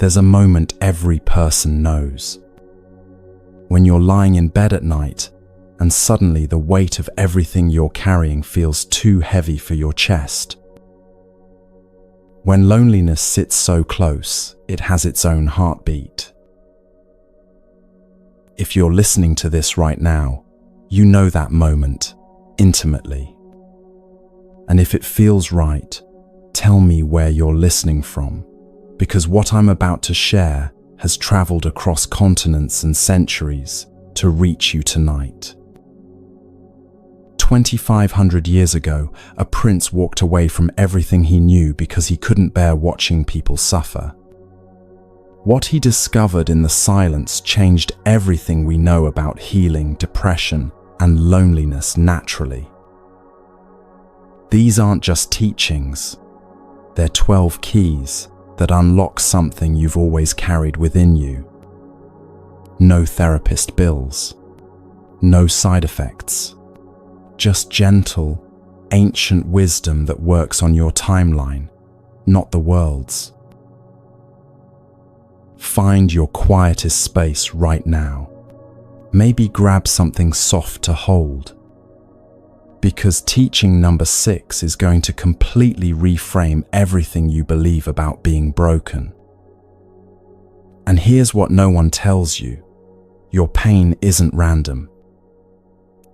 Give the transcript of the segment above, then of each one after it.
There's a moment every person knows. When you're lying in bed at night and suddenly the weight of everything you're carrying feels too heavy for your chest. When loneliness sits so close, it has its own heartbeat. If you're listening to this right now, you know that moment intimately. And if it feels right, tell me where you're listening from, because what I'm about to share has traveled across continents and centuries to reach you tonight. 2,500 years ago, a prince walked away from everything he knew because he couldn't bear watching people suffer. What he discovered in the silence changed everything we know about healing, depression, and loneliness naturally. These aren't just teachings. They're 12 keys that unlock something you've always carried within you. No therapist bills. No side effects. Just gentle, ancient wisdom that works on your timeline, not the world's. Find your quietest space right now. Maybe grab something soft to hold. Because teaching number 6 is going to completely reframe everything you believe about being broken. And here's what no one tells you. Your pain isn't random.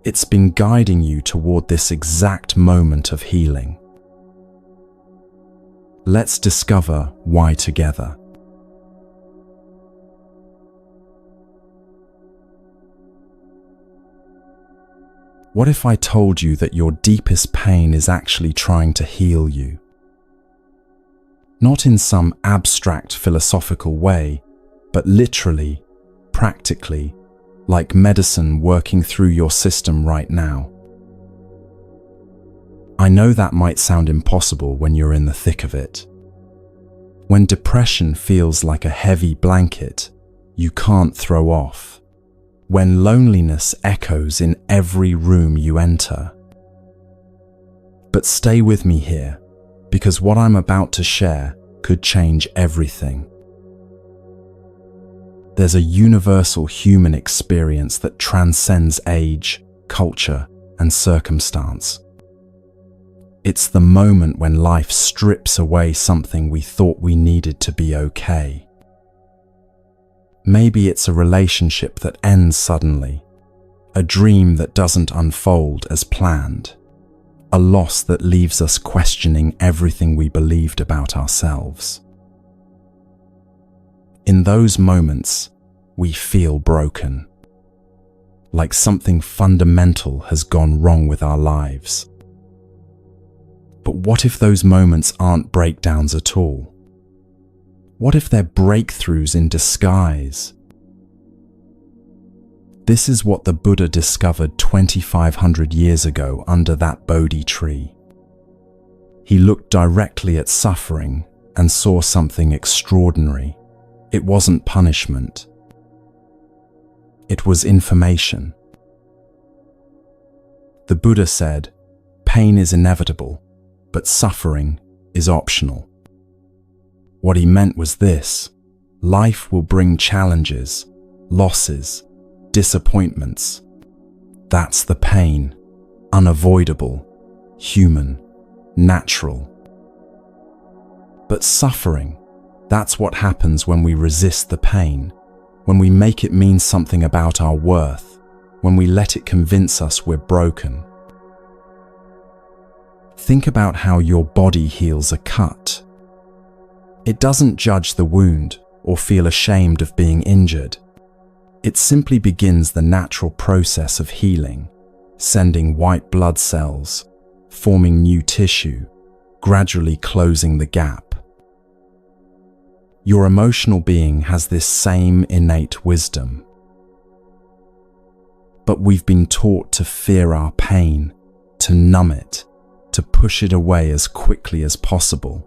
It's been guiding you toward this exact moment of healing. Let's discover why together. What if I told you that your deepest pain is actually trying to heal you? Not in some abstract philosophical way, but literally, practically, like medicine working through your system right now. I know that might sound impossible when you're in the thick of it. When depression feels like a heavy blanket you can't throw off. When loneliness echoes in every room you enter. But stay with me here, because what I'm about to share could change everything. There's a universal human experience that transcends age, culture, and circumstance. It's the moment when life strips away something we thought we needed to be okay. Maybe it's a relationship that ends suddenly, a dream that doesn't unfold as planned, a loss that leaves us questioning everything we believed about ourselves. In those moments, we feel broken, like something fundamental has gone wrong with our lives. But what if those moments aren't breakdowns at all? What if they're breakthroughs in disguise? This is what the Buddha discovered 2,500 years ago under that Bodhi tree. He looked directly at suffering and saw something extraordinary. It wasn't punishment. It was information. The Buddha said, "Pain is inevitable, but suffering is optional." What he meant was this: life will bring challenges, losses, disappointments. That's the pain, unavoidable, human, natural. But suffering, that's what happens when we resist the pain, when we make it mean something about our worth, when we let it convince us we're broken. Think about how your body heals a cut. It doesn't judge the wound or feel ashamed of being injured. It simply begins the natural process of healing, sending white blood cells, forming new tissue, gradually closing the gap. Your emotional being has this same innate wisdom. But we've been taught to fear our pain, to numb it, to push it away as quickly as possible.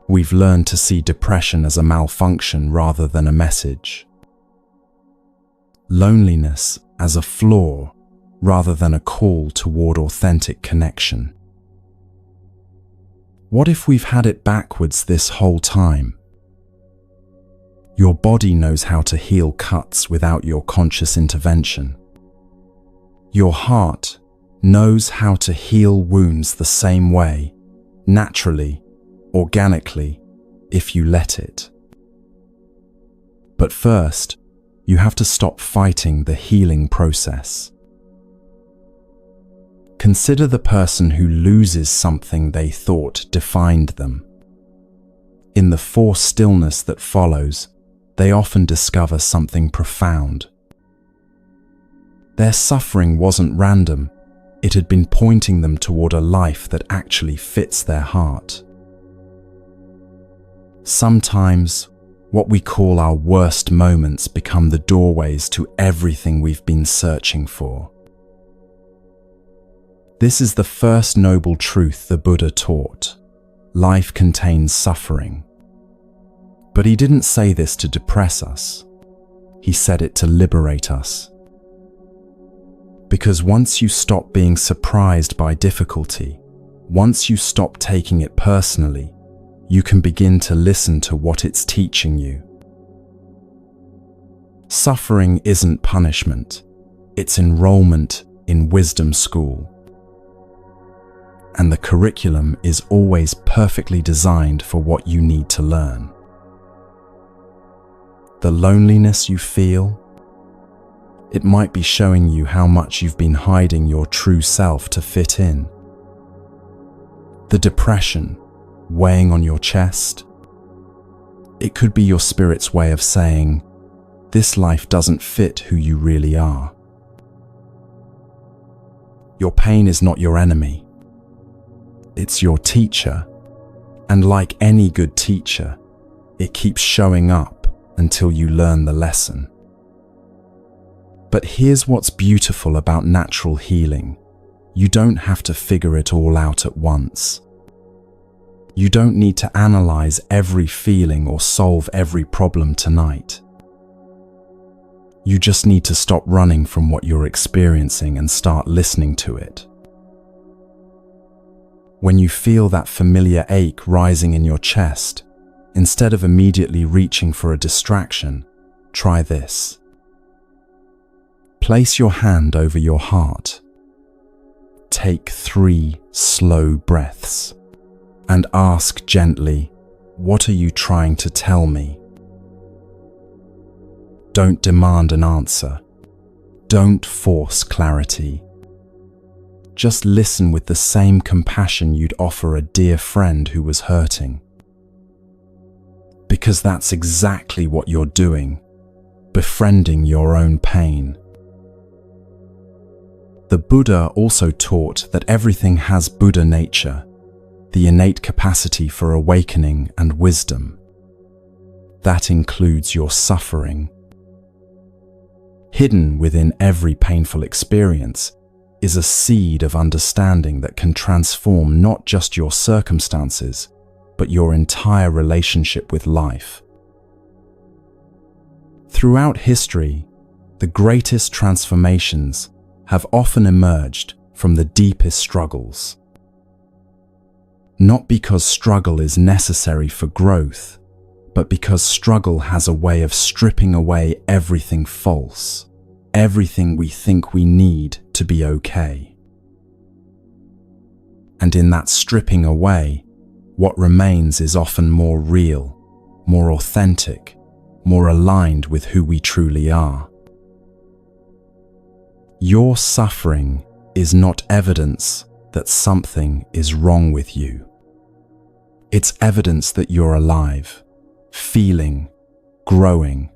We've learned to see depression as a malfunction rather than a message. Loneliness as a flaw rather than a call toward authentic connection. What if we've had it backwards this whole time? Your body knows how to heal cuts without your conscious intervention. Your heart knows how to heal wounds the same way, naturally, organically, if you let it. But first, you have to stop fighting the healing process. Consider the person who loses something they thought defined them. In the forced stillness that follows, they often discover something profound. Their suffering wasn't random, it had been pointing them toward a life that actually fits their heart. Sometimes, what we call our worst moments become the doorways to everything we've been searching for. This is the first noble truth the Buddha taught. Life contains suffering. But he didn't say this to depress us. He said it to liberate us. Because once you stop being surprised by difficulty, once you stop taking it personally, you can begin to listen to what it's teaching you. Suffering isn't punishment, it's enrollment in wisdom school. And the curriculum is always perfectly designed for what you need to learn. The loneliness you feel, it might be showing you how much you've been hiding your true self to fit in. The depression weighing on your chest, it could be your spirit's way of saying, this life doesn't fit who you really are. Your pain is not your enemy. It's your teacher, and like any good teacher, it keeps showing up until you learn the lesson. But here's what's beautiful about natural healing. You don't have to figure it all out at once. You don't need to analyze every feeling or solve every problem tonight. You just need to stop running from what you're experiencing and start listening to it. When you feel that familiar ache rising in your chest, instead of immediately reaching for a distraction, try this. Place your hand over your heart. Take 3 slow breaths and ask gently, what are you trying to tell me? Don't demand an answer. Don't force clarity. Just listen with the same compassion you'd offer a dear friend who was hurting. Because that's exactly what you're doing, befriending your own pain. The Buddha also taught that everything has Buddha nature, the innate capacity for awakening and wisdom. That includes your suffering. Hidden within every painful experience is a seed of understanding that can transform not just your circumstances, but your entire relationship with life. Throughout history, the greatest transformations have often emerged from the deepest struggles. Not because struggle is necessary for growth, but because struggle has a way of stripping away everything false, everything we think we need to be okay. And in that stripping away, what remains is often more real, more authentic, more aligned with who we truly are. Your suffering is not evidence that something is wrong with you. It's evidence that you're alive, feeling, growing.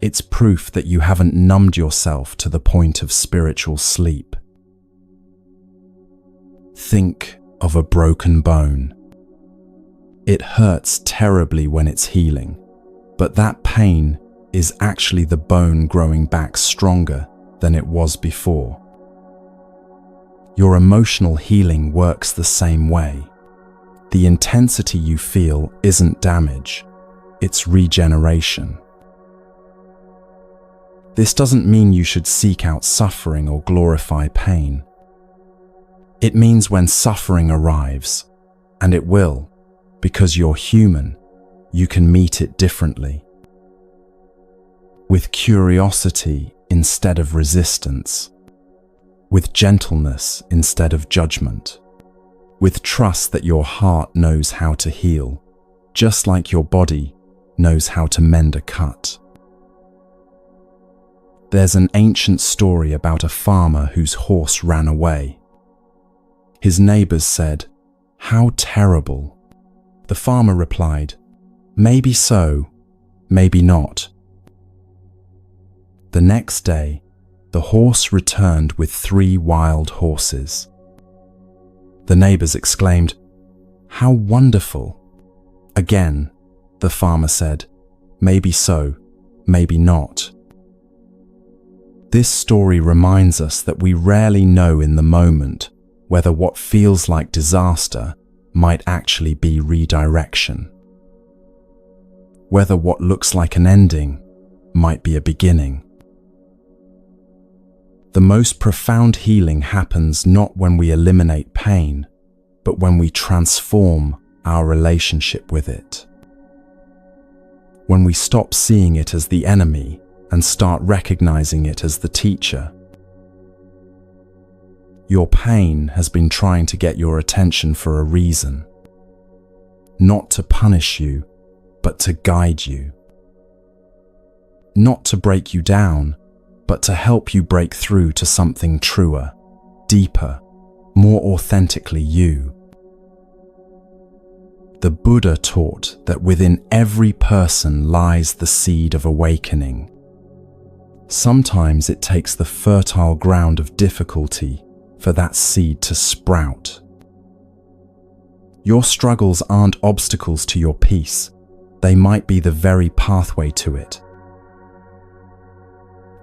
It's proof that you haven't numbed yourself to the point of spiritual sleep. Think of a broken bone. It hurts terribly when it's healing, but that pain is actually the bone growing back stronger than it was before. Your emotional healing works the same way. The intensity you feel isn't damage, it's regeneration. This doesn't mean you should seek out suffering or glorify pain. It means when suffering arrives, and it will, because you're human, you can meet it differently. With curiosity instead of resistance. With gentleness instead of judgment. With trust that your heart knows how to heal, just like your body knows how to mend a cut. There's an ancient story about a farmer whose horse ran away. His neighbors said, "How terrible." The farmer replied, "Maybe so, maybe not." The next day, the horse returned with 3 wild horses. The neighbors exclaimed, "How wonderful!" Again, the farmer said, "Maybe so, maybe not." This story reminds us that we rarely know in the moment whether what feels like disaster might actually be redirection. Whether what looks like an ending might be a beginning. The most profound healing happens not when we eliminate pain, but when we transform our relationship with it. When we stop seeing it as the enemy and start recognizing it as the teacher. Your pain has been trying to get your attention for a reason. Not to punish you, but to guide you. Not to break you down, but to help you break through to something truer, deeper, more authentically you. The Buddha taught that within every person lies the seed of awakening. Sometimes it takes the fertile ground of difficulty for that seed to sprout. Your struggles aren't obstacles to your peace. They might be the very pathway to it.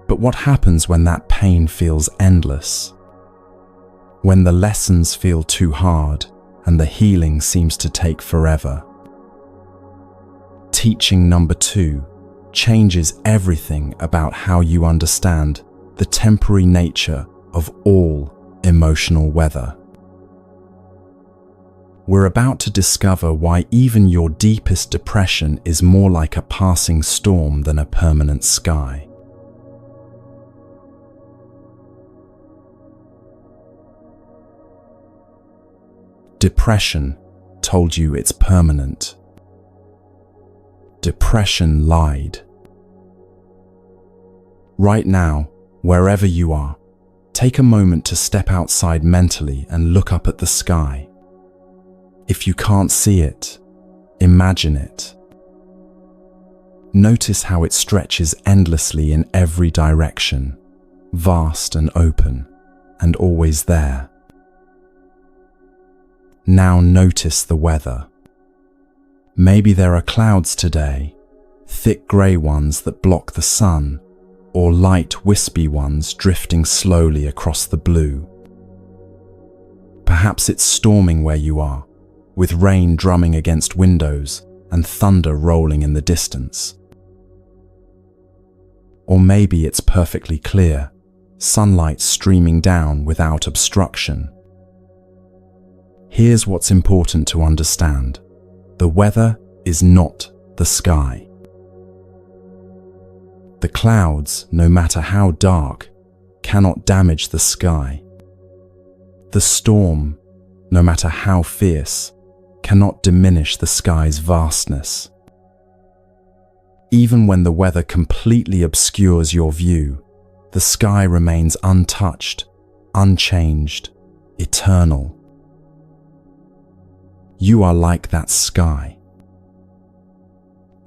But what happens when that pain feels endless? When the lessons feel too hard and the healing seems to take forever? Teaching number 2 changes everything about how you understand the temporary nature of all emotional weather. We're about to discover why even your deepest depression is more like a passing storm than a permanent sky. Depression told you it's permanent. Depression lied. Right now, wherever you are, take a moment to step outside mentally and look up at the sky. If you can't see it, imagine it. Notice how it stretches endlessly in every direction, vast and open, and always there. Now notice the weather. Maybe there are clouds today, thick grey ones that block the sun, or light wispy ones drifting slowly across the blue. Perhaps it's storming where you are, with rain drumming against windows and thunder rolling in the distance. Or maybe it's perfectly clear, sunlight streaming down without obstruction. Here's what's important to understand. The weather is not the sky. The clouds, no matter how dark, cannot damage the sky. The storm, no matter how fierce, cannot diminish the sky's vastness. Even when the weather completely obscures your view, the sky remains untouched, unchanged, eternal. You are like that sky.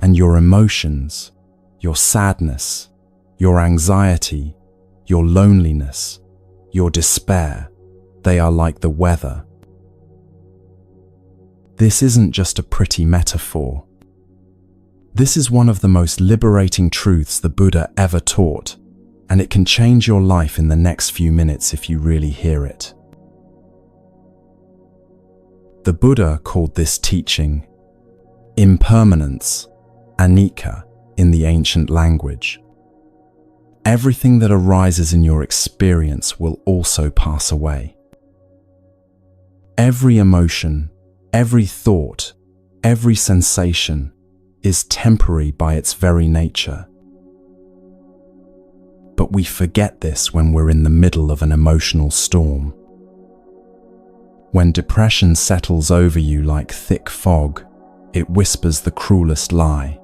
And your emotions, your sadness, your anxiety, your loneliness, your despair, they are like the weather. This isn't just a pretty metaphor. This is one of the most liberating truths the Buddha ever taught, and it can change your life in the next few minutes if you really hear it. The Buddha called this teaching impermanence, anicca in the ancient language. Everything that arises in your experience will also pass away. Every emotion, every thought, every sensation, is temporary by its very nature. But we forget this when we're in the middle of an emotional storm. When depression settles over you like thick fog, it whispers the cruelest lie.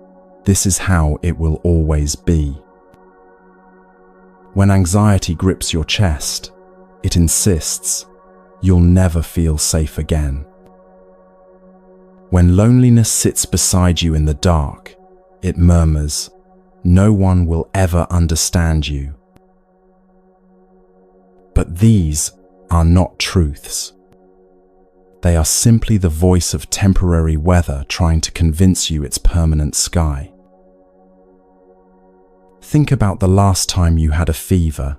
This is how it will always be. When anxiety grips your chest, it insists, you'll never feel safe again. When loneliness sits beside you in the dark, it murmurs, no one will ever understand you. But these are not truths. They are simply the voice of temporary weather trying to convince you it's permanent sky. Think about the last time you had a fever.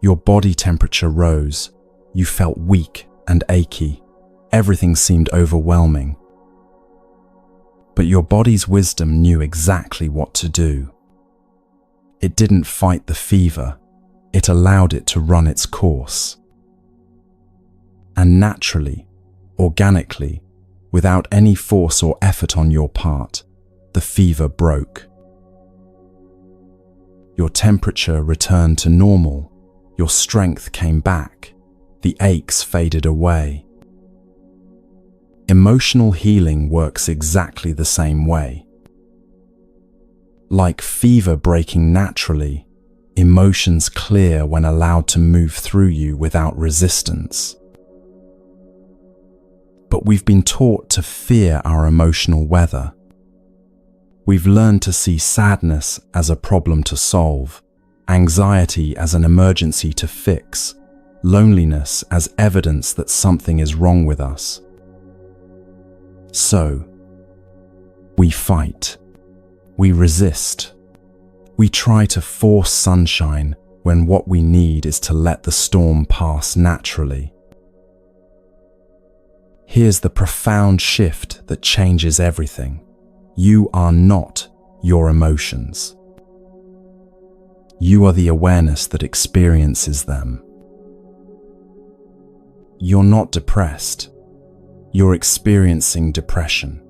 Your body temperature rose, you felt weak and achy, everything seemed overwhelming. But your body's wisdom knew exactly what to do. It didn't fight the fever, it allowed it to run its course. And naturally, organically, without any force or effort on your part, the fever broke. Your temperature returned to normal, your strength came back, the aches faded away. Emotional healing works exactly the same way. Like fever breaking naturally, emotions clear when allowed to move through you without resistance. But we've been taught to fear our emotional weather. We've learned to see sadness as a problem to solve, anxiety as an emergency to fix, loneliness as evidence that something is wrong with us. So, we fight, we resist, we try to force sunshine when what we need is to let the storm pass naturally. Here's the profound shift that changes everything. You are not your emotions. You are the awareness that experiences them. You're not depressed. You're experiencing depression.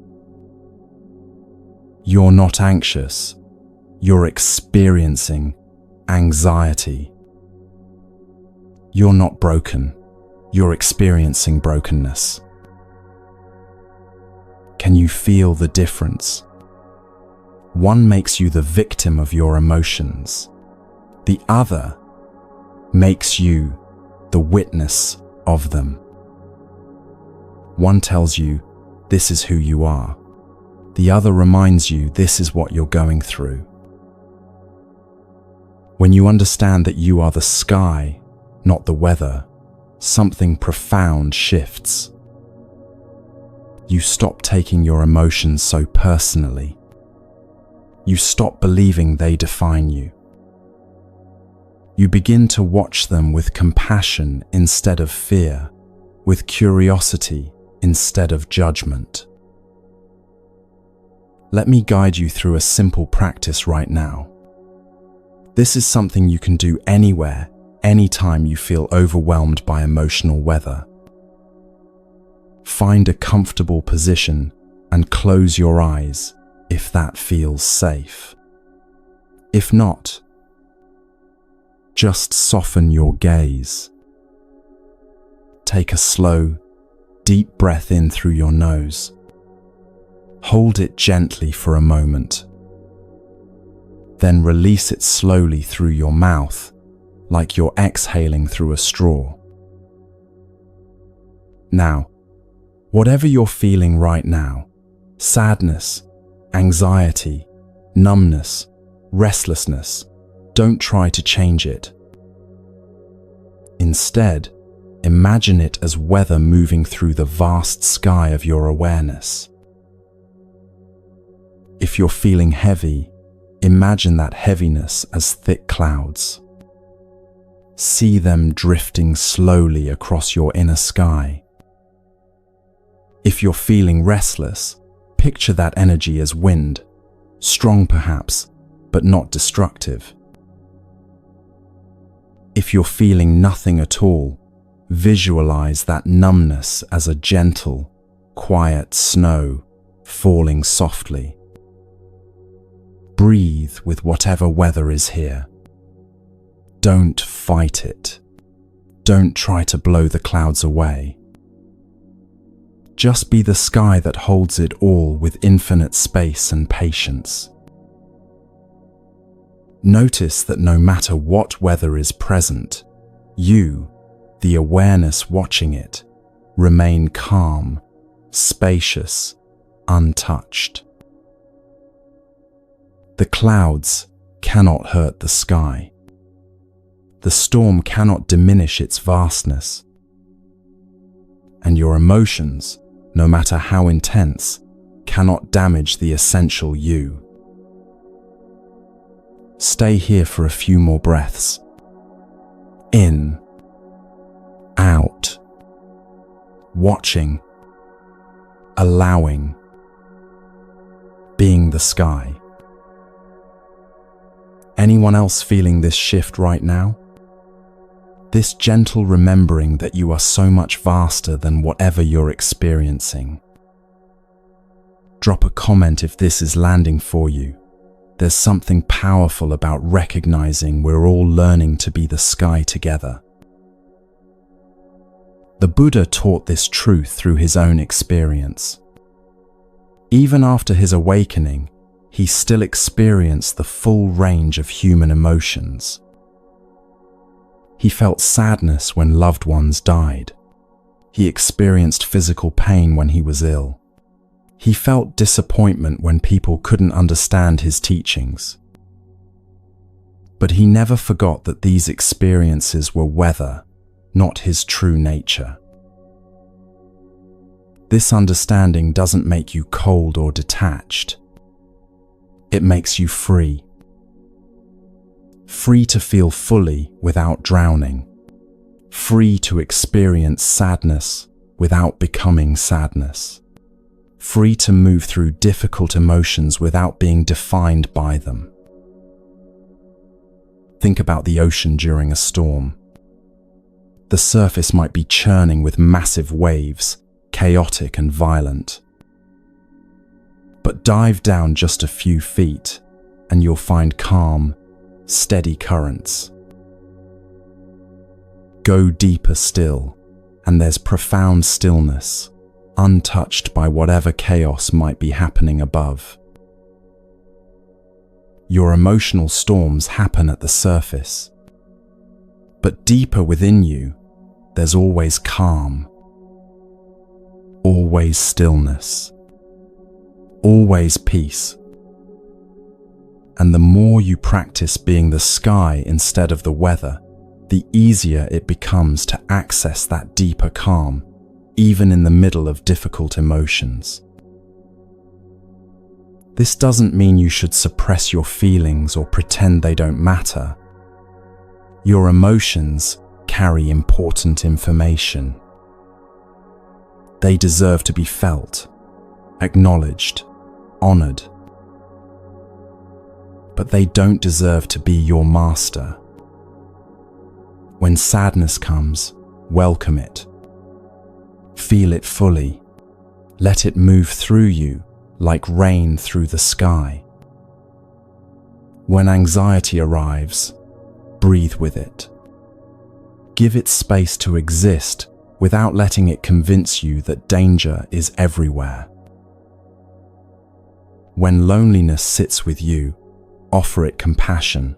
You're not anxious. You're experiencing anxiety. You're not broken. You're experiencing brokenness. Can you feel the difference? One makes you the victim of your emotions. The other makes you the witness of them. One tells you, this is who you are. The other reminds you, this is what you're going through. When you understand that you are the sky, not the weather, something profound shifts. You stop taking your emotions so personally. You stop believing they define you. You begin to watch them with compassion instead of fear, with curiosity instead of judgment. Let me guide you through a simple practice right now. This is something you can do anywhere, anytime you feel overwhelmed by emotional weather. Find a comfortable position and close your eyes if that feels safe. If not, just soften your gaze. Take a slow, deep breath in through your nose. Hold it gently for a moment. Then release it slowly through your mouth, like you're exhaling through a straw. Now, whatever you're feeling right now, sadness, anxiety, numbness, restlessness, don't try to change it. Instead, imagine it as weather moving through the vast sky of your awareness. If you're feeling heavy, imagine that heaviness as thick clouds. See them drifting slowly across your inner sky. If you're feeling restless, picture that energy as wind, strong perhaps, but not destructive. If you're feeling nothing at all, visualize that numbness as a gentle, quiet snow falling softly. Breathe with whatever weather is here. Don't fight it. Don't try to blow the clouds away. Just be the sky that holds it all with infinite space and patience. Notice that no matter what weather is present, you, the awareness watching it, remain calm, spacious, untouched. The clouds cannot hurt the sky. The storm cannot diminish its vastness. And your emotions, no matter how intense, cannot damage the essential you. Stay here for a few more breaths. In, out, watching, allowing, being the sky. Anyone else feeling this shift right now? This gentle remembering that you are so much vaster than whatever you're experiencing. Drop a comment if this is landing for you. There's something powerful about recognizing we're all learning to be the sky together. The Buddha taught this truth through his own experience. Even after his awakening, he still experienced the full range of human emotions. He felt sadness when loved ones died. He experienced physical pain when he was ill. He felt disappointment when people couldn't understand his teachings. But he never forgot that these experiences were weather, not his true nature. This understanding doesn't make you cold or detached. It makes you free. Free to feel fully without drowning. Free to experience sadness without becoming sadness. Free to move through difficult emotions without being defined by them. Think about the ocean during a storm. The surface might be churning with massive waves, chaotic and violent. But dive down just a few feet and you'll find calm, steady currents. Go deeper still, and there's profound stillness, untouched by whatever chaos might be happening above. Your emotional storms happen at the surface, but deeper within you, there's always calm, always stillness, always peace. And the more you practice being the sky instead of the weather, the easier it becomes to access that deeper calm, even in the middle of difficult emotions. This doesn't mean you should suppress your feelings or pretend they don't matter. Your emotions carry important information. They deserve to be felt, acknowledged, honored. But they don't deserve to be your master. When sadness comes, welcome it. Feel it fully. Let it move through you like rain through the sky. When anxiety arrives, breathe with it. Give it space to exist without letting it convince you that danger is everywhere. When loneliness sits with you, offer it compassion.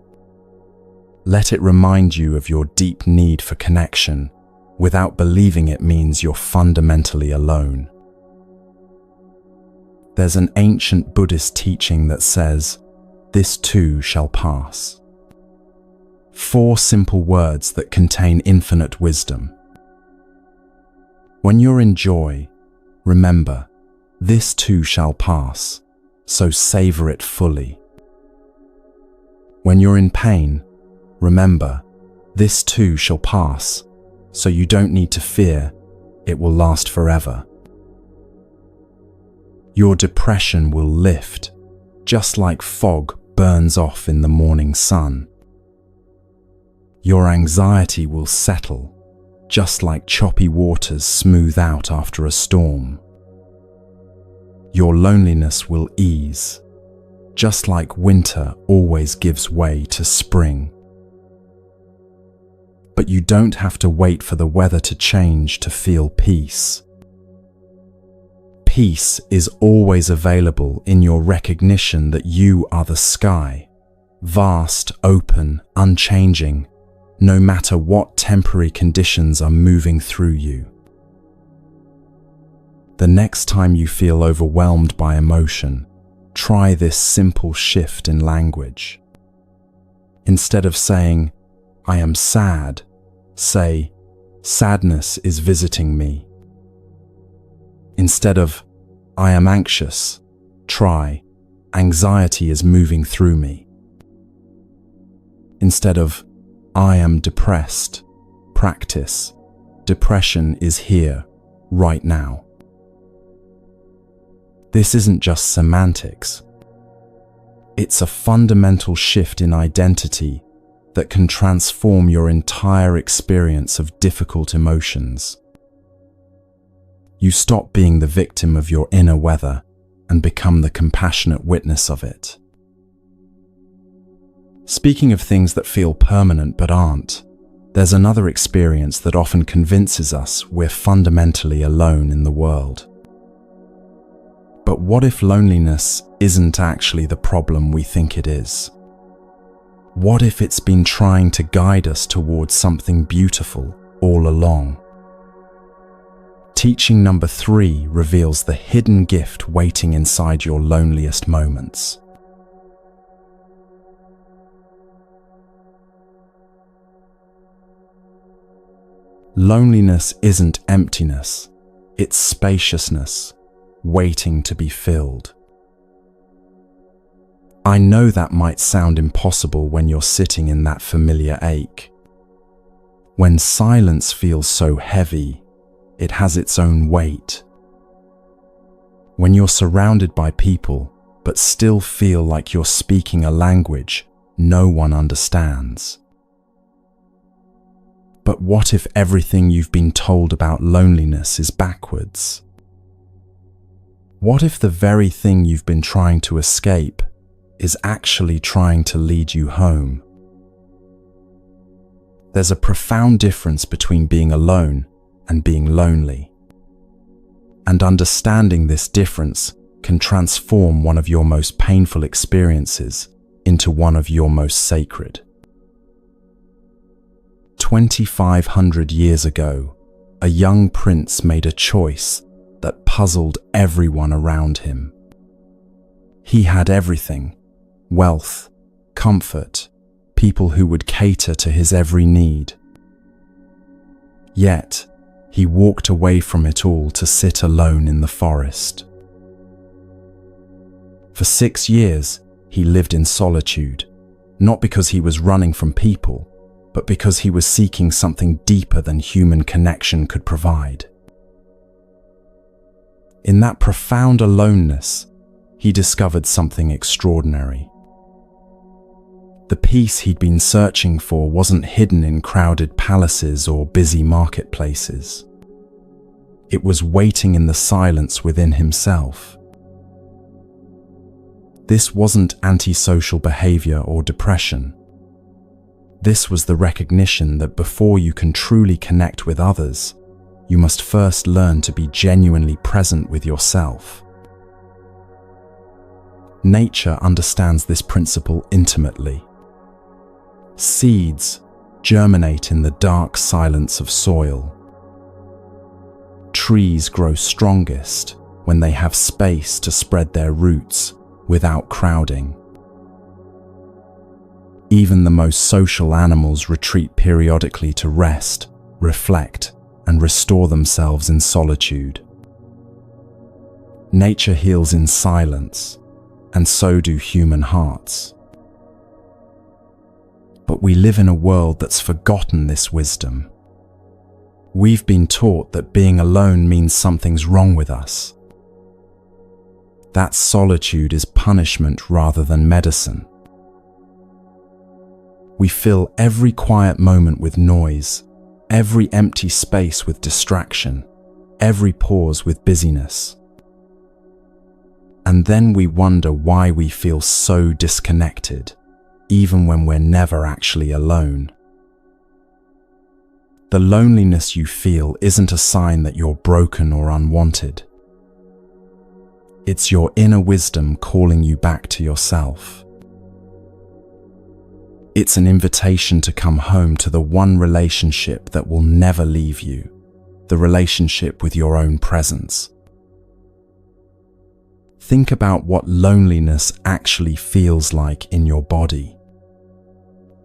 Let it remind you of your deep need for connection without believing it means you're fundamentally alone. There's an ancient Buddhist teaching that says, "This too shall pass." 4 simple words that contain infinite wisdom. When you're in joy, remember, this too shall pass, so savor it fully. When you're in pain, remember, this too shall pass, so you don't need to fear, it will last forever. Your depression will lift, just like fog burns off in the morning sun. Your anxiety will settle, just like choppy waters smooth out after a storm. Your loneliness will ease, just like winter always gives way to spring. But you don't have to wait for the weather to change to feel peace. Peace is always available in your recognition that you are the sky, vast, open, unchanging, no matter what temporary conditions are moving through you. The next time you feel overwhelmed by emotion, try this simple shift in language. Instead of saying, "I am sad," say, "Sadness is visiting me." Instead of, "I am anxious," try, "Anxiety is moving through me." Instead of, "I am depressed," practice, "Depression is here, right now." This isn't just semantics. It's a fundamental shift in identity that can transform your entire experience of difficult emotions. You stop being the victim of your inner weather and become the compassionate witness of it. Speaking of things that feel permanent but aren't, there's another experience that often convinces us we're fundamentally alone in the world. But what if loneliness isn't actually the problem we think it is? What if it's been trying to guide us towards something beautiful all along? Teaching number 3 reveals the hidden gift waiting inside your loneliest moments. Loneliness isn't emptiness, it's spaciousness, waiting to be filled. I know that might sound impossible when you're sitting in that familiar ache. When silence feels so heavy, it has its own weight. When you're surrounded by people, but still feel like you're speaking a language no one understands. But what if everything you've been told about loneliness is backwards? What if the very thing you've been trying to escape is actually trying to lead you home? There's a profound difference between being alone and being lonely. And understanding this difference can transform one of your most painful experiences into one of your most sacred. 2,500 years ago, a young prince made a choice that puzzled everyone around him. He had everything: wealth, comfort, people who would cater to his every need. Yet, he walked away from it all to sit alone in the forest. For 6 years, he lived in solitude, not because he was running from people, but because he was seeking something deeper than human connection could provide. In that profound aloneness, he discovered something extraordinary. The peace he'd been searching for wasn't hidden in crowded palaces or busy marketplaces. It was waiting in the silence within himself. This wasn't antisocial behavior or depression. This was the recognition that before you can truly connect with others, you must first learn to be genuinely present with yourself. Nature understands this principle intimately. Seeds germinate in the dark silence of soil. Trees grow strongest when they have space to spread their roots without crowding. Even the most social animals retreat periodically to rest, reflect, and restore themselves in solitude. Nature heals in silence, and so do human hearts. But we live in a world that's forgotten this wisdom. We've been taught that being alone means something's wrong with us. That solitude is punishment rather than medicine. We fill every quiet moment with noise, every empty space with distraction, every pause with busyness. And then we wonder why we feel so disconnected, even when we're never actually alone. The loneliness you feel isn't a sign that you're broken or unwanted. It's your inner wisdom calling you back to yourself. It's an invitation to come home to the one relationship that will never leave you, the relationship with your own presence. Think about what loneliness actually feels like in your body.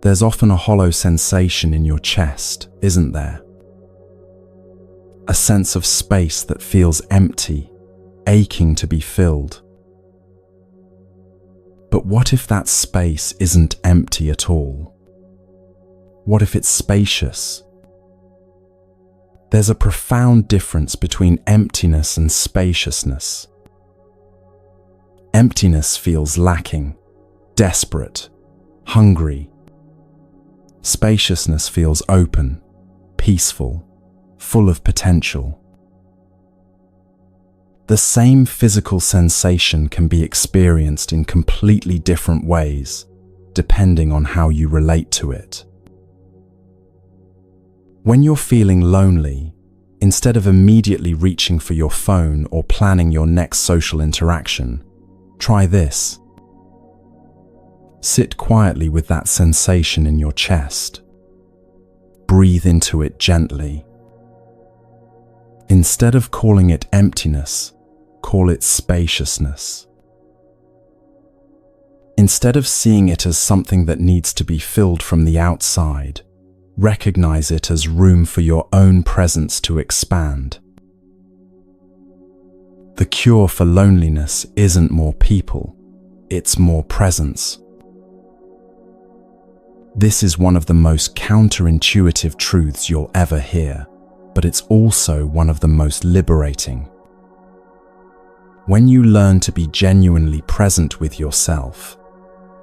There's often a hollow sensation in your chest, isn't there? A sense of space that feels empty, aching to be filled. But what if that space isn't empty at all? What if it's spacious? There's a profound difference between emptiness and spaciousness. Emptiness feels lacking, desperate, hungry. Spaciousness feels open, peaceful, full of potential. The same physical sensation can be experienced in completely different ways, depending on how you relate to it. When you're feeling lonely, instead of immediately reaching for your phone or planning your next social interaction, try this. Sit quietly with that sensation in your chest. Breathe into it gently. Instead of calling it emptiness, call it spaciousness. Instead of seeing it as something that needs to be filled from the outside, recognize it as room for your own presence to expand. The cure for loneliness isn't more people, it's more presence. This is one of the most counterintuitive truths you'll ever hear, but it's also one of the most liberating. When you learn to be genuinely present with yourself,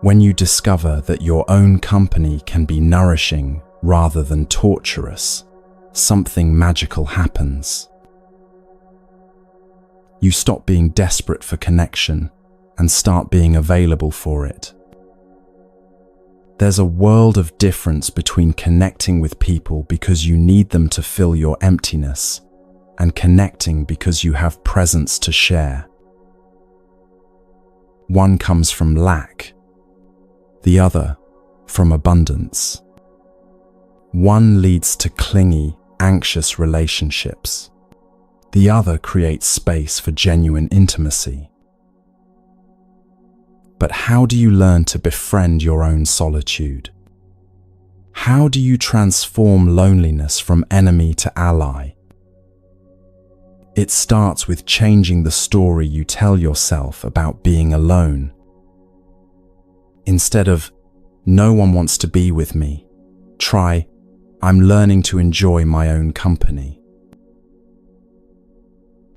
when you discover that your own company can be nourishing rather than torturous, something magical happens. You stop being desperate for connection and start being available for it. There's a world of difference between connecting with people because you need them to fill your emptiness and connecting because you have presence to share. One comes from lack, the other from abundance. One leads to clingy, anxious relationships. The other creates space for genuine intimacy. But how do you learn to befriend your own solitude? How do you transform loneliness from enemy to ally? It starts with changing the story you tell yourself about being alone. Instead of, "No one wants to be with me," try, "I'm learning to enjoy my own company."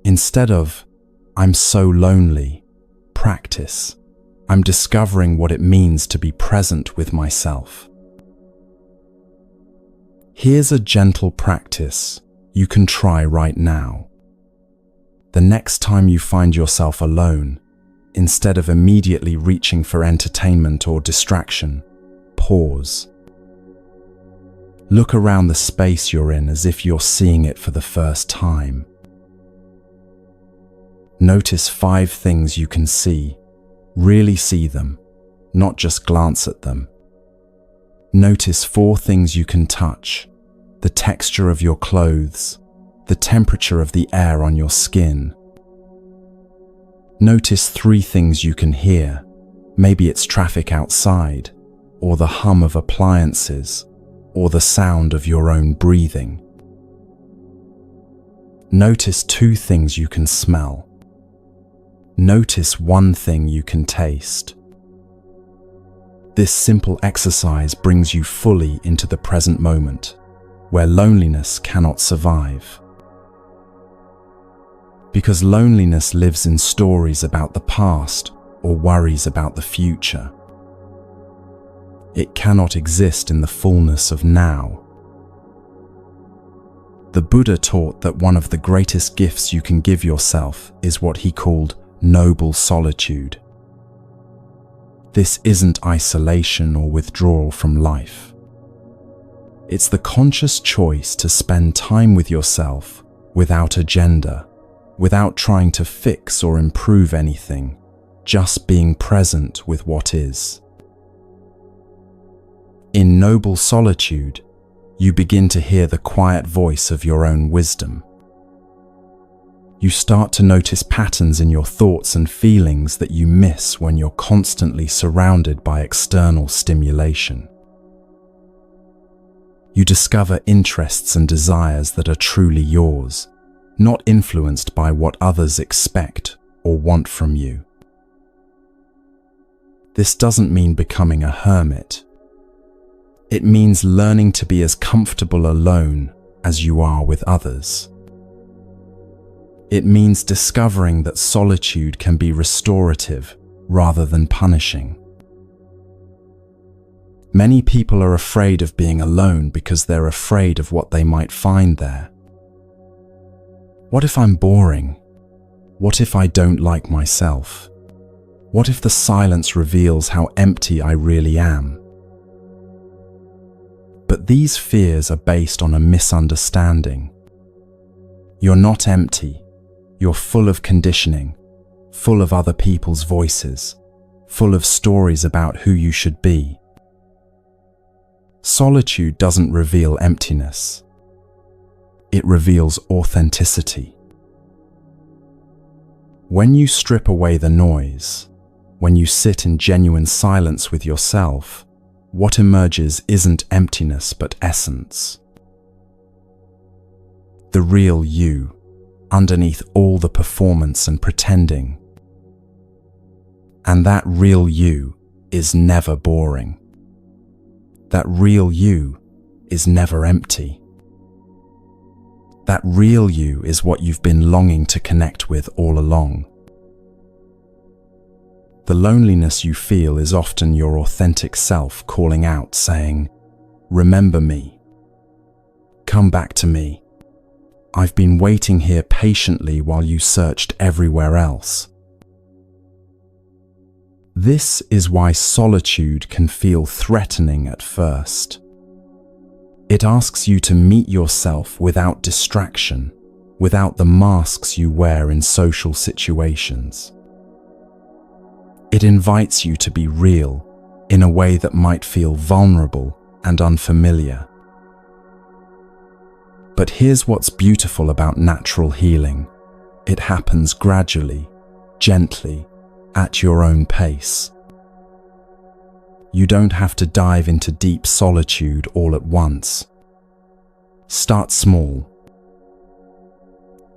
Instead of, "I'm so lonely," practice, "I'm discovering what it means to be present with myself." Here's a gentle practice you can try right now. The next time you find yourself alone, instead of immediately reaching for entertainment or distraction, pause. Look around the space you're in as if you're seeing it for the first time. Notice 5 things you can see. Really see them, not just glance at them. Notice 4 things you can touch: the texture of your clothes, the temperature of the air on your skin. Notice 3 things you can hear. Maybe it's traffic outside, or the hum of appliances, or the sound of your own breathing. Notice 2 things you can smell. Notice 1 thing you can taste. This simple exercise brings you fully into the present moment, where loneliness cannot survive. Because loneliness lives in stories about the past or worries about the future. It cannot exist in the fullness of now. The Buddha taught that one of the greatest gifts you can give yourself is what he called noble solitude. This isn't isolation or withdrawal from life. It's the conscious choice to spend time with yourself without agenda, without trying to fix or improve anything, just being present with what is. In noble solitude, you begin to hear the quiet voice of your own wisdom. You start to notice patterns in your thoughts and feelings that you miss when you're constantly surrounded by external stimulation. You discover interests and desires that are truly yours, not influenced by what others expect or want from you. This doesn't mean becoming a hermit. It means learning to be as comfortable alone as you are with others. It means discovering that solitude can be restorative rather than punishing. Many people are afraid of being alone because they're afraid of what they might find there. What if I'm boring? What if I don't like myself? What if the silence reveals how empty I really am? But these fears are based on a misunderstanding. You're not empty. You're full of conditioning, full of other people's voices, full of stories about who you should be. Solitude doesn't reveal emptiness. It reveals authenticity. When you strip away the noise, when you sit in genuine silence with yourself, what emerges isn't emptiness but essence. The real you, underneath all the performance and pretending. And that real you is never boring. That real you is never empty. That real you is what you've been longing to connect with all along. The loneliness you feel is often your authentic self calling out, saying, "Remember me. Come back to me. I've been waiting here patiently while you searched everywhere else." This is why solitude can feel threatening at first. It asks you to meet yourself without distraction, without the masks you wear in social situations. It invites you to be real in a way that might feel vulnerable and unfamiliar. But here's what's beautiful about natural healing. It happens gradually, gently, at your own pace. You don't have to dive into deep solitude all at once. Start small.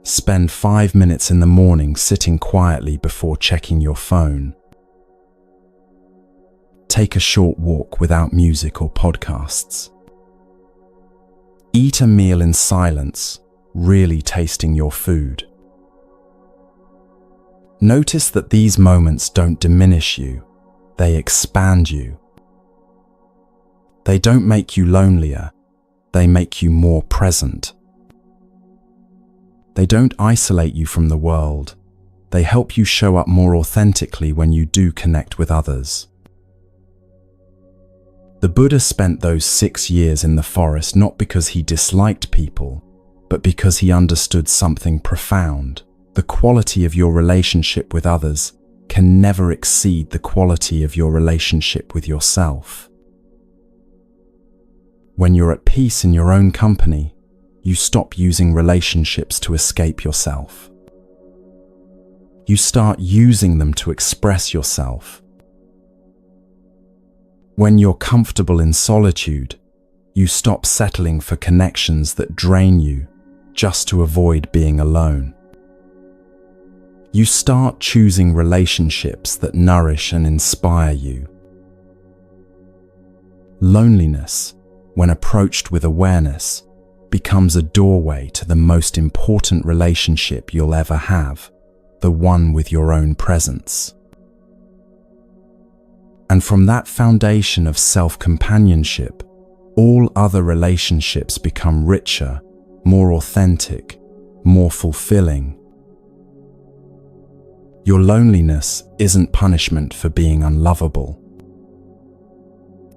Spend 5 minutes in the morning sitting quietly before checking your phone. Take a short walk without music or podcasts. Eat a meal in silence, really tasting your food. Notice that these moments don't diminish you, they expand you. They don't make you lonelier, they make you more present. They don't isolate you from the world, they help you show up more authentically when you do connect with others. The Buddha spent those 6 years in the forest not because he disliked people, but because he understood something profound. The quality of your relationship with others can never exceed the quality of your relationship with yourself. When you're at peace in your own company, you stop using relationships to escape yourself. You start using them to express yourself. When you're comfortable in solitude, you stop settling for connections that drain you just to avoid being alone. You start choosing relationships that nourish and inspire you. Loneliness, when approached with awareness, becomes a doorway to the most important relationship you'll ever have, the one with your own presence. And from that foundation of self-companionship, all other relationships become richer, more authentic, more fulfilling. Your loneliness isn't punishment for being unlovable.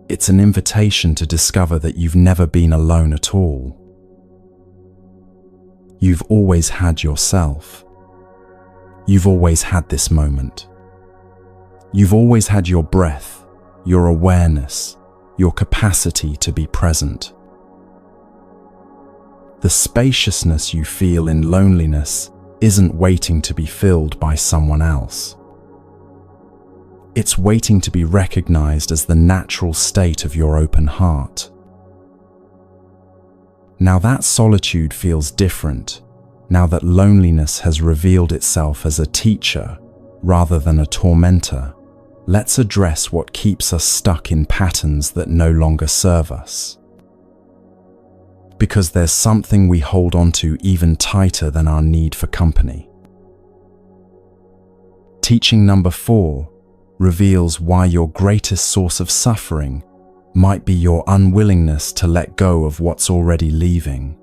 It's an invitation to discover that you've never been alone at all. You've always had yourself. You've always had this moment. You've always had your breath, your awareness, your capacity to be present. The spaciousness you feel in loneliness isn't waiting to be filled by someone else. It's waiting to be recognized as the natural state of your open heart. Now that solitude feels different, now that loneliness has revealed itself as a teacher rather than a tormentor. Let's address what keeps us stuck in patterns that no longer serve us. Because there's something we hold on to even tighter than our need for company. Teaching number 4 reveals why your greatest source of suffering might be your unwillingness to let go of what's already leaving.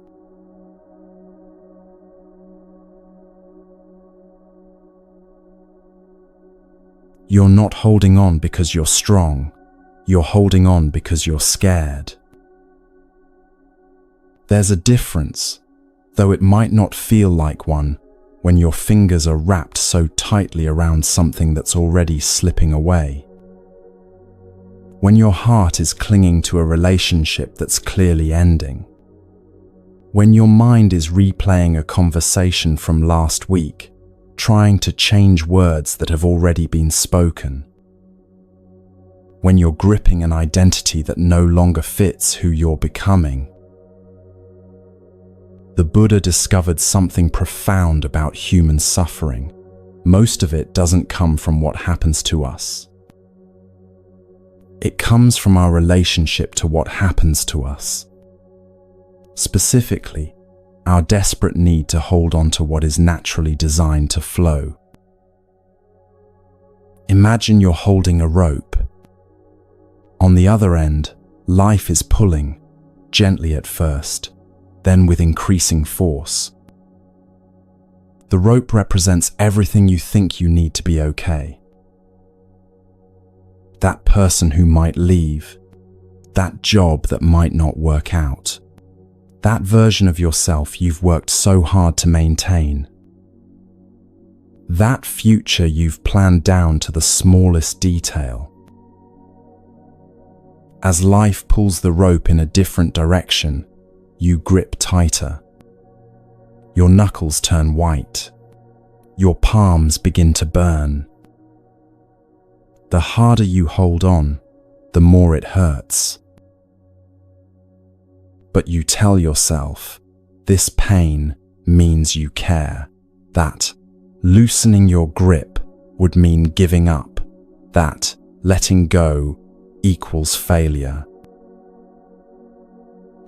You're not holding on because you're strong. You're holding on because you're scared. There's a difference, though it might not feel like one, when your fingers are wrapped so tightly around something that's already slipping away. When your heart is clinging to a relationship that's clearly ending. When your mind is replaying a conversation from last week, trying to change words that have already been spoken. When you're gripping an identity that no longer fits who you're becoming. The Buddha discovered something profound about human suffering. Most of it doesn't come from what happens to us. It comes from our relationship to what happens to us. Specifically, our desperate need to hold on to what is naturally designed to flow. Imagine you're holding a rope. On the other end, life is pulling, gently at first, then with increasing force. The rope represents everything you think you need to be okay. That person who might leave, that job that might not work out, that version of yourself you've worked so hard to maintain, that future you've planned down to the smallest detail. As life pulls the rope in a different direction, you grip tighter. Your knuckles turn white. Your palms begin to burn. The harder you hold on, the more it hurts. But you tell yourself, this pain means you care, that loosening your grip would mean giving up, that letting go equals failure.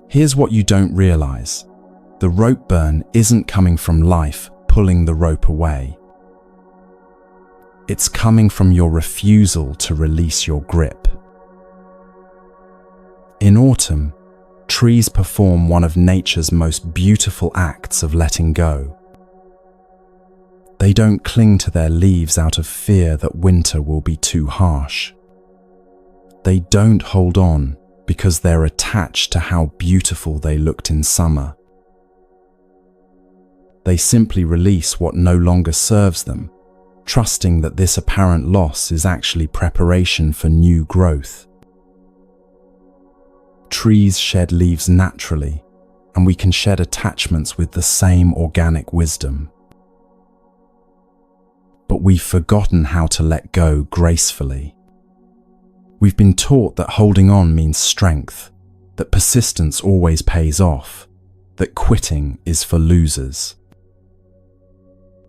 Here's what you don't realize. The rope burn isn't coming from life pulling the rope away. It's coming from your refusal to release your grip. In autumn, trees perform one of nature's most beautiful acts of letting go. They don't cling to their leaves out of fear that winter will be too harsh. They don't hold on because they're attached to how beautiful they looked in summer. They simply release what no longer serves them, trusting that this apparent loss is actually preparation for new growth. Trees shed leaves naturally, and we can shed attachments with the same organic wisdom. But we've forgotten how to let go gracefully. We've been taught that holding on means strength, that persistence always pays off, that quitting is for losers.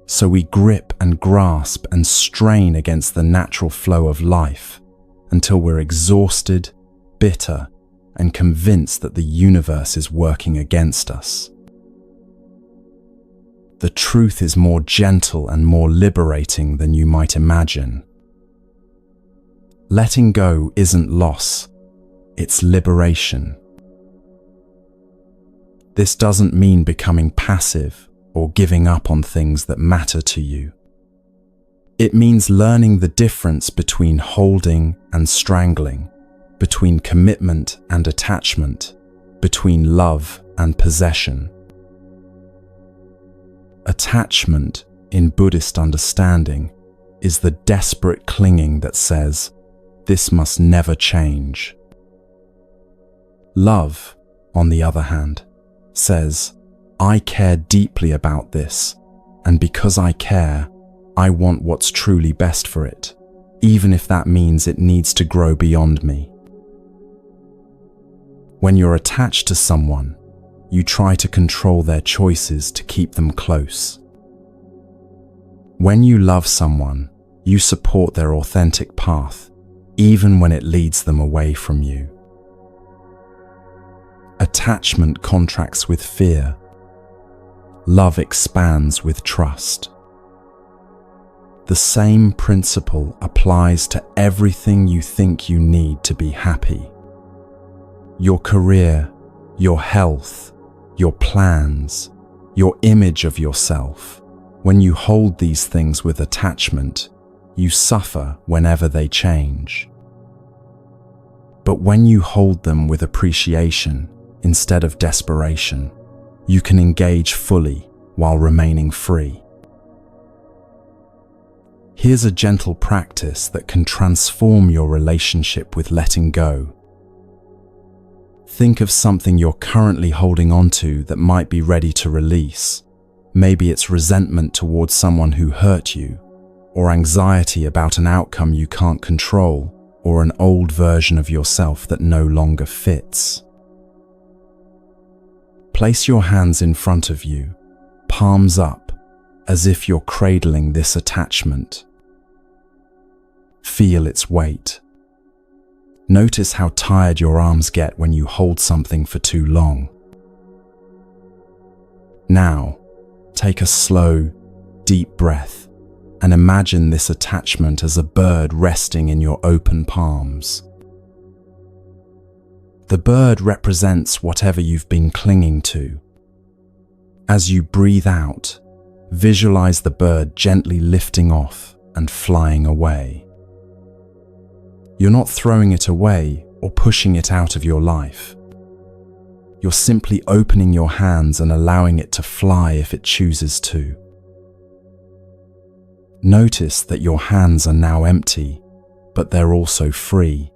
So we grip and grasp and strain against the natural flow of life until we're exhausted, bitter, and convinced that the universe is working against us. The truth is more gentle and more liberating than you might imagine. Letting go isn't loss, it's liberation. This doesn't mean becoming passive or giving up on things that matter to you. It means learning the difference between holding and strangling, between commitment and attachment, between love and possession. Attachment, in Buddhist understanding, is the desperate clinging that says, "This must never change." Love, on the other hand, says, "I care deeply about this, and because I care, I want what's truly best for it, even if that means it needs to grow beyond me." When you're attached to someone, you try to control their choices to keep them close. When you love someone, you support their authentic path, even when it leads them away from you. Attachment contracts with fear. Love expands with trust. The same principle applies to everything you think you need to be happy. Your career, your health, your plans, your image of yourself. When you hold these things with attachment, you suffer whenever they change. But when you hold them with appreciation instead of desperation, you can engage fully while remaining free. Here's a gentle practice that can transform your relationship with letting go. Think of something you're currently holding on to that might be ready to release. Maybe it's resentment towards someone who hurt you, or anxiety about an outcome you can't control, or an old version of yourself that no longer fits. Place your hands in front of you, palms up, as if you're cradling this attachment. Feel its weight. Notice how tired your arms get when you hold something for too long. Now, take a slow, deep breath and imagine this attachment as a bird resting in your open palms. The bird represents whatever you've been clinging to. As you breathe out, visualize the bird gently lifting off and flying away. You're not throwing it away or pushing it out of your life. You're simply opening your hands and allowing it to fly if it chooses to. Notice that your hands are now empty, but they're also free.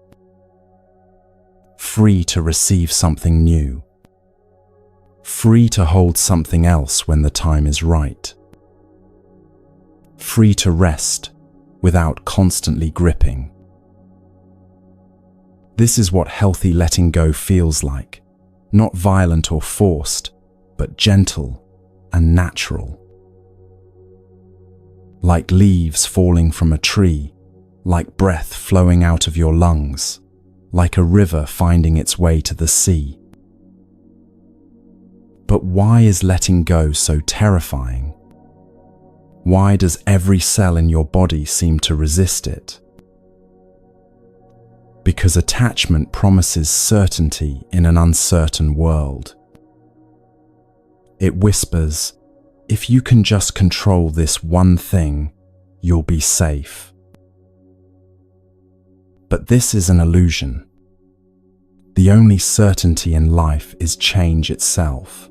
Free to receive something new. Free to hold something else when the time is right. Free to rest without constantly gripping. This is what healthy letting go feels like. Not violent or forced, but gentle and natural. Like leaves falling from a tree, like breath flowing out of your lungs, like a river finding its way to the sea. But why is letting go so terrifying? Why does every cell in your body seem to resist it? Because attachment promises certainty in an uncertain world. It whispers, if you can just control this one thing, you'll be safe. But this is an illusion. The only certainty in life is change itself.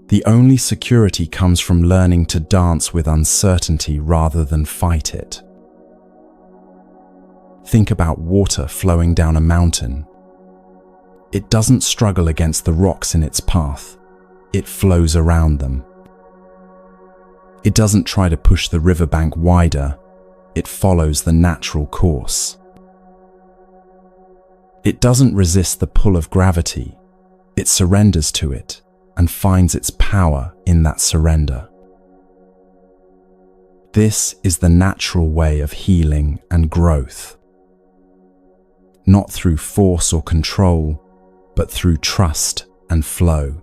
The only security comes from learning to dance with uncertainty rather than fight it. Think about water flowing down a mountain. It doesn't struggle against the rocks in its path. It flows around them. It doesn't try to push the riverbank wider. It follows the natural course. It doesn't resist the pull of gravity. It surrenders to it and finds its power in that surrender. This is the natural way of healing and growth. Not through force or control, but through trust and flow.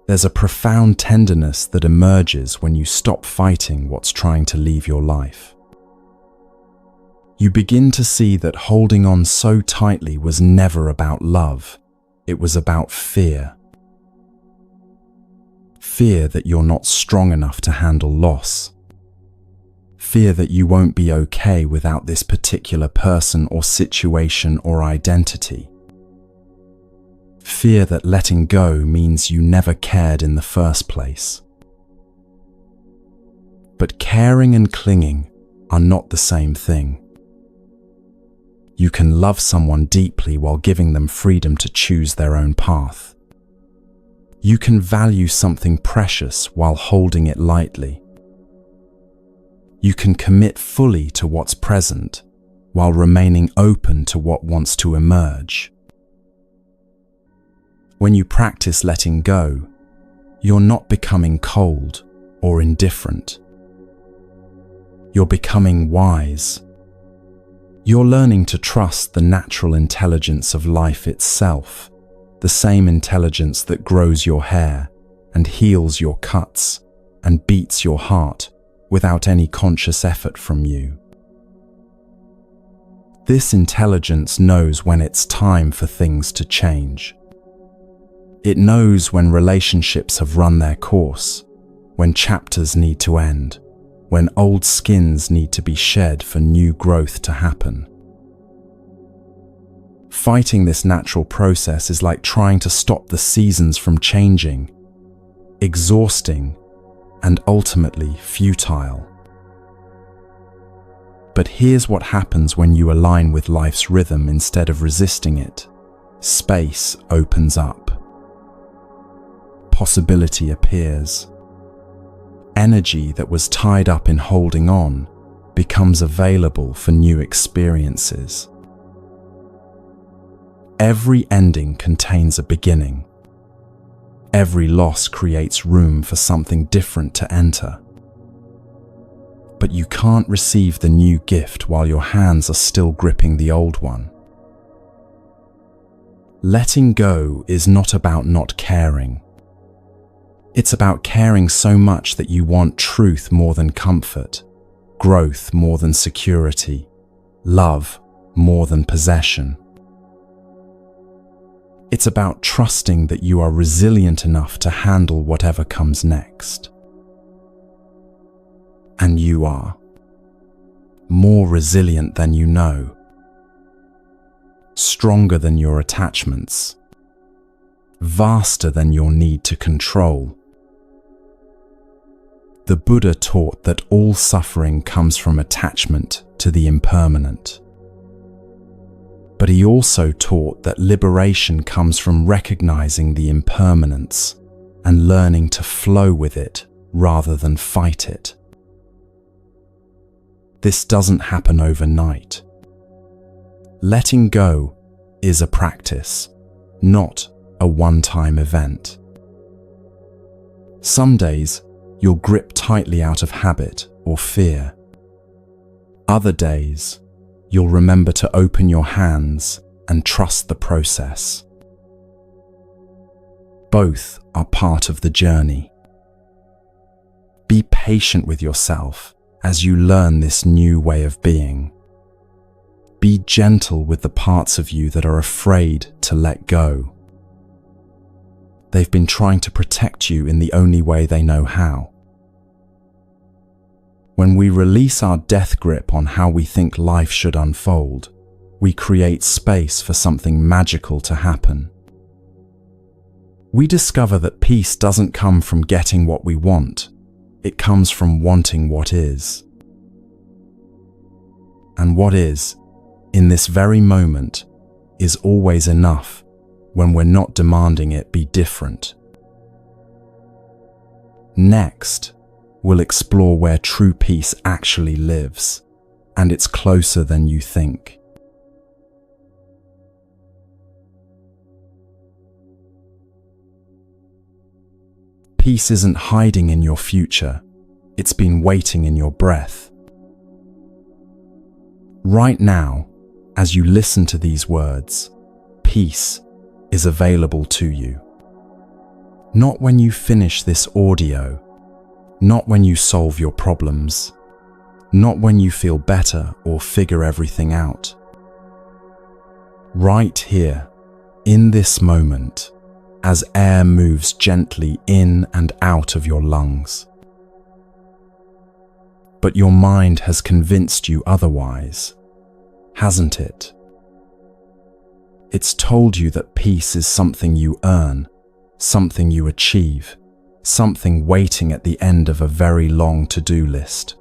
There's a profound tenderness that emerges when you stop fighting what's trying to leave your life. You begin to see that holding on so tightly was never about love. It was about fear. Fear that you're not strong enough to handle loss. Fear that you won't be okay without this particular person or situation or identity. Fear that letting go means you never cared in the first place. But caring and clinging are not the same thing. You can love someone deeply while giving them freedom to choose their own path. You can value something precious while holding it lightly. You can commit fully to what's present while remaining open to what wants to emerge. When you practice letting go, you're not becoming cold or indifferent. You're becoming wise. You're learning to trust the natural intelligence of life itself, the same intelligence that grows your hair and heals your cuts and beats your heart without any conscious effort from you. This intelligence knows when it's time for things to change. It knows when relationships have run their course, when chapters need to end, when old skins need to be shed for new growth to happen. Fighting this natural process is like trying to stop the seasons from changing, exhausting, and ultimately futile. But here's what happens when you align with life's rhythm instead of resisting it. Space opens up. Possibility appears. Energy that was tied up in holding on becomes available for new experiences. Every ending contains a beginning. Every loss creates room for something different to enter. But you can't receive the new gift while your hands are still gripping the old one. Letting go is not about not caring. It's about caring so much that you want truth more than comfort, growth more than security, love more than possession. It's about trusting that you are resilient enough to handle whatever comes next. And you are. More resilient than you know. Stronger than your attachments. Vaster than your need to control. The Buddha taught that all suffering comes from attachment to the impermanent. But he also taught that liberation comes from recognizing the impermanence and learning to flow with it rather than fight it. This doesn't happen overnight. Letting go is a practice, not a one-time event. Some days, you'll grip tightly out of habit or fear. Other days, you'll remember to open your hands and trust the process. Both are part of the journey. Be patient with yourself as you learn this new way of being. Be gentle with the parts of you that are afraid to let go. They've been trying to protect you in the only way they know how. When we release our death grip on how we think life should unfold, we create space for something magical to happen. We discover that peace doesn't come from getting what we want, it comes from wanting what is. And what is, in this very moment, is always enough when we're not demanding it be different. Next, we'll explore where true peace actually lives, and it's closer than you think. Peace isn't hiding in your future, it's been waiting in your breath. Right now, as you listen to these words, peace is available to you. Not when you finish this audio, not when you solve your problems, not when you feel better or figure everything out. Right here, in this moment, as air moves gently in and out of your lungs. But your mind has convinced you otherwise, hasn't it? It's told you that peace is something you earn, something you achieve, something waiting at the end of a very long to-do list.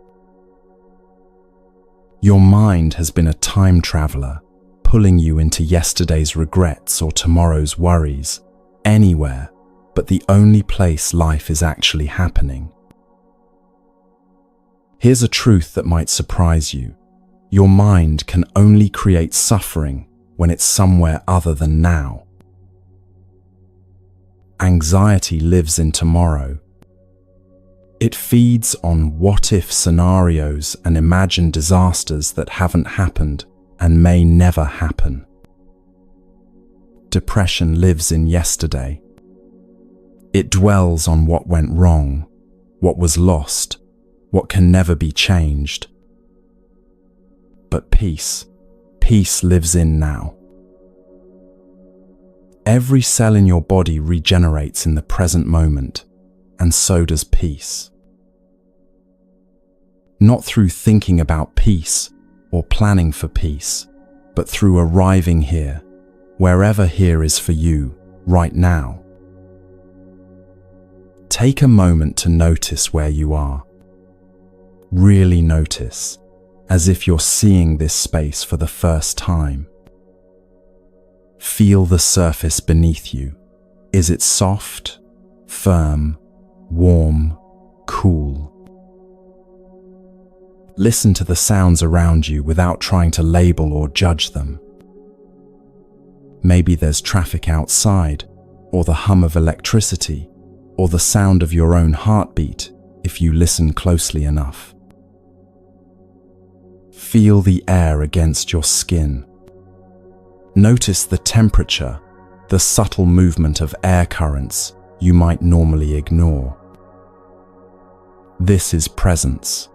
Your mind has been a time traveler, pulling you into yesterday's regrets or tomorrow's worries, anywhere but the only place life is actually happening. Here's a truth that might surprise you. Your mind can only create suffering when it's somewhere other than now. Anxiety lives in tomorrow. It feeds on what-if scenarios and imagined disasters that haven't happened and may never happen. Depression lives in yesterday. It dwells on what went wrong, what was lost, what can never be changed. But peace lives in now. Every cell in your body regenerates in the present moment, and so does peace. Not through thinking about peace or planning for peace, but through arriving here, wherever here is for you, right now. Take a moment to notice where you are. Really notice, as if you're seeing this space for the first time. Feel the surface beneath you. Is it soft, firm, warm, cool? Listen to the sounds around you without trying to label or judge them. Maybe there's traffic outside, or the hum of electricity, or the sound of your own heartbeat if you listen closely enough. Feel the air against your skin. Notice the temperature, the subtle movement of air currents you might normally ignore. This is presence.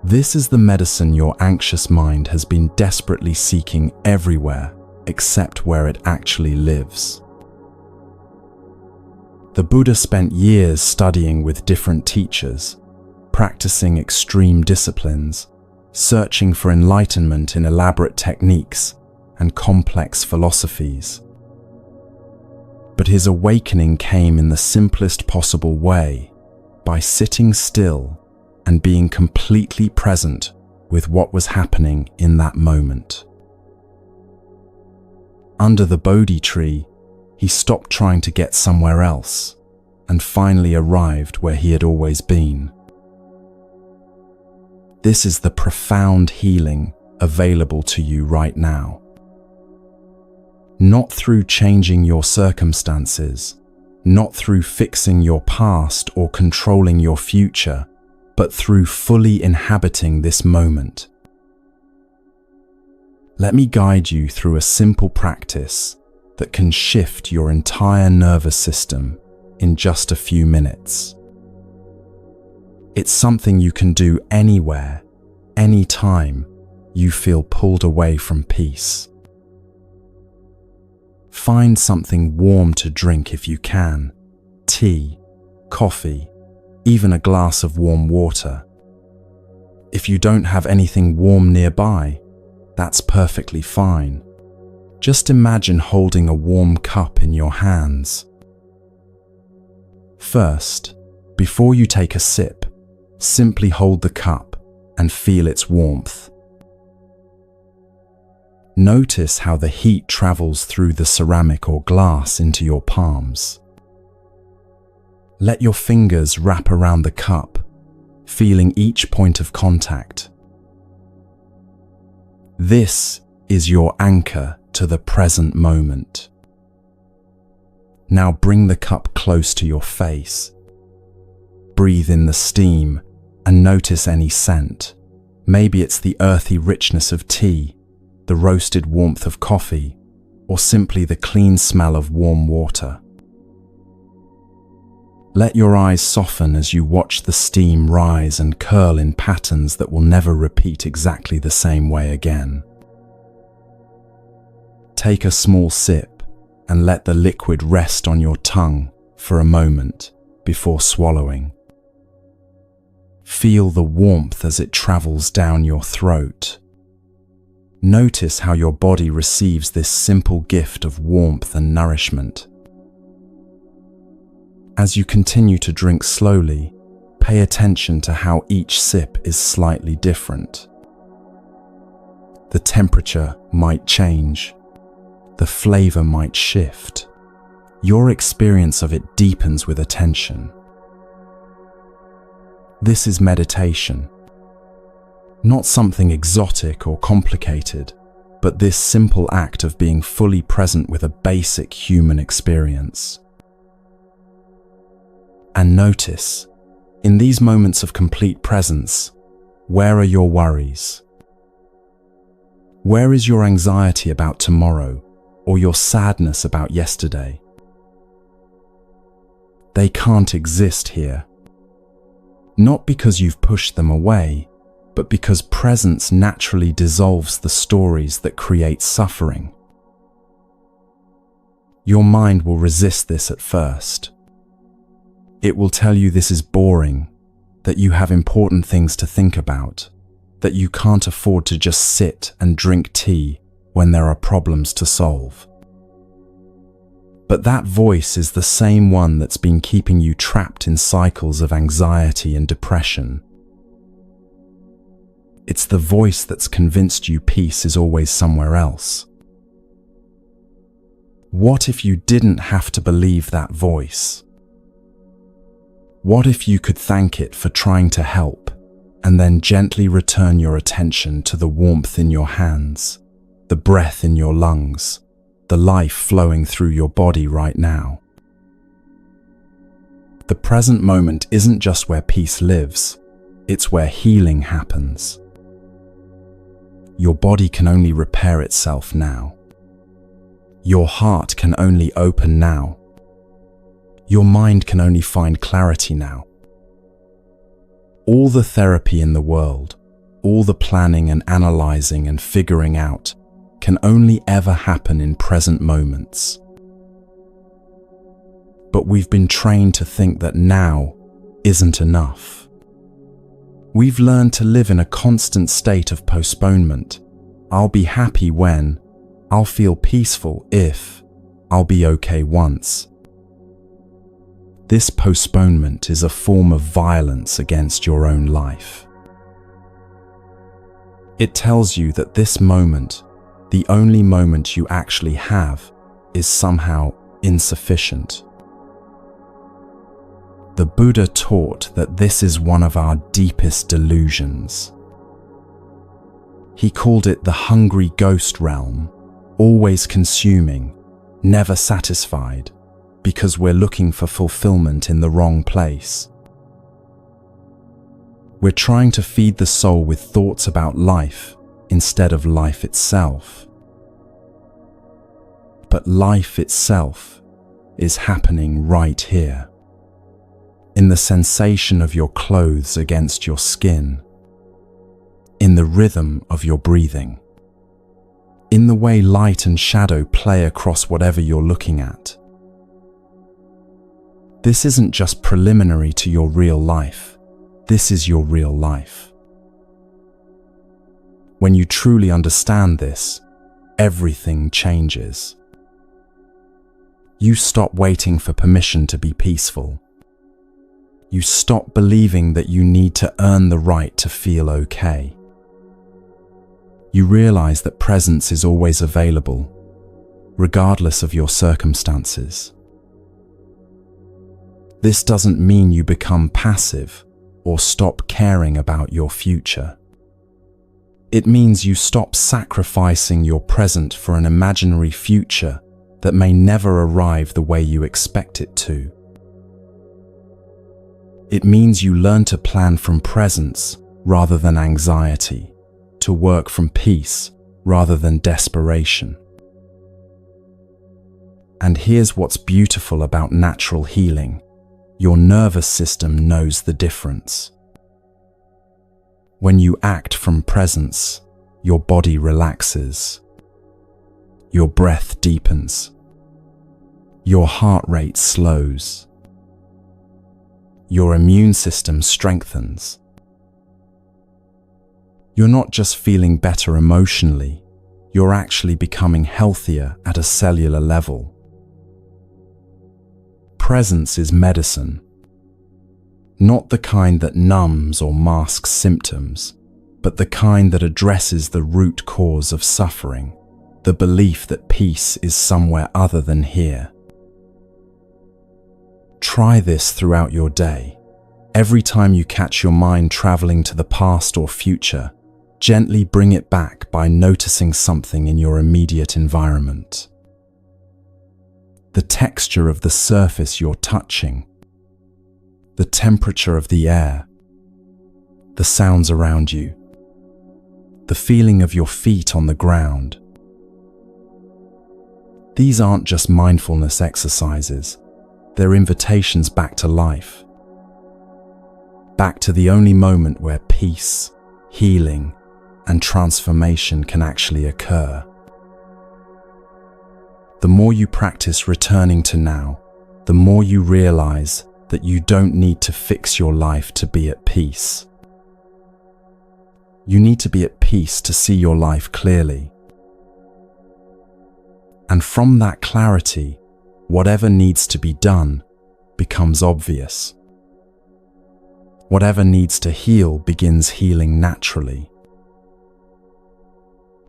This is the medicine your anxious mind has been desperately seeking everywhere except where it actually lives. The Buddha spent years studying with different teachers, practicing extreme disciplines, searching for enlightenment in elaborate techniques and complex philosophies. But his awakening came in the simplest possible way, by sitting still and being completely present with what was happening in that moment. Under the Bodhi tree, he stopped trying to get somewhere else and finally arrived where he had always been. This is the profound healing available to you right now. Not through changing your circumstances, not through fixing your past or controlling your future, but through fully inhabiting this moment. Let me guide you through a simple practice that can shift your entire nervous system in just a few minutes. It's something you can do anywhere, anytime you feel pulled away from peace. Find something warm to drink if you can. Tea, coffee, even a glass of warm water. If you don't have anything warm nearby, that's perfectly fine. Just imagine holding a warm cup in your hands. First, before you take a sip, simply hold the cup and feel its warmth. Notice how the heat travels through the ceramic or glass into your palms. Let your fingers wrap around the cup, feeling each point of contact. This is your anchor to the present moment. Now bring the cup close to your face. Breathe in the steam and notice any scent. Maybe it's the earthy richness of tea, the roasted warmth of coffee, or simply the clean smell of warm water. Let your eyes soften as you watch the steam rise and curl in patterns that will never repeat exactly the same way again. Take a small sip and let the liquid rest on your tongue for a moment before swallowing. Feel the warmth as it travels down your throat. Notice how your body receives this simple gift of warmth and nourishment. As you continue to drink slowly, pay attention to how each sip is slightly different. The temperature might change. The flavor might shift. Your experience of it deepens with attention. This is meditation. Not something exotic or complicated, but this simple act of being fully present with a basic human experience. And notice, in these moments of complete presence, where are your worries? Where is your anxiety about tomorrow or your sadness about yesterday? They can't exist here. Not because you've pushed them away, but because presence naturally dissolves the stories that create suffering. Your mind will resist this at first. It will tell you this is boring, that you have important things to think about, that you can't afford to just sit and drink tea when there are problems to solve. But that voice is the same one that's been keeping you trapped in cycles of anxiety and depression. It's the voice that's convinced you peace is always somewhere else. What if you didn't have to believe that voice? What if you could thank it for trying to help, and then gently return your attention to the warmth in your hands, the breath in your lungs, the life flowing through your body right now? The present moment isn't just where peace lives, it's where healing happens. Your body can only repair itself now. Your heart can only open now. Your mind can only find clarity now. All the therapy in the world, all the planning and analyzing and figuring out can only ever happen in present moments. But we've been trained to think that now isn't enough. We've learned to live in a constant state of postponement. I'll be happy when, I'll feel peaceful if, I'll be okay once. This postponement is a form of violence against your own life. It tells you that this moment, the only moment you actually have, is somehow insufficient. The Buddha taught that this is one of our deepest delusions. He called it the hungry ghost realm, always consuming, never satisfied, because we're looking for fulfillment in the wrong place. We're trying to feed the soul with thoughts about life instead of life itself. But life itself is happening right here, in the sensation of your clothes against your skin, in the rhythm of your breathing, in the way light and shadow play across whatever you're looking at. This isn't just preliminary to your real life. This is your real life. When you truly understand this, everything changes. You stop waiting for permission to be peaceful. You stop believing that you need to earn the right to feel okay. You realize that presence is always available, regardless of your circumstances. This doesn't mean you become passive or stop caring about your future. It means you stop sacrificing your present for an imaginary future that may never arrive the way you expect it to. It means you learn to plan from presence rather than anxiety, to work from peace rather than desperation. And here's what's beautiful about natural healing. Your nervous system knows the difference. When you act from presence, your body relaxes. Your breath deepens. Your heart rate slows. Your immune system strengthens. You're not just feeling better emotionally, you're actually becoming healthier at a cellular level. Presence is medicine. Not the kind that numbs or masks symptoms, but the kind that addresses the root cause of suffering, the belief that peace is somewhere other than here. Try this throughout your day. Every time you catch your mind traveling to the past or future, gently bring it back by noticing something in your immediate environment. The texture of the surface you're touching, the temperature of the air, the sounds around you, the feeling of your feet on the ground. These aren't just mindfulness exercises, they're invitations back to life. Back to the only moment where peace, healing, and transformation can actually occur. The more you practice returning to now, the more you realize that you don't need to fix your life to be at peace. You need to be at peace to see your life clearly. And from that clarity, whatever needs to be done becomes obvious. Whatever needs to heal begins healing naturally.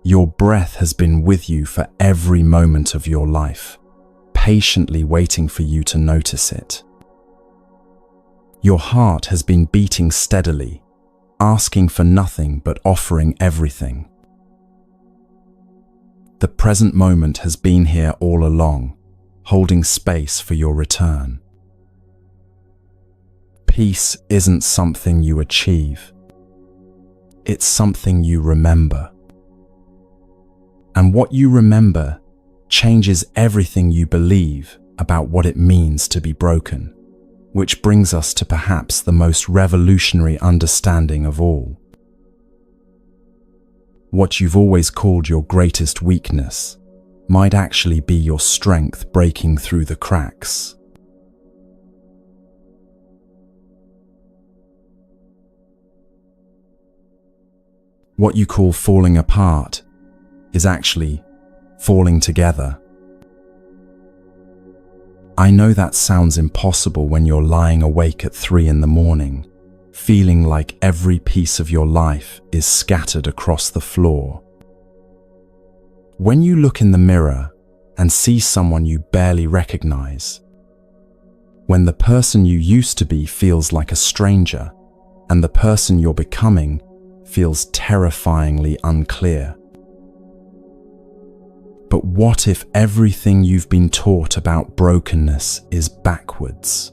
Your breath has been with you for every moment of your life, patiently waiting for you to notice it. Your heart has been beating steadily, asking for nothing but offering everything. The present moment has been here all along, holding space for your return. Peace isn't something you achieve. It's something you remember. And what you remember changes everything you believe about what it means to be broken, which brings us to perhaps the most revolutionary understanding of all. What you've always called your greatest weakness might actually be your strength breaking through the cracks. What you call falling apart is actually falling together. I know that sounds impossible when you're lying awake at 3 a.m, feeling like every piece of your life is scattered across the floor. When you look in the mirror and see someone you barely recognize, when the person you used to be feels like a stranger, and the person you're becoming feels terrifyingly unclear. But what if everything you've been taught about brokenness is backwards?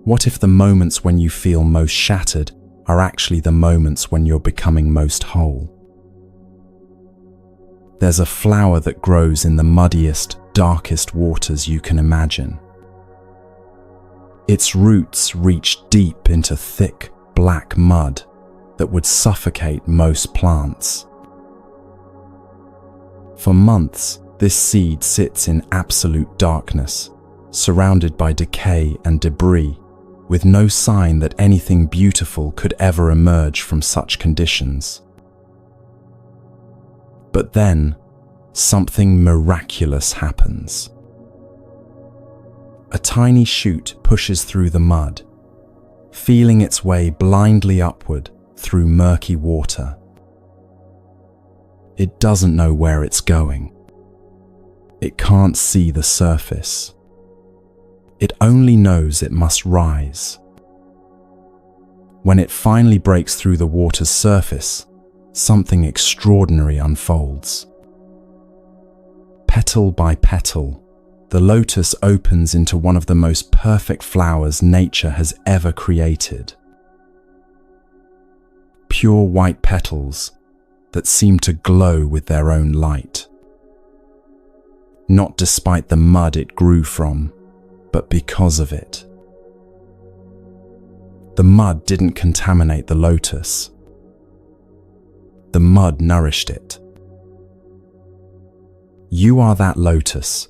What if the moments when you feel most shattered are actually the moments when you're becoming most whole? There's a flower that grows in the muddiest, darkest waters you can imagine. Its roots reach deep into thick, black mud that would suffocate most plants. For months, this seed sits in absolute darkness, surrounded by decay and debris, with no sign that anything beautiful could ever emerge from such conditions. But then, something miraculous happens. A tiny shoot pushes through the mud, feeling its way blindly upward through murky water. It doesn't know where it's going. It can't see the surface. It only knows it must rise. When it finally breaks through the water's surface, something extraordinary unfolds. Petal by petal, the lotus opens into one of the most perfect flowers nature has ever created. Pure white petals that seem to glow with their own light. Not despite the mud it grew from, but because of it. The mud didn't contaminate the lotus. The mud nourished it. You are that lotus,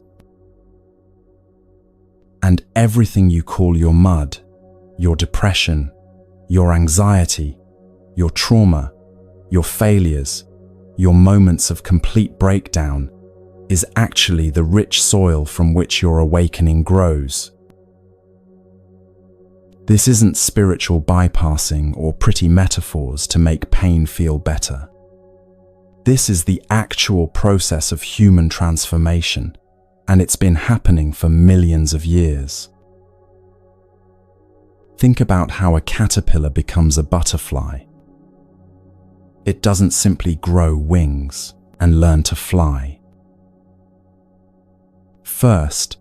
And everything you call your mud, your depression, your anxiety, your trauma, your failures, your moments of complete breakdown, is actually the rich soil from which your awakening grows. This isn't spiritual bypassing or pretty metaphors to make pain feel better. This is the actual process of human transformation, and it's been happening for millions of years. Think about how a caterpillar becomes a butterfly. It doesn't simply grow wings and learn to fly. First,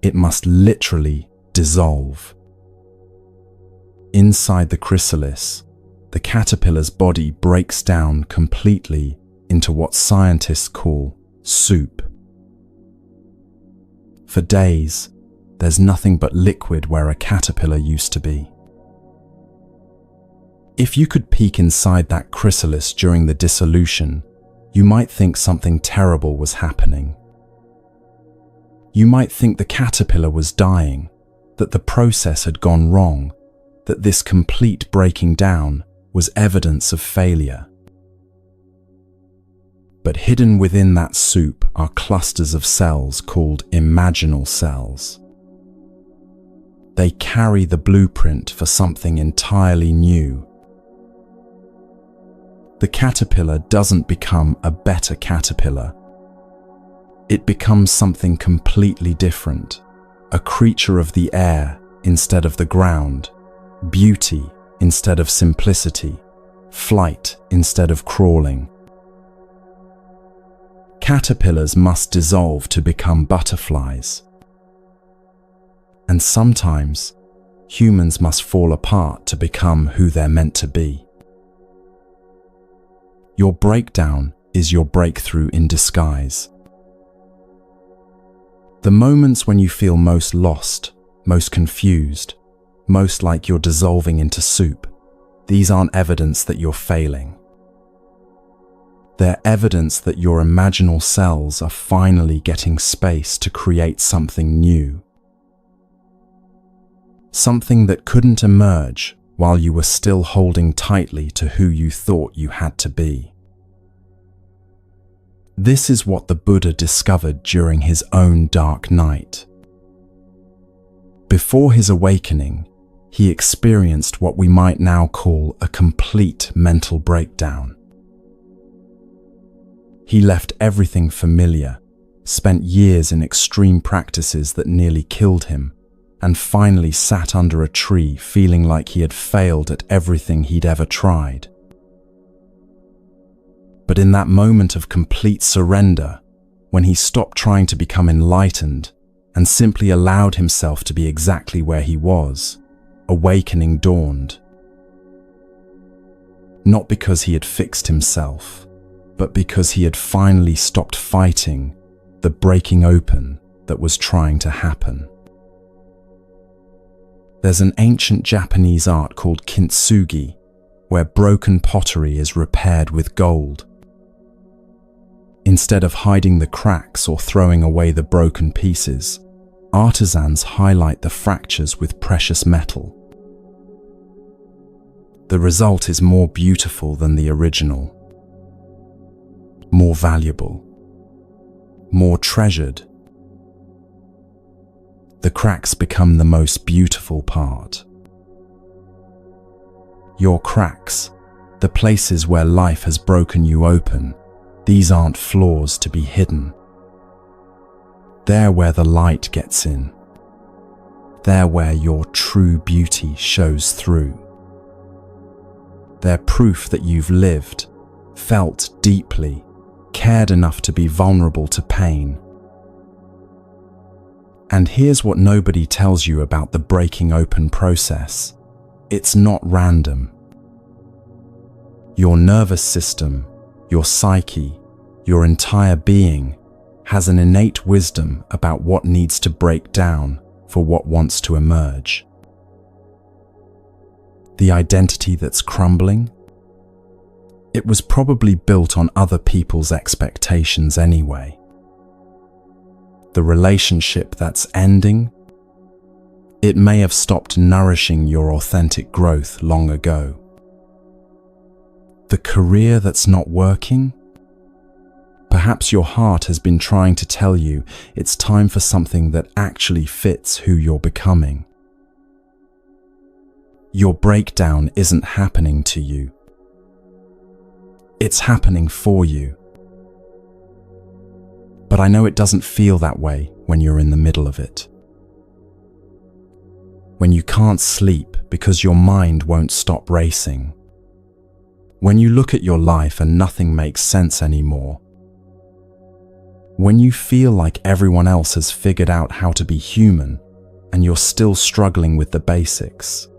it must literally dissolve. Inside the chrysalis, the caterpillar's body breaks down completely into what scientists call soup. For days, there's nothing but liquid where a caterpillar used to be. If you could peek inside that chrysalis during the dissolution, you might think something terrible was happening. You might think the caterpillar was dying, that the process had gone wrong, that this complete breaking down was evidence of failure. But hidden within that soup are clusters of cells called imaginal cells. They carry the blueprint for something entirely new. The caterpillar doesn't become a better caterpillar. It becomes something completely different, a creature of the air instead of the ground, beauty instead of simplicity, flight instead of crawling. Caterpillars must dissolve to become butterflies. And sometimes, humans must fall apart to become who they're meant to be. Your breakdown is your breakthrough in disguise. The moments when you feel most lost, most confused, most like you're dissolving into soup, these aren't evidence that you're failing. They're evidence that your imaginal cells are finally getting space to create something new. Something that couldn't emerge while you were still holding tightly to who you thought you had to be. This is what the Buddha discovered during his own dark night. Before his awakening, he experienced what we might now call a complete mental breakdown. He left everything familiar, spent years in extreme practices that nearly killed him, and finally sat under a tree feeling like he had failed at everything he'd ever tried. But in that moment of complete surrender, when he stopped trying to become enlightened and simply allowed himself to be exactly where he was, awakening dawned. Not because he had fixed himself, but because he had finally stopped fighting the breaking open that was trying to happen. There's an ancient Japanese art called kintsugi, where broken pottery is repaired with gold. Instead of hiding the cracks or throwing away the broken pieces, artisans highlight the fractures with precious metal. The result is more beautiful than the original, more valuable, more treasured. The cracks become the most beautiful part. Your cracks, the places where life has broken you open, these aren't flaws to be hidden. They're where the light gets in. They're where your true beauty shows through. They're proof that you've lived, felt deeply, cared enough to be vulnerable to pain. And here's what nobody tells you about the breaking open process. It's not random. Your nervous system, your psyche, your entire being has an innate wisdom about what needs to break down for what wants to emerge. The identity that's crumbling, it was probably built on other people's expectations anyway. The relationship that's ending, It may have stopped nourishing your authentic growth long ago. The career that's not working? Perhaps your heart has been trying to tell you it's time for something that actually fits who you're becoming. Your breakdown isn't happening to you. It's happening for you. But I know it doesn't feel that way when you're in the middle of it. When you can't sleep because your mind won't stop racing. When you look at your life and nothing makes sense anymore. When you feel like everyone else has figured out how to be human and you're still struggling with the basics.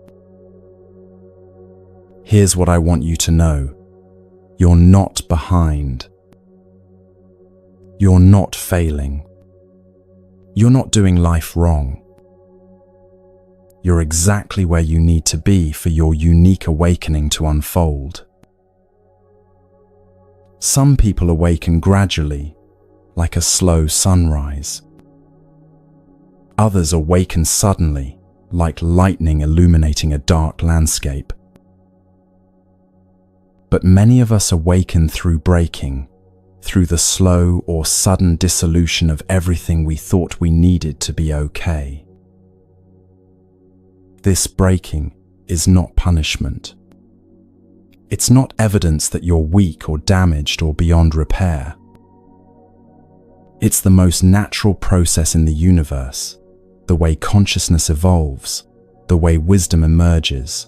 Here's what I want you to know. You're not behind. You're not failing. You're not doing life wrong. You're exactly where you need to be for your unique awakening to unfold. Some people awaken gradually, like a slow sunrise. Others awaken suddenly, like lightning illuminating a dark landscape. But many of us awaken through breaking, through the slow or sudden dissolution of everything we thought we needed to be okay. This breaking is not punishment. It's not evidence that you're weak or damaged or beyond repair. It's the most natural process in the universe, the way consciousness evolves, the way wisdom emerges,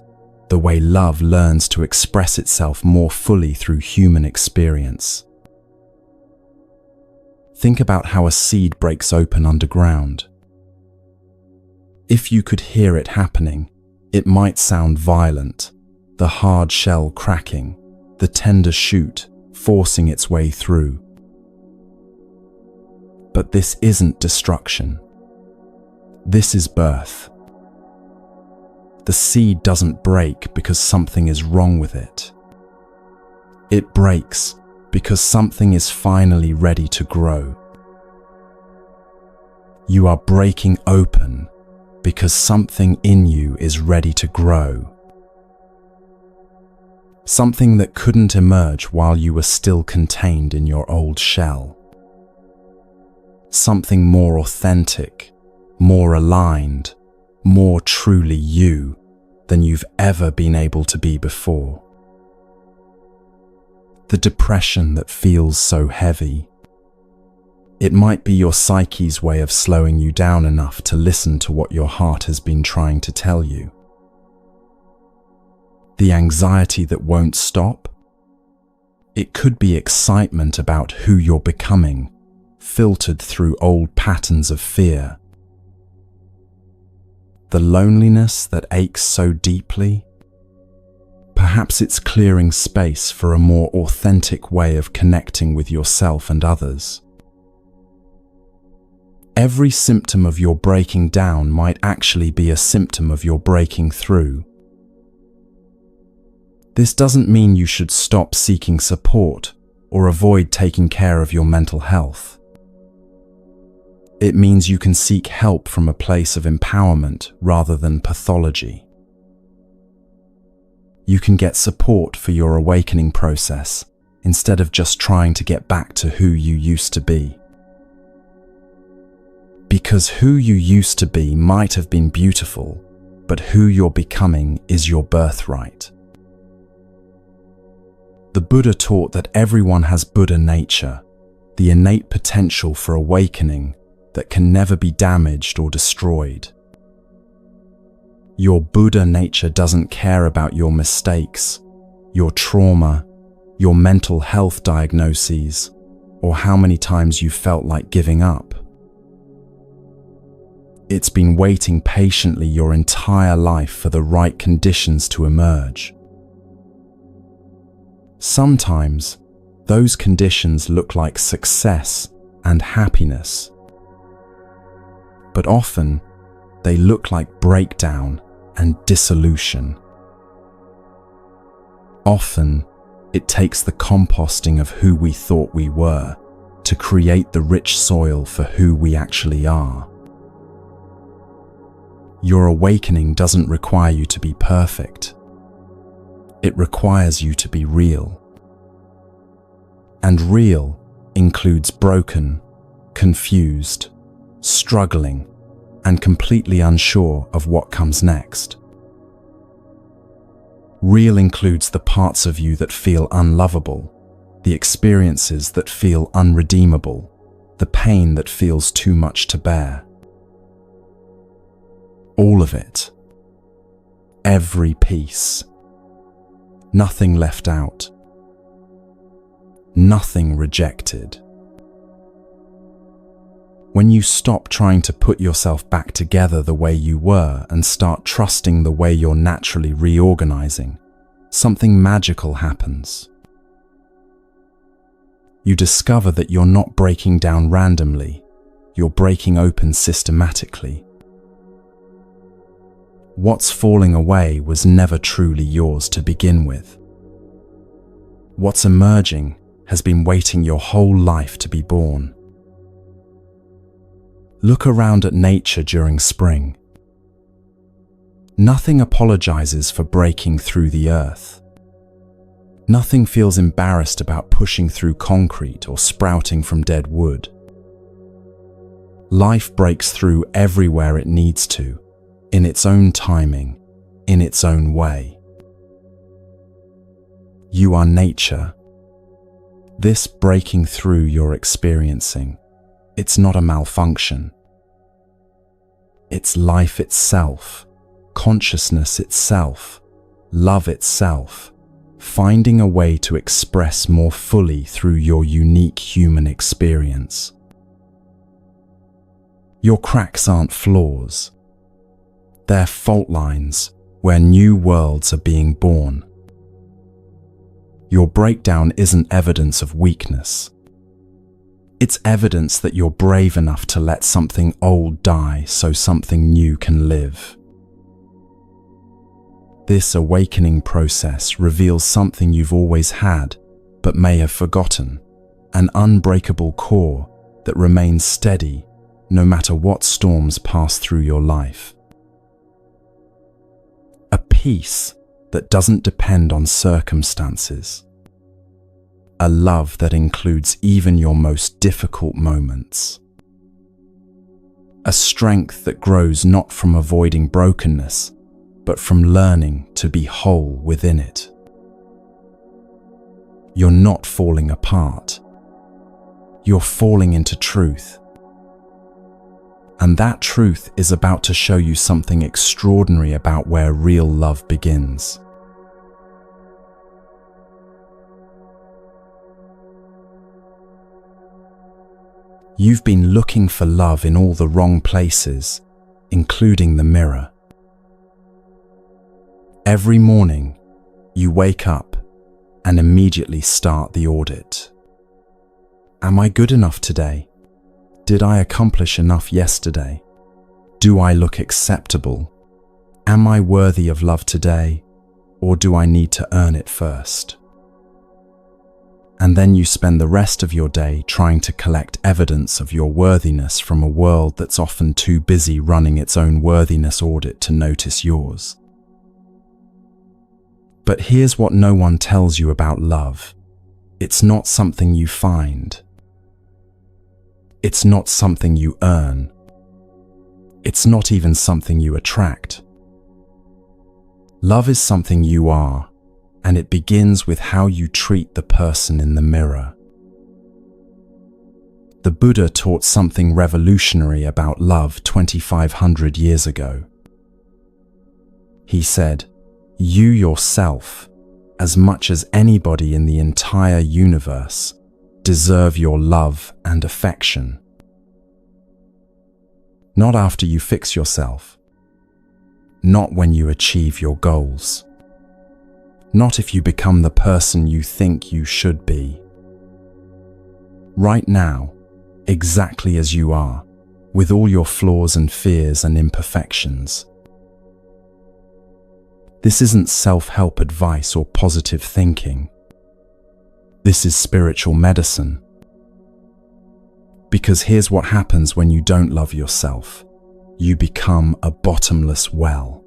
the way love learns to express itself more fully through human experience. Think about how a seed breaks open underground. If you could hear it happening, it might sound violent, the hard shell cracking, the tender shoot forcing its way through. But this isn't destruction. This is birth. The seed doesn't break because something is wrong with it. It breaks because something is finally ready to grow. You are breaking open because something in you is ready to grow. Something that couldn't emerge while you were still contained in your old shell. Something more authentic, more aligned, more truly you than you've ever been able to be before. The depression that feels so heavy. It might be your psyche's way of slowing you down enough to listen to what your heart has been trying to tell you. The anxiety that won't stop. It could be excitement about who you're becoming, filtered through old patterns of fear. The loneliness that aches so deeply. Perhaps it's clearing space for a more authentic way of connecting with yourself and others. Every symptom of your breaking down might actually be a symptom of your breaking through. This doesn't mean you should stop seeking support or avoid taking care of your mental health. It means you can seek help from a place of empowerment rather than pathology. You can get support for your awakening process instead of just trying to get back to who you used to be. Because who you used to be might have been beautiful, but who you're becoming is your birthright. The Buddha taught that everyone has Buddha nature, the innate potential for awakening that can never be damaged or destroyed. Your Buddha nature doesn't care about your mistakes, your trauma, your mental health diagnoses, or how many times you felt like giving up. It's been waiting patiently your entire life for the right conditions to emerge. Sometimes, those conditions look like success and happiness. But often, they look like breakdown and dissolution. Often, it takes the composting of who we thought we were to create the rich soil for who we actually are. Your awakening doesn't require you to be perfect. It requires you to be real. And real includes broken, confused, struggling, and completely unsure of what comes next. Real includes the parts of you that feel unlovable, the experiences that feel unredeemable, the pain that feels too much to bear. All of it. Every piece. Nothing left out. Nothing rejected. When you stop trying to put yourself back together the way you were and start trusting the way you're naturally reorganizing, something magical happens. You discover that you're not breaking down randomly, you're breaking open systematically. What's falling away was never truly yours to begin with. What's emerging has been waiting your whole life to be born. Look around at nature during spring. Nothing apologizes for breaking through the earth. Nothing feels embarrassed about pushing through concrete or sprouting from dead wood. Life breaks through everywhere it needs to, in its own timing, in its own way. You are nature. This breaking through you're experiencing, it's not a malfunction. It's life itself, consciousness itself, love itself, finding a way to express more fully through your unique human experience. Your cracks aren't flaws. They're fault lines where new worlds are being born. Your breakdown isn't evidence of weakness. It's evidence that you're brave enough to let something old die so something new can live. This awakening process reveals something you've always had, but may have forgotten, an unbreakable core that remains steady no matter what storms pass through your life. A peace that doesn't depend on circumstances. A love that includes even your most difficult moments. A strength that grows not from avoiding brokenness, but from learning to be whole within it. You're not falling apart. You're falling into truth. And that truth is about to show you something extraordinary about where real love begins. You've been looking for love in all the wrong places, including the mirror. Every morning, you wake up and immediately start the audit. Am I good enough today? Did I accomplish enough yesterday? Do I look acceptable? Am I worthy of love today, or do I need to earn it first? And then you spend the rest of your day trying to collect evidence of your worthiness from a world that's often too busy running its own worthiness audit to notice yours. But here's what no one tells you about love. It's not something you find. It's not something you earn. It's not even something you attract. Love is something you are, and it begins with how you treat the person in the mirror. The Buddha taught something revolutionary about love 2,500 years ago. He said, "You yourself, as much as anybody in the entire universe, deserve your love and affection. Not after you fix yourself. Not when you achieve your goals. Not if you become the person you think you should be. Right now, exactly as you are, with all your flaws and fears and imperfections." This isn't self-help advice or positive thinking. This is spiritual medicine. Because here's what happens when you don't love yourself. you become a bottomless well.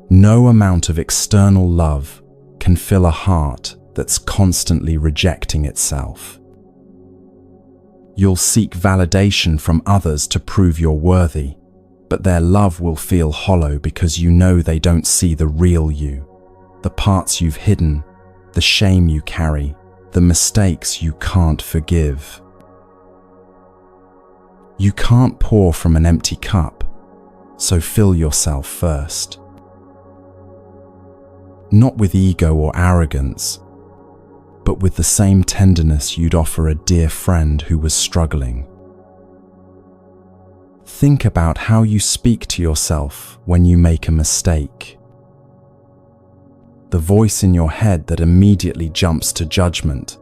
No amount of external love can fill a heart that's constantly rejecting itself. You'll seek validation from others to prove you're worthy, but their love will feel hollow because you know they don't see the real you, the parts you've hidden, the shame you carry, the mistakes you can't forgive. You can't pour from an empty cup, so fill yourself first. Not with ego or arrogance, but with the same tenderness you'd offer a dear friend who was struggling. Think about how you speak to yourself when you make a mistake. The voice in your head that immediately jumps to judgment.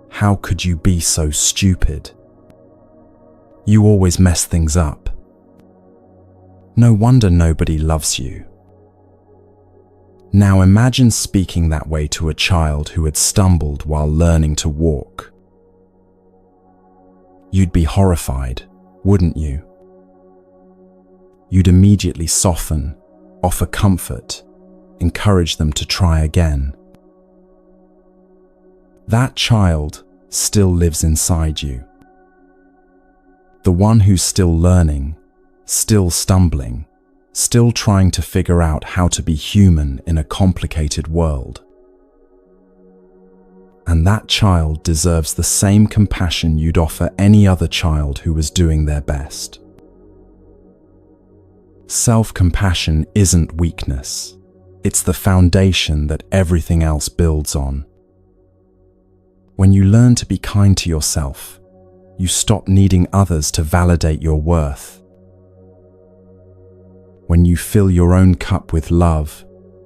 How could you be so stupid? You always mess things up. No wonder nobody loves you. Now imagine speaking that way to a child who had stumbled while learning to walk. You'd be horrified, wouldn't you? You'd immediately soften, offer comfort, encourage them to try again. That child still lives inside you. The one who's still learning, still stumbling, still trying to figure out how to be human in a complicated world. And that child deserves the same compassion you'd offer any other child who was doing their best. Self-compassion isn't weakness. It's the foundation that everything else builds on. When you learn to be kind to yourself, you stop needing others to validate your worth. When you fill your own cup with love,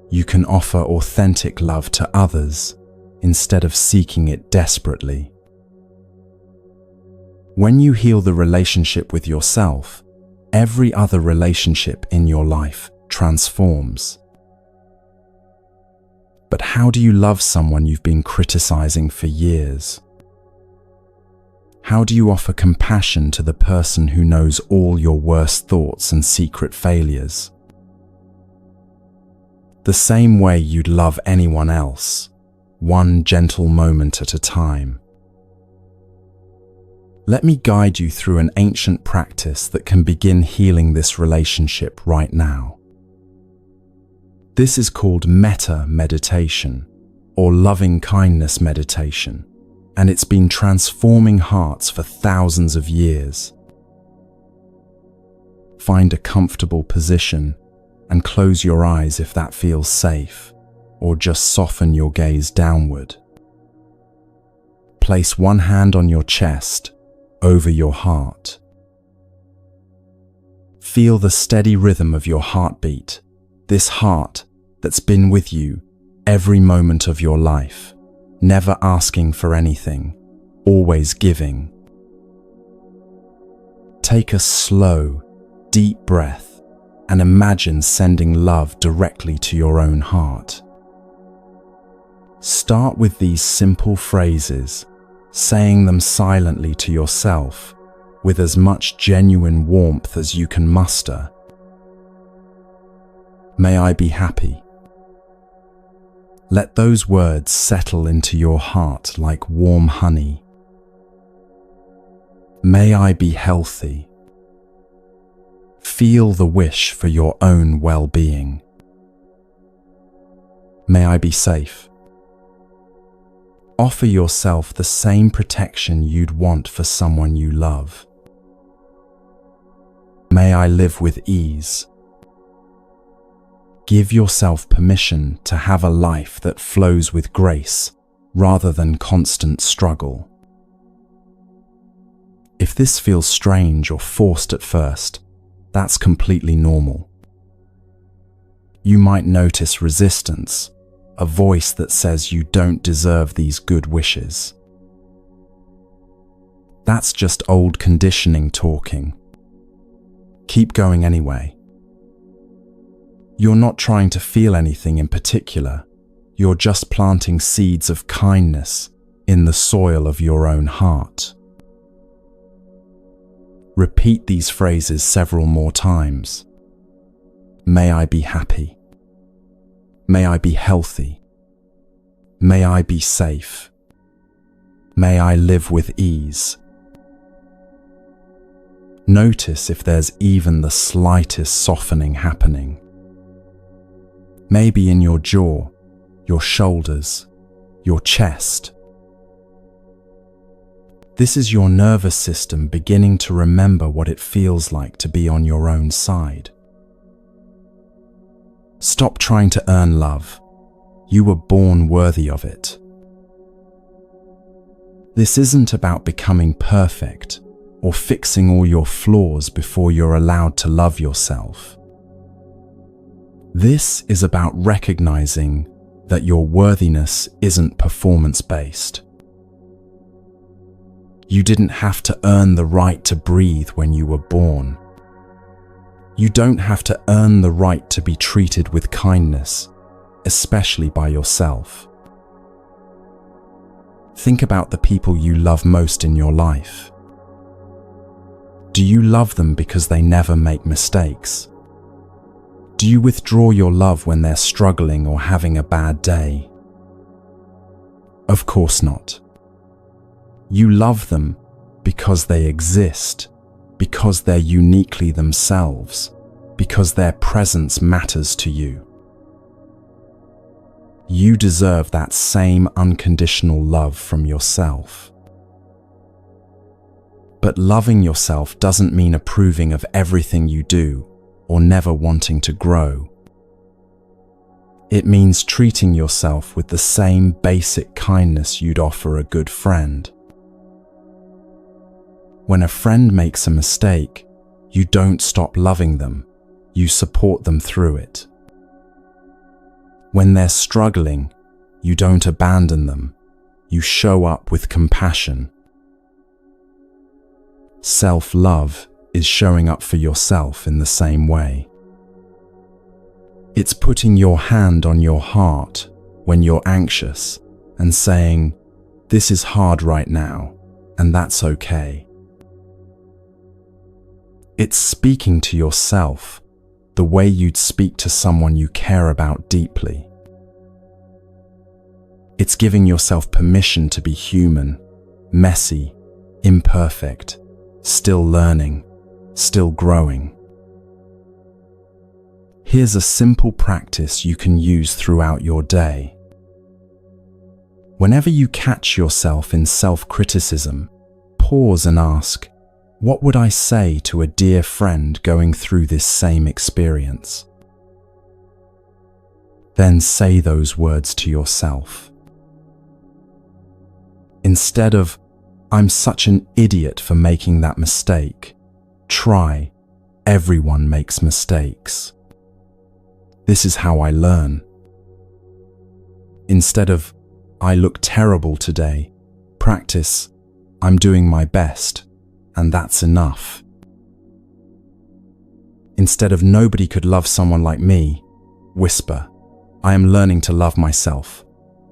you can offer authentic love to others instead of seeking it desperately. When you heal the relationship with yourself, every other relationship in your life transforms. But how do you love someone you've been criticizing for years? How do you offer compassion to the person who knows all your worst thoughts and secret failures? The same way you'd love anyone else, one gentle moment at a time. Let me guide you through an ancient practice that can begin healing this relationship right now. This is called metta meditation, or loving kindness meditation, and it's been transforming hearts for thousands of years. Find a comfortable position and close your eyes if that feels safe, or just soften your gaze downward. Place one hand on your chest, over your heart. Feel the steady rhythm of your heartbeat, this heart that's been with you every moment of your life, never asking for anything, always giving. Take a slow, deep breath and imagine sending love directly to your own heart. Start with these simple phrases, saying them silently to yourself with as much genuine warmth as you can muster. May I be happy. Let those words settle into your heart like warm honey. May I be healthy. Feel the wish for your own well-being. May I be safe. Offer yourself the same protection you'd want for someone you love. May I live with ease. Give yourself permission to have a life that flows with grace rather than constant struggle. If this feels strange or forced at first, that's completely normal. You might notice resistance, a voice that says you don't deserve these good wishes. That's just old conditioning talking. Keep going anyway. You're not trying to feel anything in particular. You're just planting seeds of kindness in the soil of your own heart. Repeat these phrases several more times. May I be happy. May I be healthy. May I be safe. May I live with ease. Notice if there's even the slightest softening happening. Maybe in your jaw, your shoulders, your chest. This is your nervous system beginning to remember what it feels like to be on your own side. Stop trying to earn love. You were born worthy of it. This isn't about becoming perfect or fixing all your flaws before you're allowed to love yourself. This is about recognizing that your worthiness isn't performance-based. You didn't have to earn the right to breathe when you were born. You don't have to earn the right to be treated with kindness, especially by yourself. Think about the people you love most in your life. Do you love them because they never make mistakes? Do you withdraw your love when they're struggling or having a bad day? Of course not. You love them because they exist, because they're uniquely themselves, because their presence matters to you. You deserve that same unconditional love from yourself. But loving yourself doesn't mean approving of everything you do or never wanting to grow. It means treating yourself with the same basic kindness you'd offer a good friend. When a friend makes a mistake, you don't stop loving them, you support them through it. When they're struggling, you don't abandon them, you show up with compassion. Self-love is showing up for yourself in the same way. It's putting your hand on your heart when you're anxious and saying, "This is hard right now, and that's okay." It's speaking to yourself the way you'd speak to someone you care about deeply. It's giving yourself permission to be human, messy, imperfect, still learning, still growing. Here's a simple practice you can use throughout your day. Whenever you catch yourself in self-criticism, pause and ask, what would I say to a dear friend going through this same experience? Then say those words to yourself. Instead of, "I'm such an idiot for making that mistake," try, "Everyone makes mistakes. This is how I learn." Instead of, "I look terrible today," practice, "I'm doing my best, and that's enough." Instead of "Nobody could love someone like me," whisper, "I am learning to love myself,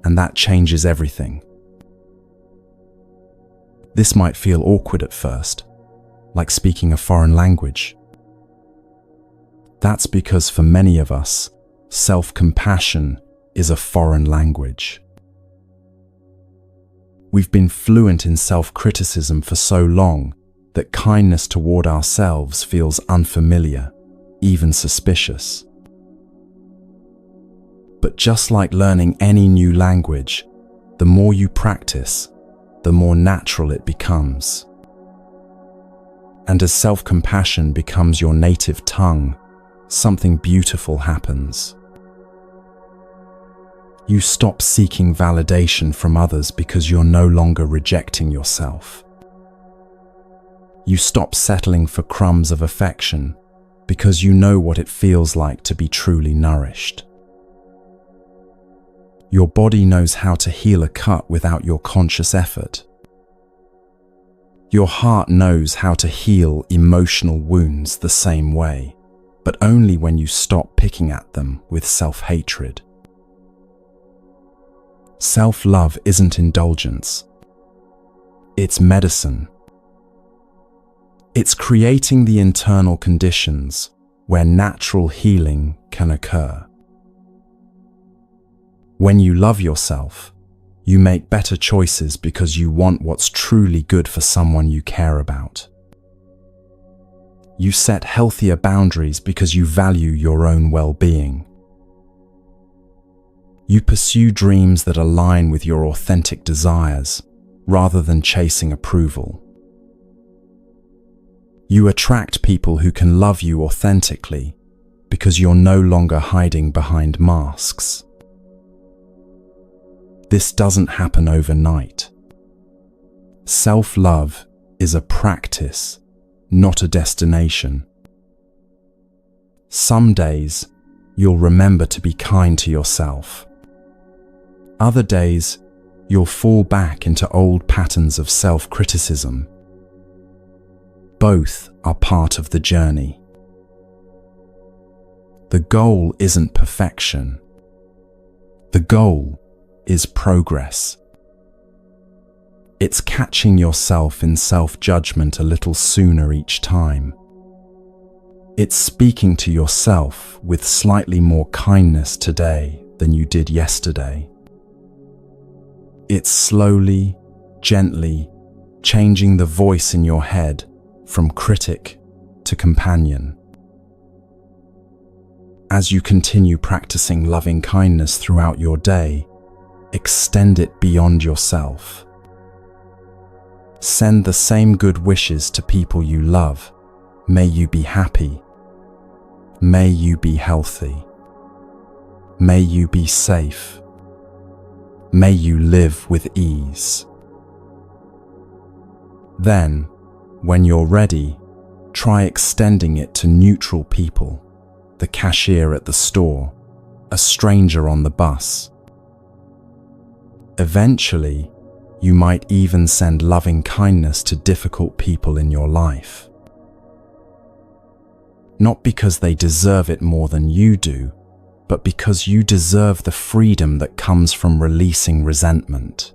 and that changes everything." This might feel awkward at first, like speaking a foreign language. That's because for many of us, self-compassion is a foreign language. We've been fluent in self-criticism for so long that kindness toward ourselves feels unfamiliar, even suspicious. But just like learning any new language, the more you practice, the more natural it becomes. And as self-compassion becomes your native tongue, something beautiful happens. You stop seeking validation from others because you're no longer rejecting yourself. You stop settling for crumbs of affection because you know what it feels like to be truly nourished. Your body knows how to heal a cut without your conscious effort. Your heart knows how to heal emotional wounds the same way, but only when you stop picking at them with self-hatred. Self-love isn't indulgence. It's medicine. It's creating the internal conditions where natural healing can occur. When you love yourself, you make better choices because you want what's truly good for someone you care about. You set healthier boundaries because you value your own well-being. You pursue dreams that align with your authentic desires rather than chasing approval. You attract people who can love you authentically because you're no longer hiding behind masks. This doesn't happen overnight. Self-love is a practice, not a destination. Some days, you'll remember to be kind to yourself. Other days, you'll fall back into old patterns of self-criticism. Both are part of the journey. The goal isn't perfection. The goal is progress. It's catching yourself in self-judgment a little sooner each time. It's speaking to yourself with slightly more kindness today than you did yesterday. It's slowly, gently changing the voice in your head from critic to companion. As you continue practicing loving kindness throughout your day, extend it beyond yourself. Send the same good wishes to people you love. May you be happy. May you be healthy. May you be safe. May you live with ease. Then, when you're ready, try extending it to neutral people, the cashier at the store, a stranger on the bus. Eventually, you might even send loving kindness to difficult people in your life. Not because they deserve it more than you do, but because you deserve the freedom that comes from releasing resentment.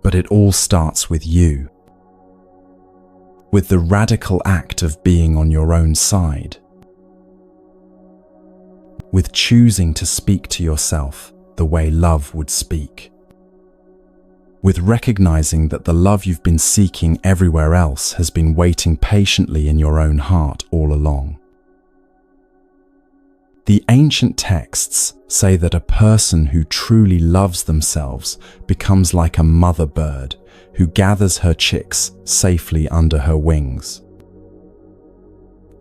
But it all starts with you, with the radical act of being on your own side, with choosing to speak to yourself the way love would speak, with recognizing that the love you've been seeking everywhere else has been waiting patiently in your own heart all along. The ancient texts say that a person who truly loves themselves becomes like a mother bird who gathers her chicks safely under her wings.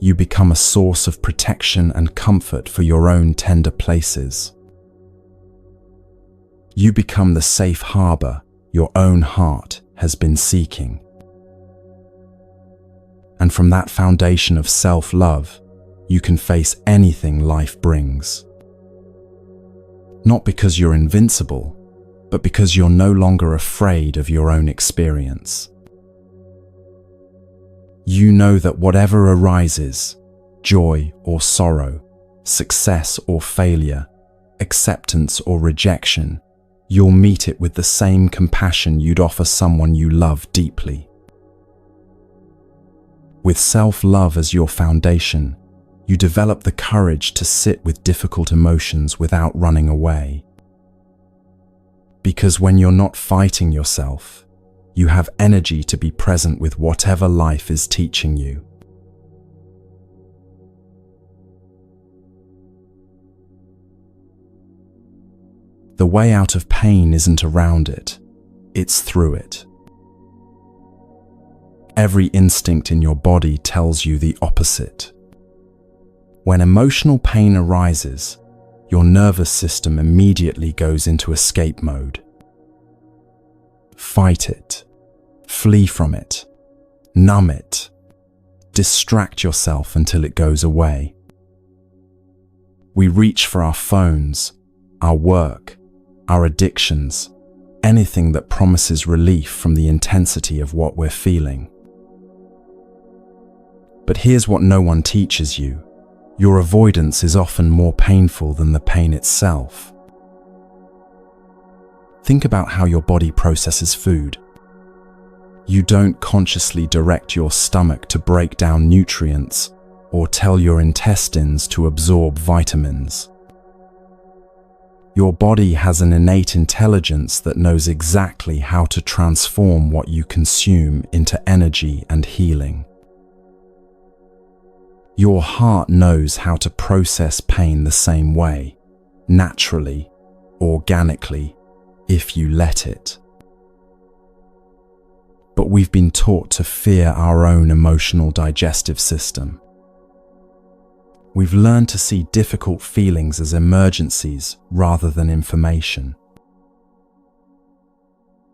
You become a source of protection and comfort for your own tender places. You become the safe harbor your own heart has been seeking. And from that foundation of self-love, you can face anything life brings. Not because you're invincible, but because you're no longer afraid of your own experience. You know that whatever arises, joy or sorrow, success or failure, acceptance or rejection, you'll meet it with the same compassion you'd offer someone you love deeply. With self-love as your foundation, you develop the courage to sit with difficult emotions without running away. Because when you're not fighting yourself, you have energy to be present with whatever life is teaching you. The way out of pain isn't around it, it's through it. Every instinct in your body tells you the opposite. When emotional pain arises, your nervous system immediately goes into escape mode. Fight it, flee from it, numb it, distract yourself until it goes away. We reach for our phones, our work, our addictions, anything that promises relief from the intensity of what we're feeling. But here's what no one teaches you. Your avoidance is often more painful than the pain itself. Think about how your body processes food. You don't consciously direct your stomach to break down nutrients or tell your intestines to absorb vitamins. Your body has an innate intelligence that knows exactly how to transform what you consume into energy and healing. Your heart knows how to process pain the same way, naturally, organically, if you let it. But we've been taught to fear our own emotional digestive system. We've learned to see difficult feelings as emergencies rather than information.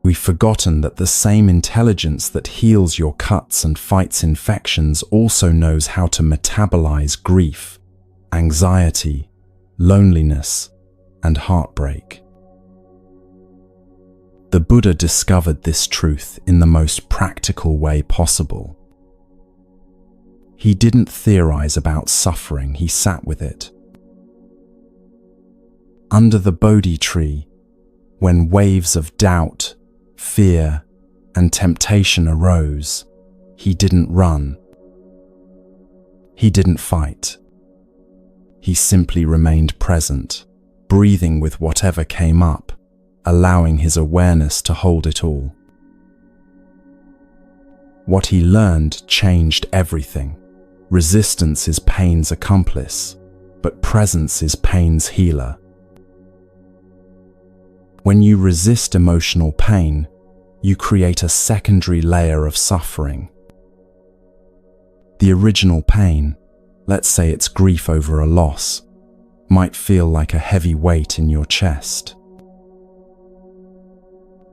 We've forgotten that the same intelligence that heals your cuts and fights infections also knows how to metabolize grief, anxiety, loneliness, and heartbreak. The Buddha discovered this truth in the most practical way possible. He didn't theorize about suffering, he sat with it. Under the Bodhi tree, when waves of doubt, fear, and temptation arose, he didn't run. He didn't fight. He simply remained present, breathing with whatever came up, allowing his awareness to hold it all. What he learned changed everything. Resistance is pain's accomplice, but presence is pain's healer. When you resist emotional pain, you create a secondary layer of suffering. The original pain, let's say it's grief over a loss, might feel like a heavy weight in your chest.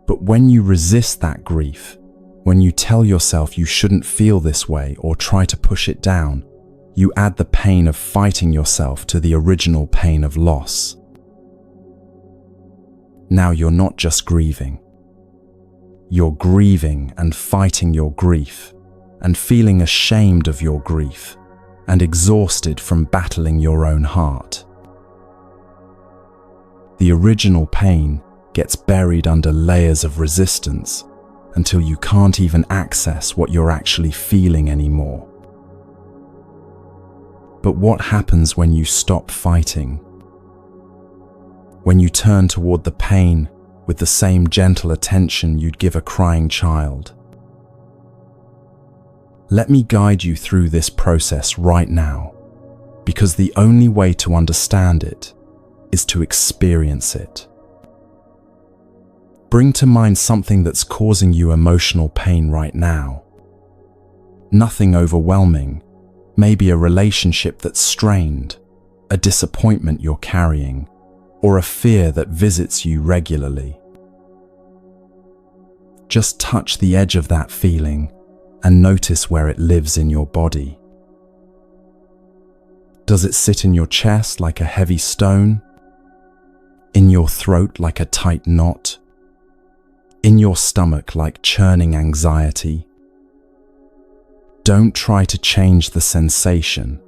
But when you resist that grief, when you tell yourself you shouldn't feel this way or try to push it down, you add the pain of fighting yourself to the original pain of loss. Now you're not just grieving. You're grieving and fighting your grief, and feeling ashamed of your grief, and exhausted from battling your own heart. The original pain gets buried under layers of resistance until you can't even access what you're actually feeling anymore. But what happens when you stop fighting? When you turn toward the pain with the same gentle attention you'd give a crying child? Let me guide you through this process right now, because the only way to understand it is to experience it. Bring to mind something that's causing you emotional pain right now. Nothing overwhelming, maybe a relationship that's strained, a disappointment you're carrying, or a fear that visits you regularly. Just touch the edge of that feeling and notice where it lives in your body. Does it sit in your chest like a heavy stone? In your throat like a tight knot? In your stomach like churning anxiety? Don't try to change the sensation,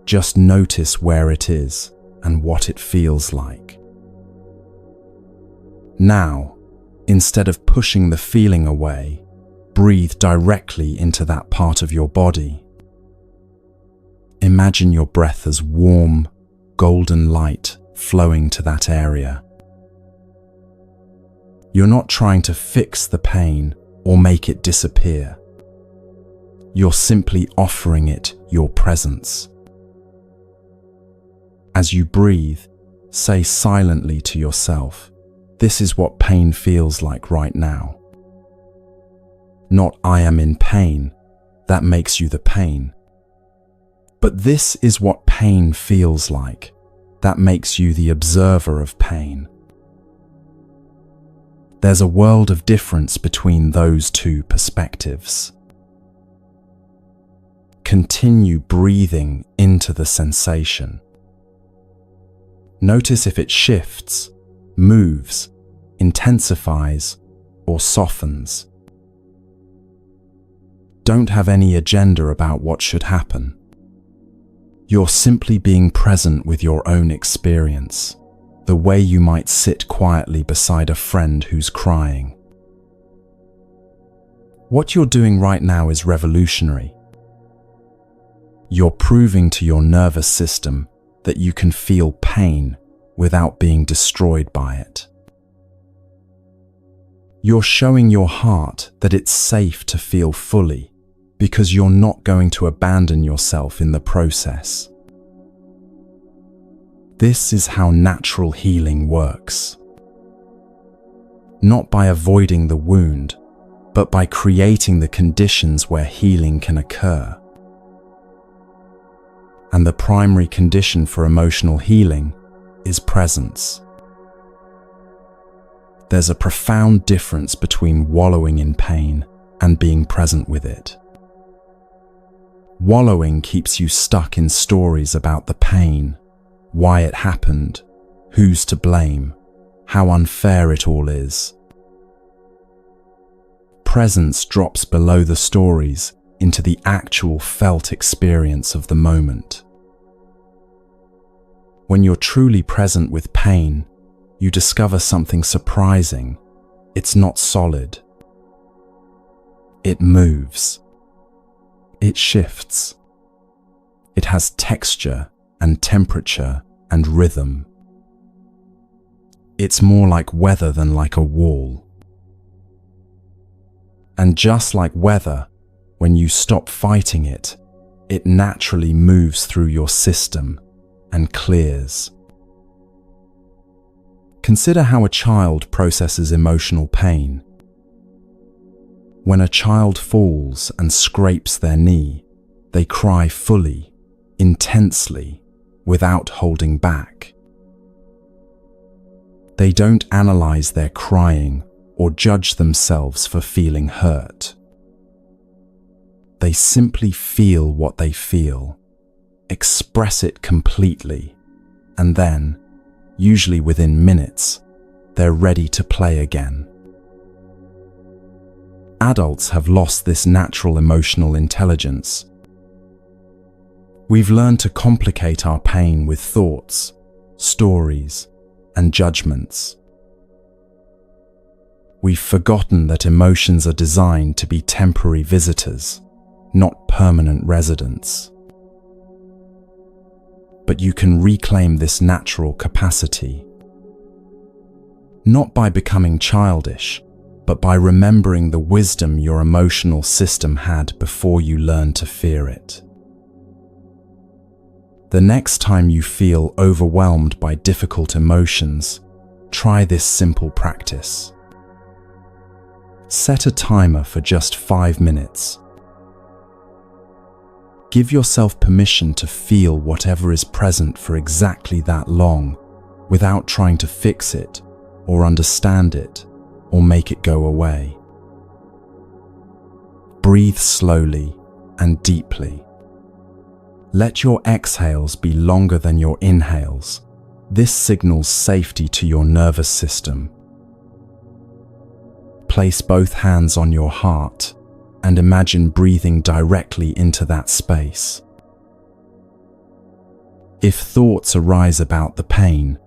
just notice where it is and what it feels like. Now, instead of pushing the feeling away, breathe directly into that part of your body. Imagine your breath as warm, golden light flowing to that area. You're not trying to fix the pain or make it disappear. You're simply offering it your presence. As you breathe, say silently to yourself, "This is what pain feels like right now." Not "I am in pain," that makes you the pain. But this is what pain feels like, that makes you the observer of pain. There's a world of difference between those two perspectives. Continue breathing into the sensation. Notice if it shifts, moves, intensifies, or softens. Don't have any agenda about what should happen. You're simply being present with your own experience, the way you might sit quietly beside a friend who's crying. What you're doing right now is revolutionary. You're proving to your nervous system that you can feel pain without being destroyed by it. You're showing your heart that it's safe to feel fully because you're not going to abandon yourself in the process. This is how natural healing works. Not by avoiding the wound, but by creating the conditions where healing can occur. And the primary condition for emotional healing is presence. There's a profound difference between wallowing in pain and being present with it. Wallowing keeps you stuck in stories about the pain, why it happened, who's to blame, how unfair it all is. Presence drops below the stories into the actual felt experience of the moment. When you're truly present with pain, you discover something surprising. It's not solid. It moves. It shifts. It has texture and temperature and rhythm. It's more like weather than like a wall. And just like weather, when you stop fighting it, it naturally moves through your system and clears. Consider how a child processes emotional pain. When a child falls and scrapes their knee, they cry fully, intensely, without holding back. They don't analyze their crying or judge themselves for feeling hurt. They simply feel what they feel, express it completely, and then, usually within minutes, they're ready to play again. Adults have lost this natural emotional intelligence. We've learned to complicate our pain with thoughts, stories, and judgments. We've forgotten that emotions are designed to be temporary visitors, not permanent residents. But you can reclaim this natural capacity, not by becoming childish, but by remembering the wisdom your emotional system had before you learned to fear it. The next time you feel overwhelmed by difficult emotions, try this simple practice. Set a timer for just 5 minutes. Give yourself permission to feel whatever is present for exactly that long, without trying to fix it, or understand it, or make it go away. Breathe slowly and deeply. Let your exhales be longer than your inhales. This signals safety to your nervous system. Place both hands on your heart and imagine breathing directly into that space. If thoughts arise about the pain,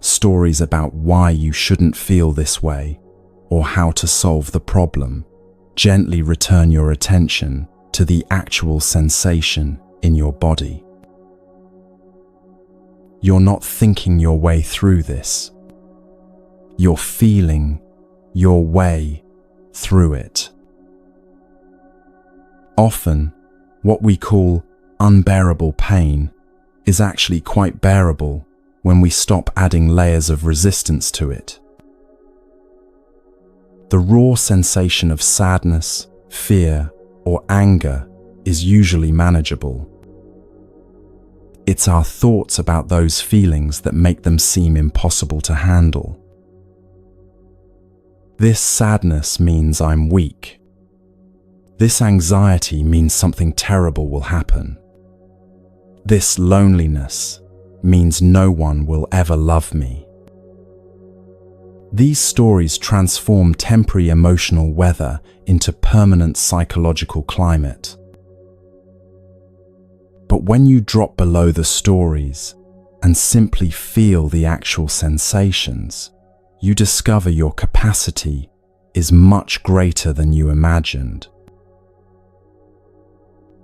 stories about why you shouldn't feel this way, or how to solve the problem, gently return your attention to the actual sensation in your body. You're not thinking your way through this. You're feeling your way through it. Often, what we call unbearable pain is actually quite bearable when we stop adding layers of resistance to it. The raw sensation of sadness, fear, or anger is usually manageable. It's our thoughts about those feelings that make them seem impossible to handle. This sadness means I'm weak. This anxiety means something terrible will happen. This loneliness means no one will ever love me. These stories transform temporary emotional weather into permanent psychological climate. But when you drop below the stories and simply feel the actual sensations, you discover your capacity is much greater than you imagined.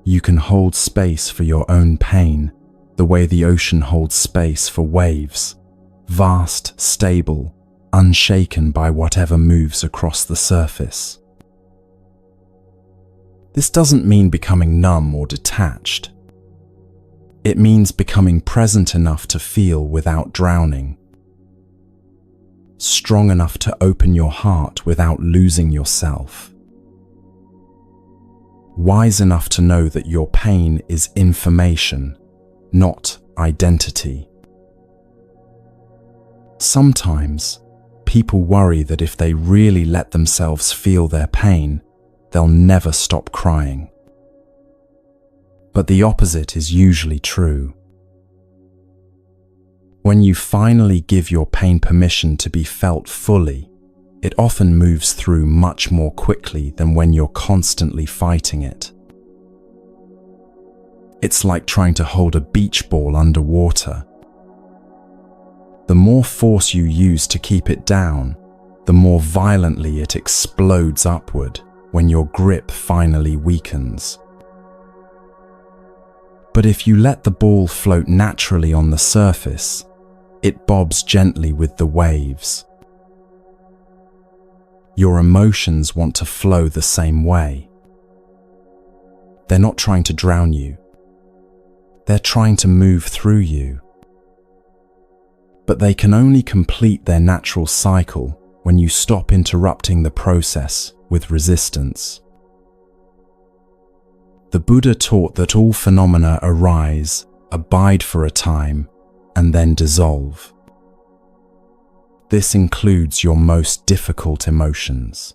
You can hold space for your own pain the way the ocean holds space for waves, vast, stable, unshaken by whatever moves across the surface. This doesn't mean becoming numb or detached. It means becoming present enough to feel without drowning, strong enough to open your heart without losing yourself, wise enough to know that your pain is information, not identity. Sometimes, people worry that if they really let themselves feel their pain, they'll never stop crying. But the opposite is usually true. When you finally give your pain permission to be felt fully, it often moves through much more quickly than when you're constantly fighting it. It's like trying to hold a beach ball underwater. The more force you use to keep it down, the more violently it explodes upward when your grip finally weakens. But if you let the ball float naturally on the surface, it bobs gently with the waves. Your emotions want to flow the same way. They're not trying to drown you. They're trying to move through you. But they can only complete their natural cycle when you stop interrupting the process with resistance. The Buddha taught that all phenomena arise, abide for a time, and then dissolve. This includes your most difficult emotions.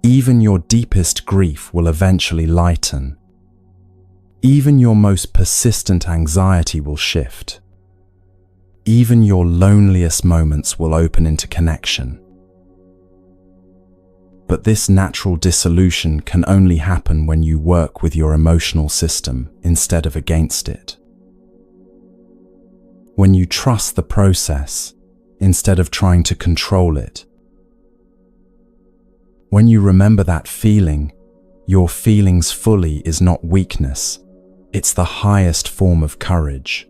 Even your deepest grief will eventually lighten. Even your most persistent anxiety will shift. Even your loneliest moments will open into connection. But this natural dissolution can only happen when you work with your emotional system instead of against it. When you trust the process instead of trying to control it. When you remember that feeling, your feelings fully is not weakness, it's the highest form of courage.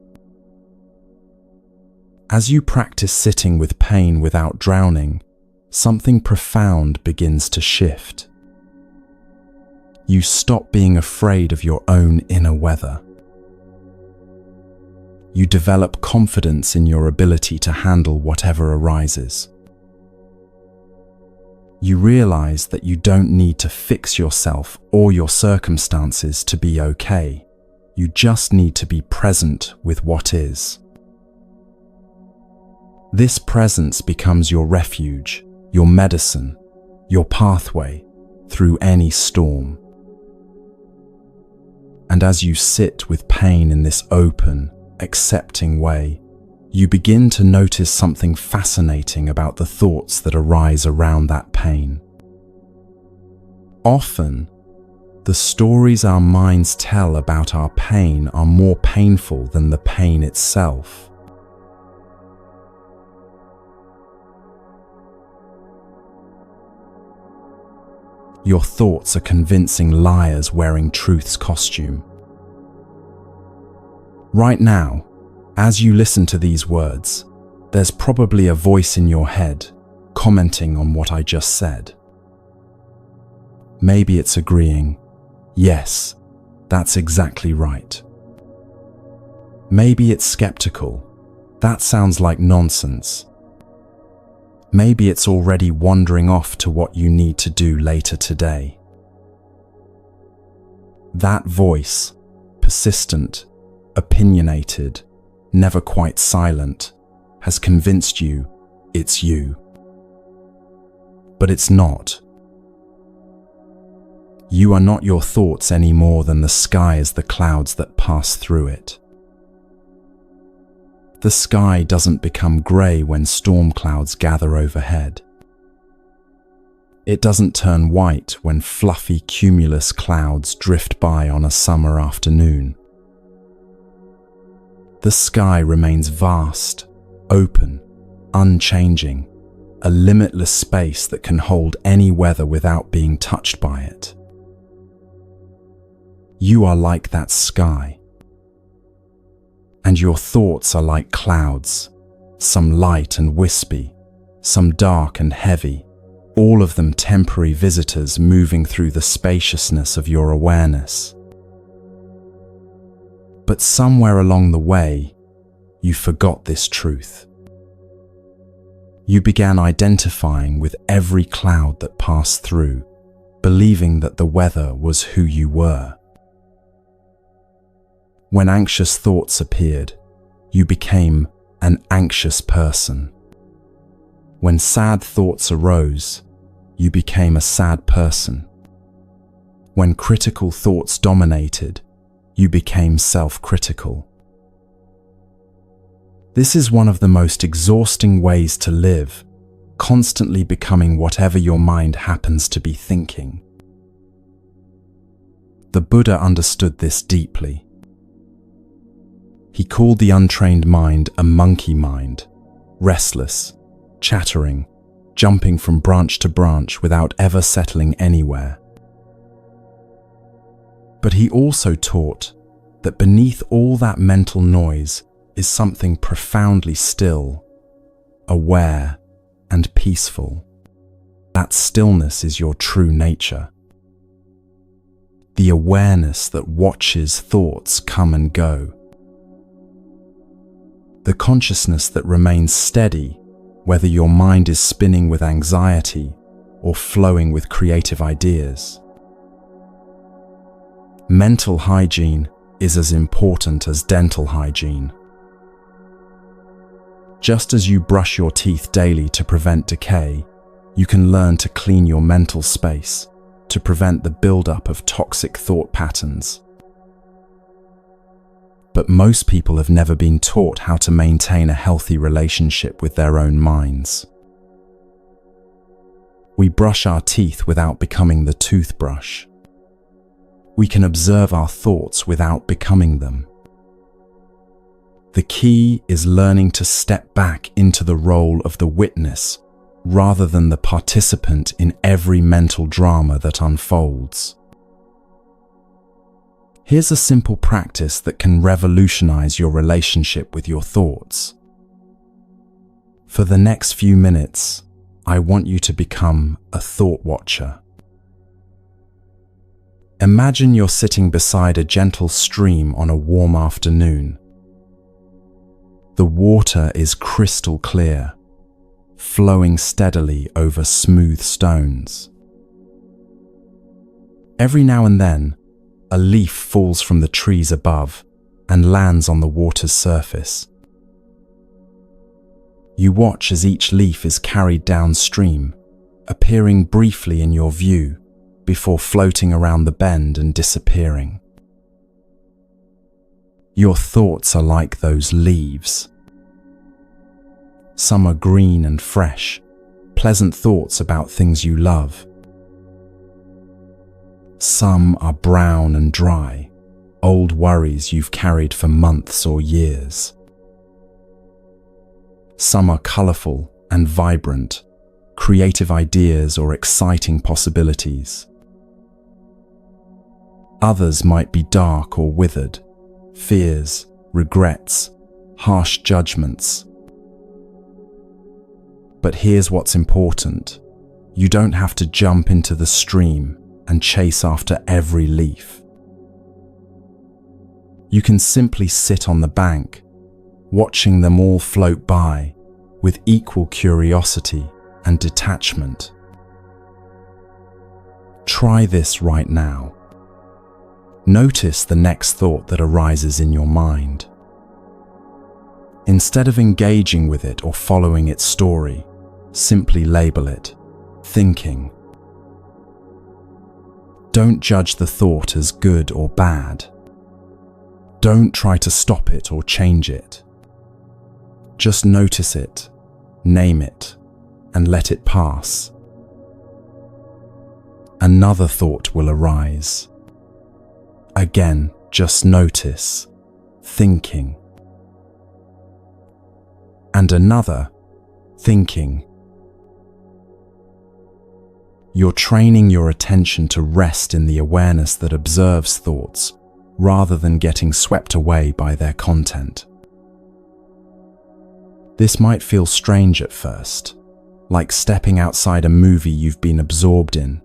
As you practice sitting with pain without drowning, something profound begins to shift. You stop being afraid of your own inner weather. You develop confidence in your ability to handle whatever arises. You realize that you don't need to fix yourself or your circumstances to be okay. You just need to be present with what is. This presence becomes your refuge, your medicine, your pathway through any storm. And as you sit with pain in this open, accepting way, you begin to notice something fascinating about the thoughts that arise around that pain. Often, the stories our minds tell about our pain are more painful than the pain itself. Your thoughts are convincing liars wearing truth's costume. Right now, as you listen to these words, there's probably a voice in your head commenting on what I just said. Maybe it's agreeing, yes, that's exactly right. Maybe it's skeptical, that sounds like nonsense. Maybe it's already wandering off to what you need to do later today. That voice, persistent, opinionated, never quite silent, has convinced you it's you. But it's not. You are not your thoughts any more than the sky is the clouds that pass through it. The sky doesn't become grey when storm clouds gather overhead. It doesn't turn white when fluffy cumulus clouds drift by on a summer afternoon. The sky remains vast, open, unchanging, a limitless space that can hold any weather without being touched by it. You are like that sky, and your thoughts are like clouds, some light and wispy, some dark and heavy, all of them temporary visitors moving through the spaciousness of your awareness. But somewhere along the way, you forgot this truth. You began identifying with every cloud that passed through, believing that the weather was who you were. When anxious thoughts appeared, you became an anxious person. When sad thoughts arose, you became a sad person. When critical thoughts dominated, you became self-critical. This is one of the most exhausting ways to live, constantly becoming whatever your mind happens to be thinking. The Buddha understood this deeply. He called the untrained mind a monkey mind, restless, chattering, jumping from branch to branch without ever settling anywhere. But he also taught that beneath all that mental noise is something profoundly still, aware, and peaceful. That stillness is your true nature. The awareness that watches thoughts come and go. The consciousness that remains steady whether your mind is spinning with anxiety or flowing with creative ideas. Mental hygiene is as important as dental hygiene. Just as you brush your teeth daily to prevent decay, you can learn to clean your mental space to prevent the buildup of toxic thought patterns. But most people have never been taught how to maintain a healthy relationship with their own minds. We brush our teeth without becoming the toothbrush. We can observe our thoughts without becoming them. The key is learning to step back into the role of the witness rather than the participant in every mental drama that unfolds. Here's a simple practice that can revolutionize your relationship with your thoughts. For the next few minutes, I want you to become a thought watcher. Imagine you're sitting beside a gentle stream on a warm afternoon. The water is crystal clear, flowing steadily over smooth stones. Every now and then, a leaf falls from the trees above and lands on the water's surface. You watch as each leaf is carried downstream, appearing briefly in your view before floating around the bend and disappearing. Your thoughts are like those leaves. Some are green and fresh, pleasant thoughts about things you love. Some are brown and dry, old worries you've carried for months or years. Some are colourful and vibrant, creative ideas or exciting possibilities. Others might be dark or withered, fears, regrets, harsh judgments. But here's what's important. You don't have to jump into the stream and chase after every leaf. You can simply sit on the bank, watching them all float by with equal curiosity and detachment. Try this right now. Notice the next thought that arises in your mind. Instead of engaging with it or following its story, simply label it thinking. Don't judge the thought as good or bad. Don't try to stop it or change it. Just notice it, name it, and let it pass. Another thought will arise. Again, just notice, thinking. And another, thinking. You're training your attention to rest in the awareness that observes thoughts, rather than getting swept away by their content. This might feel strange at first, like stepping outside a movie you've been absorbed in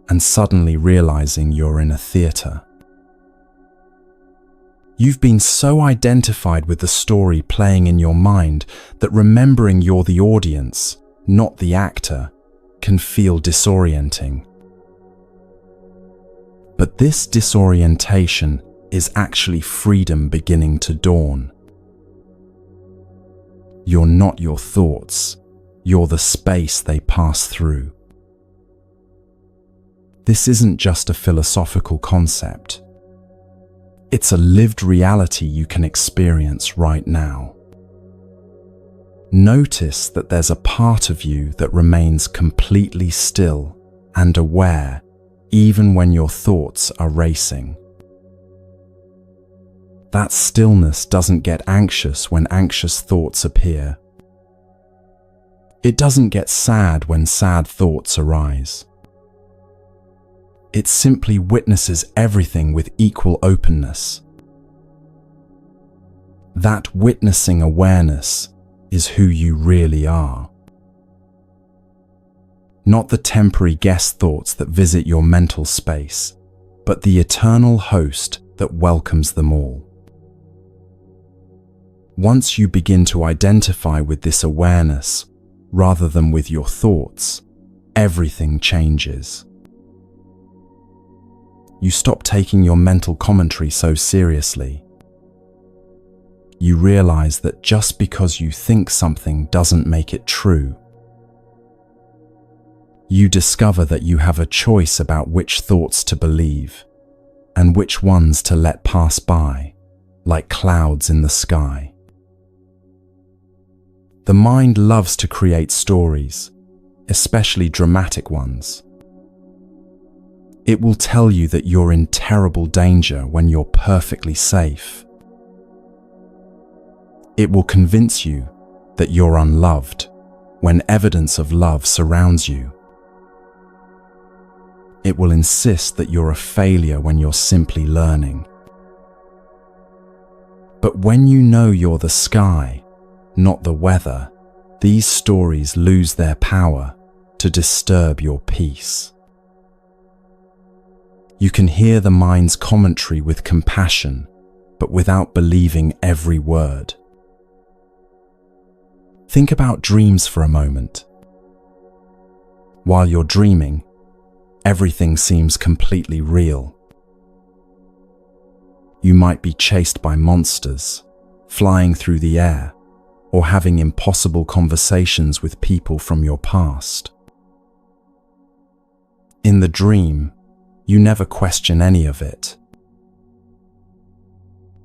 and suddenly realizing you're in a theater. You've been so identified with the story playing in your mind that remembering you're the audience, not the actor, can feel disorienting. But this disorientation is actually freedom beginning to dawn. You're not your thoughts, you're the space they pass through. This isn't just a philosophical concept. It's a lived reality you can experience right now. Notice that there's a part of you that remains completely still and aware, even when your thoughts are racing. That stillness doesn't get anxious when anxious thoughts appear. It doesn't get sad when sad thoughts arise. It simply witnesses everything with equal openness. That witnessing awareness is who you really are. Not the temporary guest thoughts that visit your mental space, but the eternal host that welcomes them all. Once you begin to identify with this awareness, rather than with your thoughts, everything changes. You stop taking your mental commentary so seriously. You realize that just because you think something doesn't make it true. You discover that you have a choice about which thoughts to believe and which ones to let pass by, like clouds in the sky. The mind loves to create stories, especially dramatic ones. It will tell you that you're in terrible danger when you're perfectly safe. It will convince you that you're unloved when evidence of love surrounds you. It will insist that you're a failure when you're simply learning. But when you know you're the sky, not the weather, these stories lose their power to disturb your peace. You can hear the mind's commentary with compassion, but without believing every word. Think about dreams for a moment. While you're dreaming, everything seems completely real. You might be chased by monsters, flying through the air, or having impossible conversations with people from your past. In the dream, you never question any of it.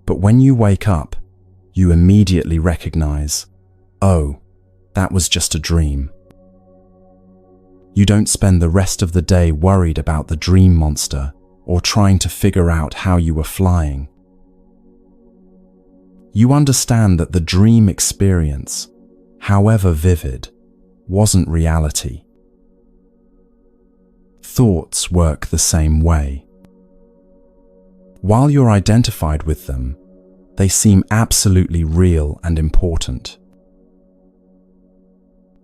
But when you wake up, you immediately recognize, oh, that was just a dream. You don't spend the rest of the day worried about the dream monster or trying to figure out how you were flying. You understand that the dream experience, however vivid, wasn't reality. Thoughts work the same way. While you're identified with them, they seem absolutely real and important.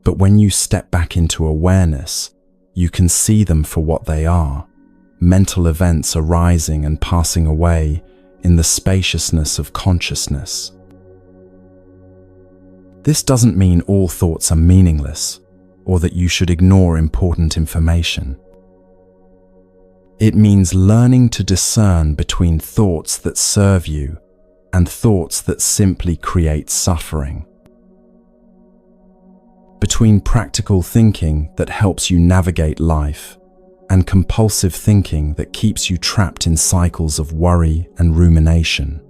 But when you step back into awareness, you can see them for what they are, mental events arising and passing away in the spaciousness of consciousness. This doesn't mean all thoughts are meaningless or that you should ignore important information. It means learning to discern between thoughts that serve you and thoughts that simply create suffering. Between practical thinking that helps you navigate life and compulsive thinking that keeps you trapped in cycles of worry and rumination.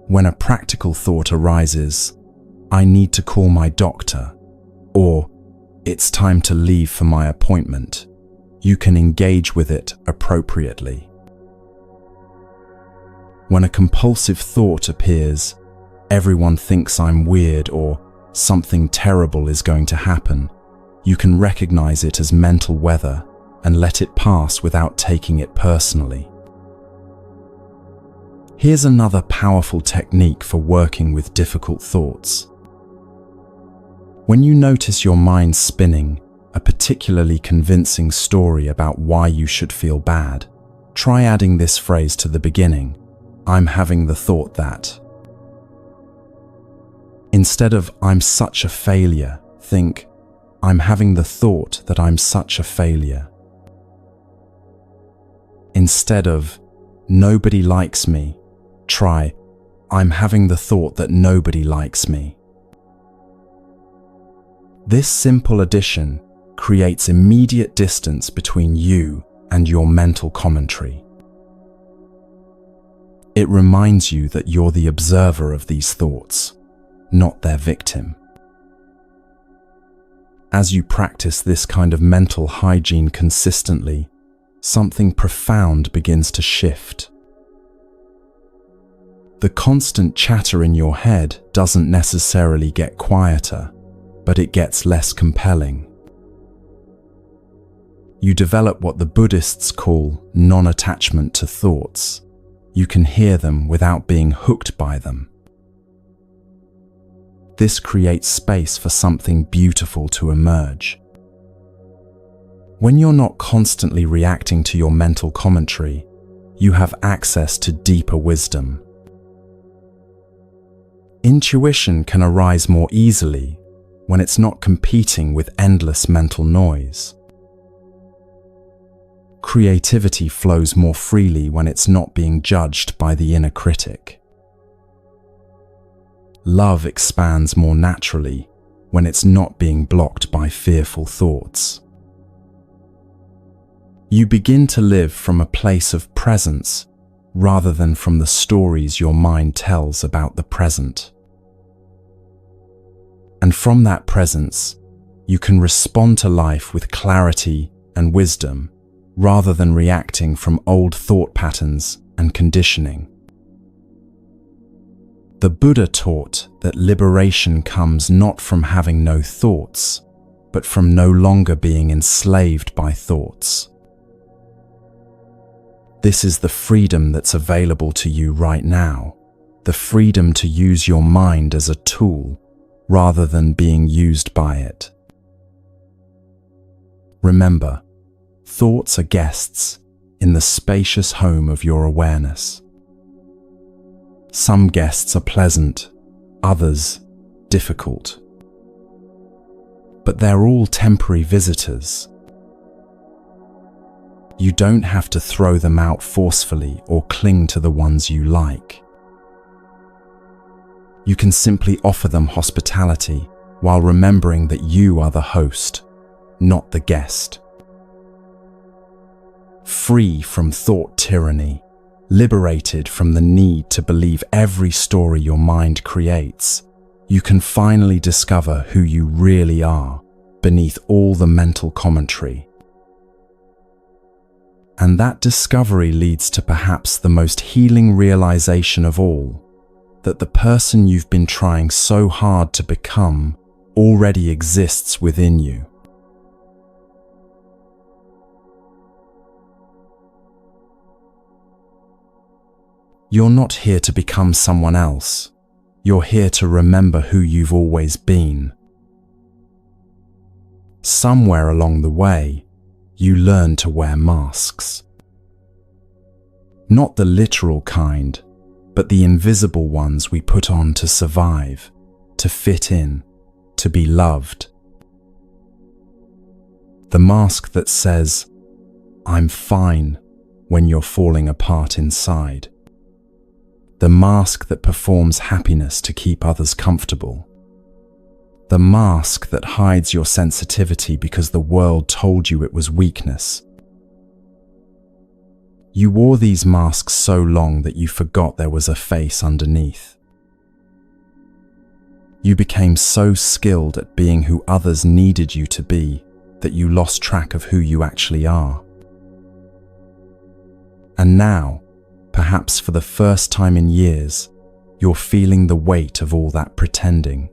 When a practical thought arises, I need to call my doctor, or it's time to leave for my appointment, you can engage with it appropriately. When a compulsive thought appears, everyone thinks I'm weird or something terrible is going to happen, you can recognize it as mental weather and let it pass without taking it personally. Here's another powerful technique for working with difficult thoughts. When you notice your mind spinning a particularly convincing story about why you should feel bad, try adding this phrase to the beginning: I'm having the thought that. Instead of I'm such a failure, think I'm having the thought that I'm such a failure. Instead of nobody likes me, try I'm having the thought that nobody likes me. This simple addition creates immediate distance between you and your mental commentary. It reminds you that you're the observer of these thoughts, not their victim. As you practice this kind of mental hygiene consistently, something profound begins to shift. The constant chatter in your head doesn't necessarily get quieter, but it gets less compelling. You develop what the Buddhists call non-attachment to thoughts. You can hear them without being hooked by them. This creates space for something beautiful to emerge. When you're not constantly reacting to your mental commentary, you have access to deeper wisdom. Intuition can arise more easily when it's not competing with endless mental noise. Creativity flows more freely when it's not being judged by the inner critic. Love expands more naturally when it's not being blocked by fearful thoughts. You begin to live from a place of presence rather than from the stories your mind tells about the present. And from that presence, you can respond to life with clarity and wisdom rather than reacting from old thought patterns and conditioning. The Buddha taught that liberation comes not from having no thoughts, but from no longer being enslaved by thoughts. This is the freedom that's available to you right now, the freedom to use your mind as a tool rather than being used by it. Remember, thoughts are guests in the spacious home of your awareness. Some guests are pleasant, others difficult. But they're all temporary visitors. You don't have to throw them out forcefully or cling to the ones you like. You can simply offer them hospitality while remembering that you are the host, not the guest. Free from thought tyranny, liberated from the need to believe every story your mind creates, you can finally discover who you really are beneath all the mental commentary. And that discovery leads to perhaps the most healing realization of all, that the person you've been trying so hard to become already exists within you. You're not here to become someone else. You're here to remember who you've always been. Somewhere along the way, you learn to wear masks. Not the literal kind, but the invisible ones we put on to survive, to fit in, to be loved. The mask that says, "I'm fine," when you're falling apart inside. The mask that performs happiness to keep others comfortable. The mask that hides your sensitivity because the world told you it was weakness. You wore these masks so long that you forgot there was a face underneath. You became so skilled at being who others needed you to be that you lost track of who you actually are. And now, perhaps for the first time in years, you're feeling the weight of all that pretending.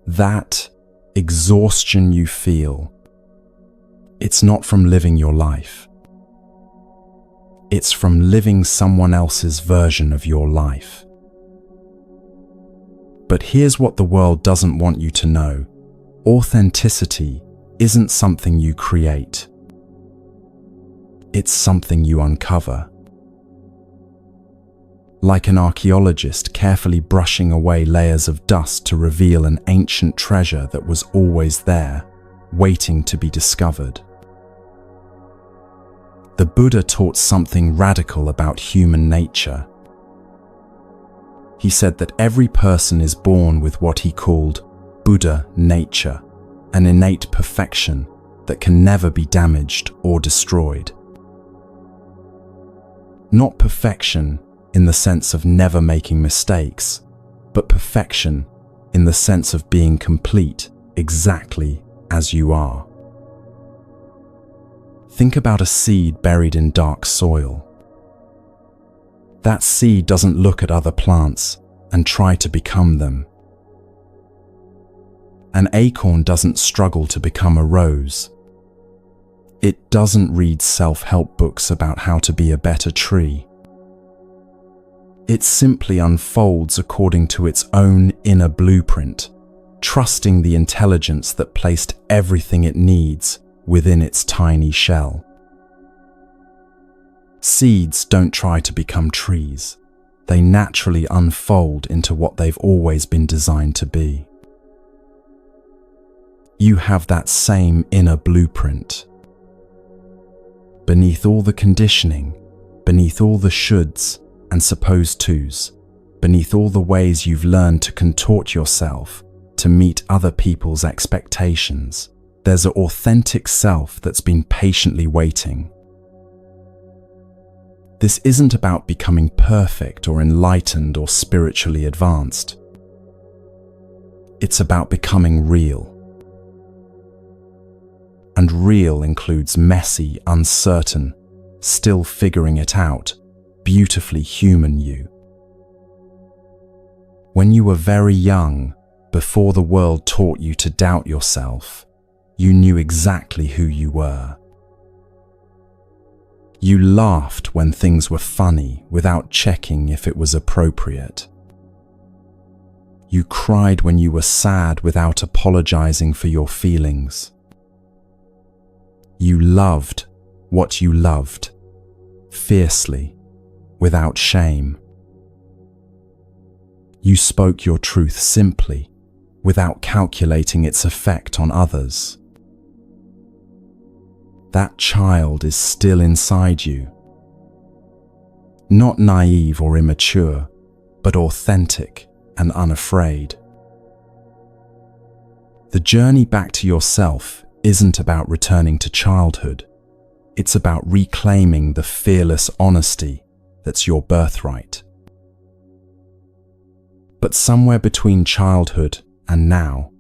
That exhaustion you feel, it's not from living your life. It's from living someone else's version of your life. But here's what the world doesn't want you to know. Authenticity isn't something you create. It's something you uncover. Like an archaeologist carefully brushing away layers of dust to reveal an ancient treasure that was always there, waiting to be discovered. The Buddha taught something radical about human nature. He said that every person is born with what he called Buddha nature, an innate perfection that can never be damaged or destroyed. Not perfection in the sense of never making mistakes, but perfection in the sense of being complete exactly as you are. Think about a seed buried in dark soil. That seed doesn't look at other plants and try to become them. An acorn doesn't struggle to become a rose. It doesn't read self-help books about how to be a better tree. It simply unfolds according to its own inner blueprint, trusting the intelligence that placed everything it needs within its tiny shell. Seeds don't try to become trees. They naturally unfold into what they've always been designed to be. You have that same inner blueprint. Beneath all the conditioning, beneath all the shoulds and supposed tos, beneath all the ways you've learned to contort yourself to meet other people's expectations, there's an authentic self that's been patiently waiting. This isn't about becoming perfect or enlightened or spiritually advanced. It's about becoming real. And real includes messy, uncertain, still figuring it out, beautifully human you. When you were very young, before the world taught you to doubt yourself, you knew exactly who you were. You laughed when things were funny without checking if it was appropriate. You cried when you were sad without apologizing for your feelings. You loved what you loved, fiercely, without shame. You spoke your truth simply, without calculating its effect on others. That child is still inside you. Not naive or immature, but authentic and unafraid. The journey back to yourself isn't about returning to childhood. It's about reclaiming the fearless honesty that's your birthright. But somewhere between childhood and now,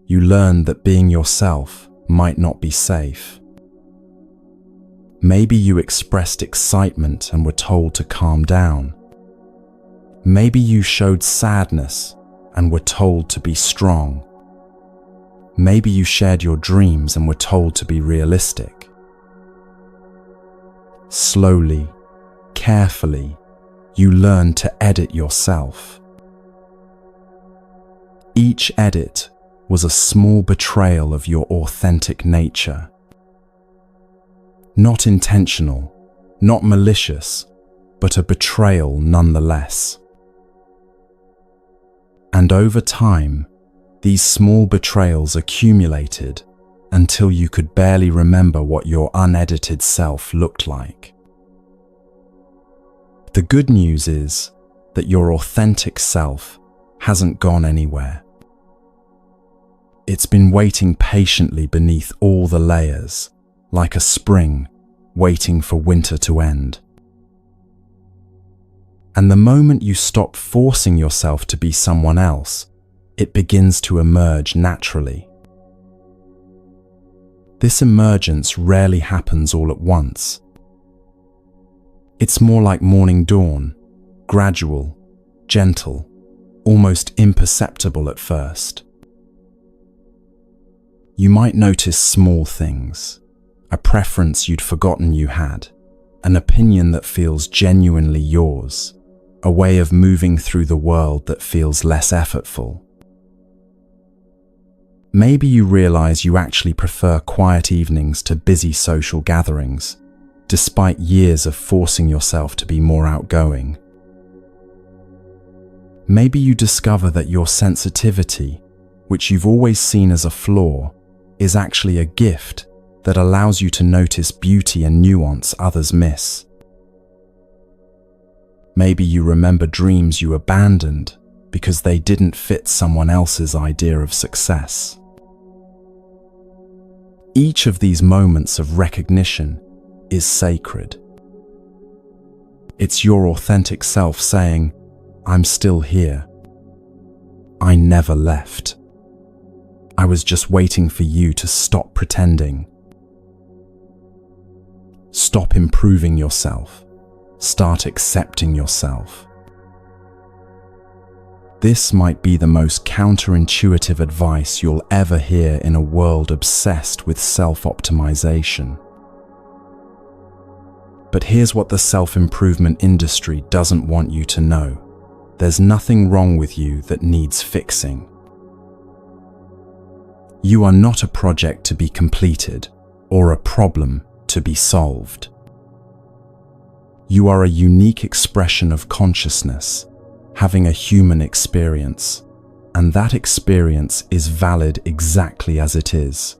you learned that being yourself might not be safe. Maybe you expressed excitement and were told to calm down. Maybe you showed sadness and were told to be strong. Maybe you shared your dreams and were told to be realistic. Slowly, carefully, you learned to edit yourself. Each edit was a small betrayal of your authentic nature. Not intentional, not malicious, but a betrayal nonetheless. And over time, these small betrayals accumulated until you could barely remember what your unedited self looked like. The good news is that your authentic self hasn't gone anywhere. It's been waiting patiently beneath all the layers, like a spring waiting for winter to end. And the moment you stop forcing yourself to be someone else, it begins to emerge naturally. This emergence rarely happens all at once. It's more like morning dawn, gradual, gentle, almost imperceptible at first. You might notice small things, a preference you'd forgotten you had, an opinion that feels genuinely yours, a way of moving through the world that feels less effortful. Maybe you realize you actually prefer quiet evenings to busy social gatherings, despite years of forcing yourself to be more outgoing. Maybe you discover that your sensitivity, which you've always seen as a flaw, is actually a gift that allows you to notice beauty and nuance others miss. Maybe you remember dreams you abandoned because they didn't fit someone else's idea of success. Each of these moments of recognition is sacred. It's your authentic self saying, "I'm still here. I never left. I was just waiting for you to stop pretending." Stop improving yourself. Start accepting yourself. This might be the most counterintuitive advice you'll ever hear in a world obsessed with self-optimization. But here's what the self-improvement industry doesn't want you to know. There's nothing wrong with you that needs fixing. You are not a project to be completed or a problem to be solved. You are a unique expression of consciousness, having a human experience, and that experience is valid exactly as it is.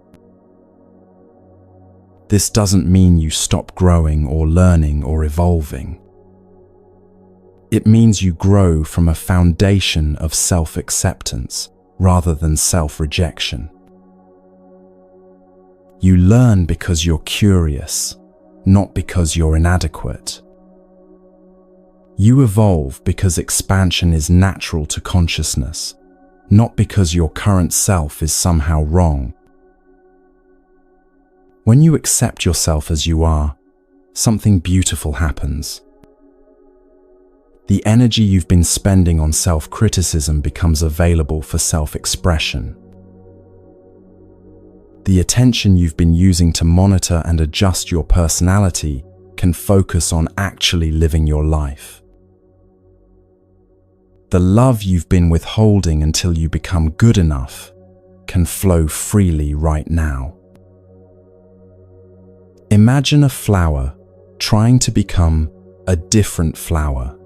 This doesn't mean you stop growing or learning or evolving. It means you grow from a foundation of self-acceptance rather than self-rejection. You learn because you're curious, not because you're inadequate. You evolve because expansion is natural to consciousness, not because your current self is somehow wrong. When you accept yourself as you are, something beautiful happens. The energy you've been spending on self-criticism becomes available for self-expression. The attention you've been using to monitor and adjust your personality can focus on actually living your life. The love you've been withholding until you become good enough can flow freely right now. Imagine a flower trying to become a different flower.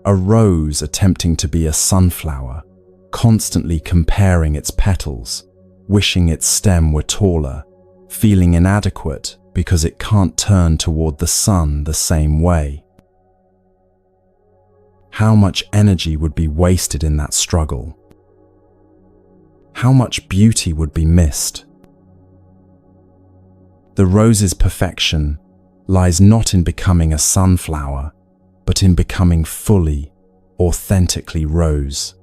A rose attempting to be a sunflower, constantly comparing its petals, wishing its stem were taller, feeling inadequate because it can't turn toward the sun the same way. How much energy would be wasted in that struggle? How much beauty would be missed? The rose's perfection lies not in becoming a sunflower, but in becoming fully, authentically rose.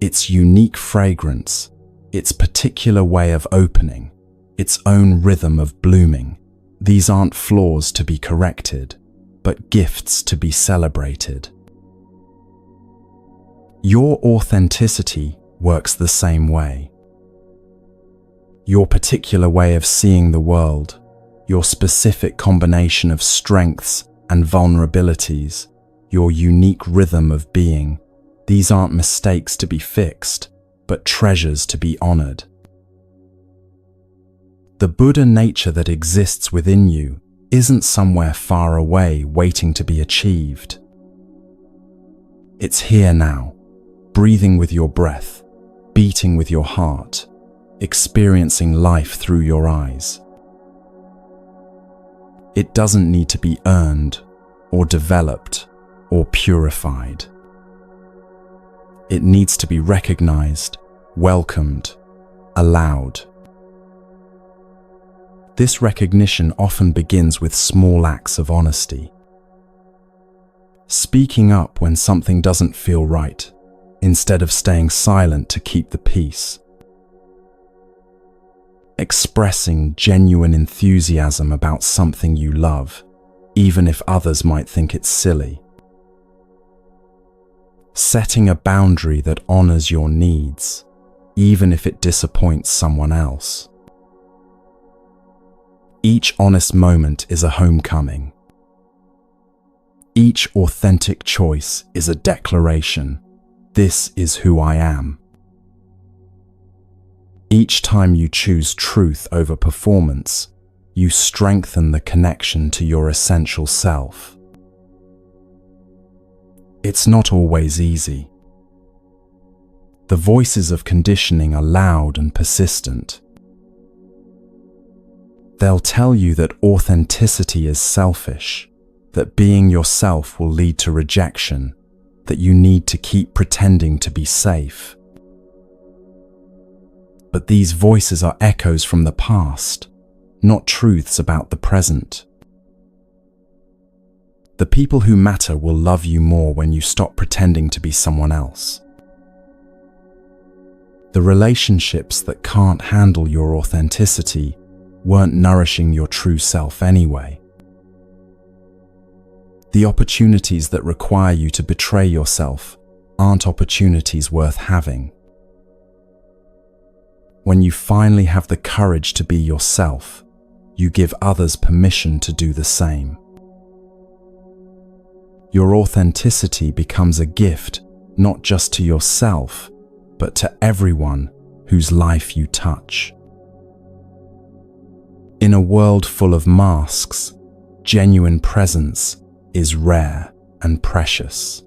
Its unique fragrance, its particular way of opening, its own rhythm of blooming, these aren't flaws to be corrected, but gifts to be celebrated. Your authenticity works the same way. Your particular way of seeing the world, your specific combination of strengths and vulnerabilities, your unique rhythm of being, these aren't mistakes to be fixed, but treasures to be honored. The Buddha nature that exists within you isn't somewhere far away waiting to be achieved. It's here now, breathing with your breath, beating with your heart, experiencing life through your eyes. It doesn't need to be earned or developed or purified. It needs to be recognized, welcomed, allowed. This recognition often begins with small acts of honesty. Speaking up when something doesn't feel right, instead of staying silent to keep the peace. Expressing genuine enthusiasm about something you love, even if others might think it's silly. Setting a boundary that honors your needs, even if it disappoints someone else. Each honest moment is a homecoming. Each authentic choice is a declaration. This is who I am. Each time you choose truth over performance, you strengthen the connection to your essential self. It's not always easy. The voices of conditioning are loud and persistent. They'll tell you that authenticity is selfish, that being yourself will lead to rejection, that you need to keep pretending to be safe. But these voices are echoes from the past, not truths about the present. The people who matter will love you more when you stop pretending to be someone else. The relationships that can't handle your authenticity weren't nourishing your true self anyway. The opportunities that require you to betray yourself aren't opportunities worth having. When you finally have the courage to be yourself, you give others permission to do the same. Your authenticity becomes a gift not just to yourself, but to everyone whose life you touch. In a world full of masks, genuine presence is rare and precious.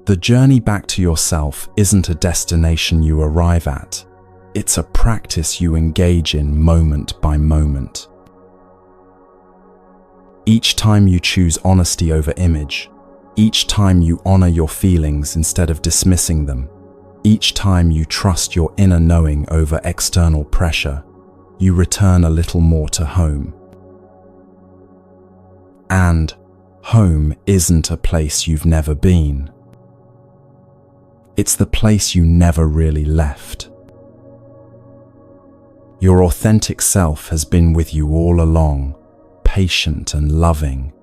The journey back to yourself isn't a destination you arrive at. It's a practice you engage in moment by moment. Each time you choose honesty over image, each time you honor your feelings instead of dismissing them, each time you trust your inner knowing over external pressure, you return a little more to home. And home isn't a place you've never been. It's the place you never really left. Your authentic self has been with you all along, patient and loving,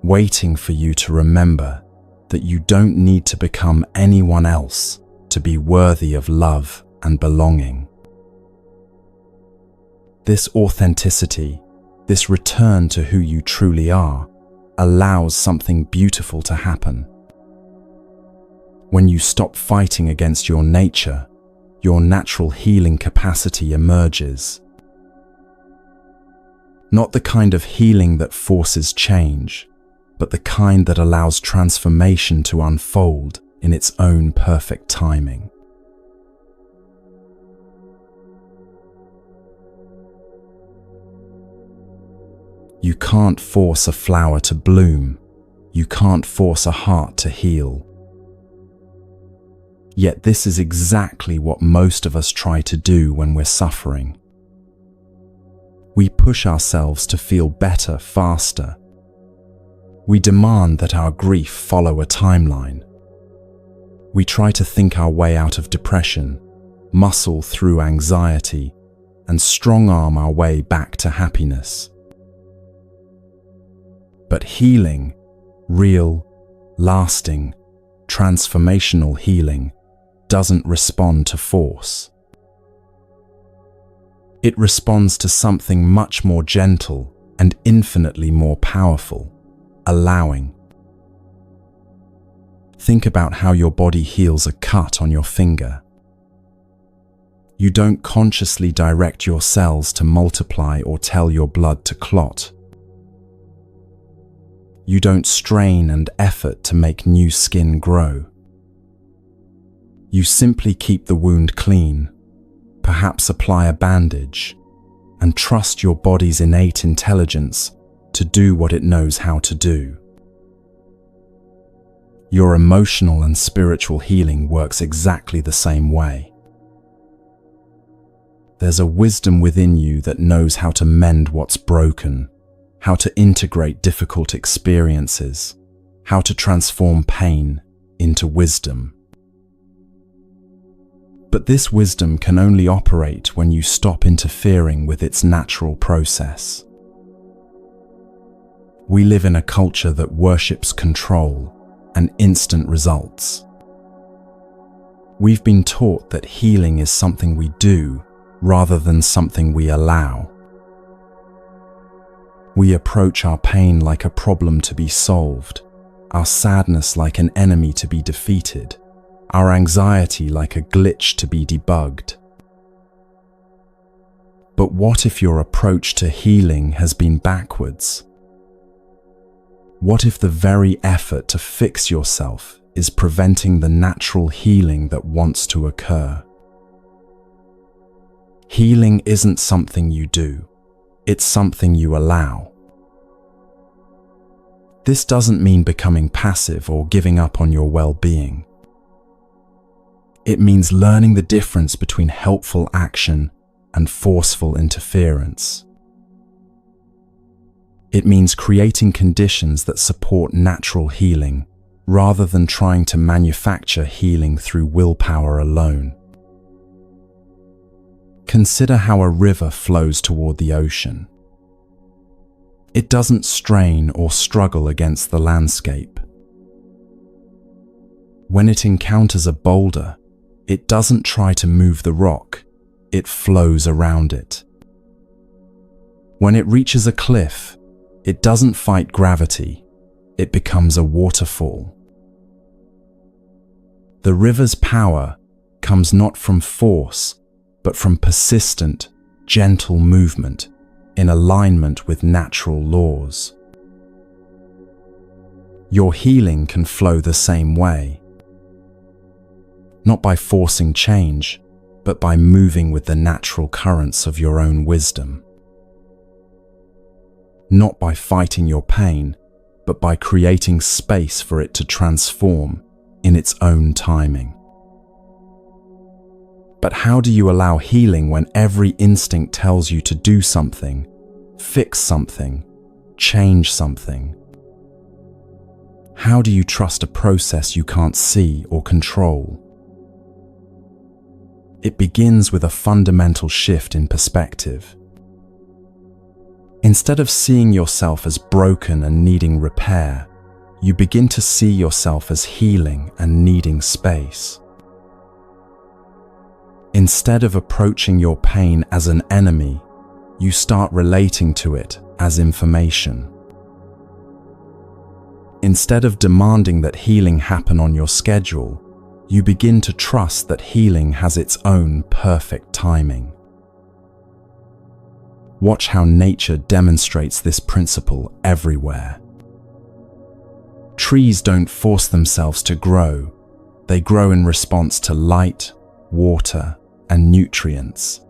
waiting for you to remember that you don't need to become anyone else to be worthy of love and belonging. This authenticity, this return to who you truly are, allows something beautiful to happen. When you stop fighting against your nature, your natural healing capacity emerges. Not the kind of healing that forces change, but the kind that allows transformation to unfold in its own perfect timing. You can't force a flower to bloom. You can't force a heart to heal. Yet this is exactly what most of us try to do when we're suffering. We push ourselves to feel better faster. We demand that our grief follow a timeline. We try to think our way out of depression, muscle through anxiety, and strong-arm our way back to happiness. But healing, real, lasting, transformational healing, doesn't respond to force. It responds to something much more gentle and infinitely more powerful: allowing. Think about how your body heals a cut on your finger. You don't consciously direct your cells to multiply or tell your blood to clot. You don't strain and effort to make new skin grow. You simply keep the wound clean, perhaps apply a bandage, and trust your body's innate intelligence to do what it knows how to do. Your emotional and spiritual healing works exactly the same way. There's a wisdom within you that knows how to mend what's broken, how to integrate difficult experiences, how to transform pain into wisdom. But this wisdom can only operate when you stop interfering with its natural process. We live in a culture that worships control and instant results. We've been taught that healing is something we do rather than something we allow. We approach our pain like a problem to be solved, our sadness like an enemy to be defeated, our anxiety like a glitch to be debugged. But what if your approach to healing has been backwards? What if the very effort to fix yourself is preventing the natural healing that wants to occur? Healing isn't something you do, it's something you allow. This doesn't mean becoming passive or giving up on your well-being. It means learning the difference between helpful action and forceful interference. It means creating conditions that support natural healing rather than trying to manufacture healing through willpower alone. Consider how a river flows toward the ocean. It doesn't strain or struggle against the landscape. When it encounters a boulder, it doesn't try to move the rock, it flows around it. When it reaches a cliff, it doesn't fight gravity, it becomes a waterfall. The river's power comes not from force, but from persistent, gentle movement in alignment with natural laws. Your healing can flow the same way, not by forcing change, but by moving with the natural currents of your own wisdom. Not by fighting your pain, but by creating space for it to transform in its own timing. But how do you allow healing when every instinct tells you to do something, fix something, change something? How do you trust a process you can't see or control? It begins with a fundamental shift in perspective. Instead of seeing yourself as broken and needing repair, you begin to see yourself as healing and needing space. Instead of approaching your pain as an enemy, you start relating to it as information. Instead of demanding that healing happen on your schedule, you begin to trust that healing has its own perfect timing. Watch how nature demonstrates this principle everywhere. Trees don't force themselves to grow, they grow in response to light, water, and nutrients.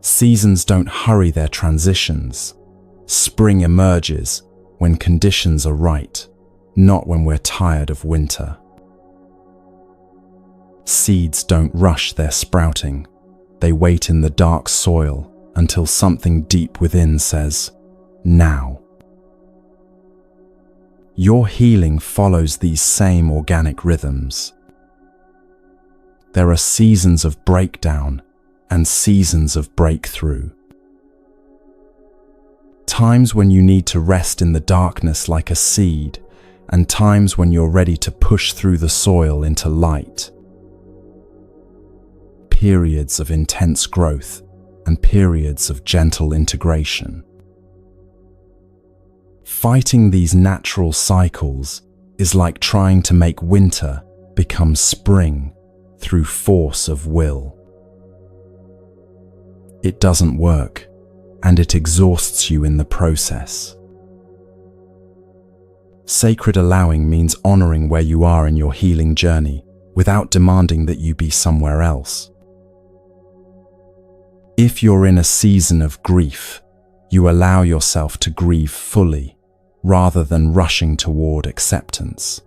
Seasons don't hurry their transitions. Spring emerges when conditions are right, not when we're tired of winter. Seeds don't rush their sprouting. They wait in the dark soil until something deep within says, "Now." Your healing follows these same organic rhythms. There are seasons of breakdown and seasons of breakthrough. Times when you need to rest in the darkness like a seed, and times when you're ready to push through the soil into light. Periods of intense growth and periods of gentle integration. Fighting these natural cycles is like trying to make winter become spring through force of will. It doesn't work, and it exhausts you in the process. Sacred allowing means honoring where you are in your healing journey without demanding that you be somewhere else. If you're in a season of grief, you allow yourself to grieve fully rather than rushing toward acceptance.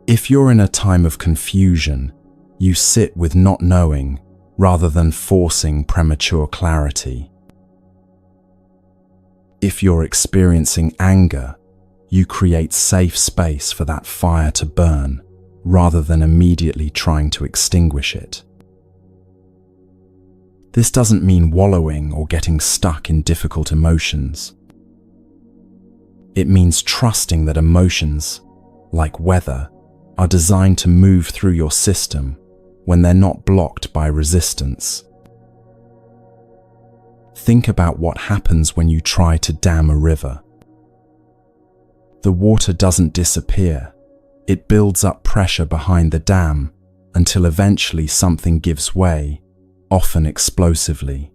If you're in a time of confusion, you sit with not knowing rather than forcing premature clarity. If you're experiencing anger, you create safe space for that fire to burn rather than immediately trying to extinguish it. This doesn't mean wallowing or getting stuck in difficult emotions. It means trusting that emotions, like weather, are designed to move through your system when they're not blocked by resistance. Think about what happens when you try to dam a river. The water doesn't disappear. It builds up pressure behind the dam until eventually something gives way, often explosively.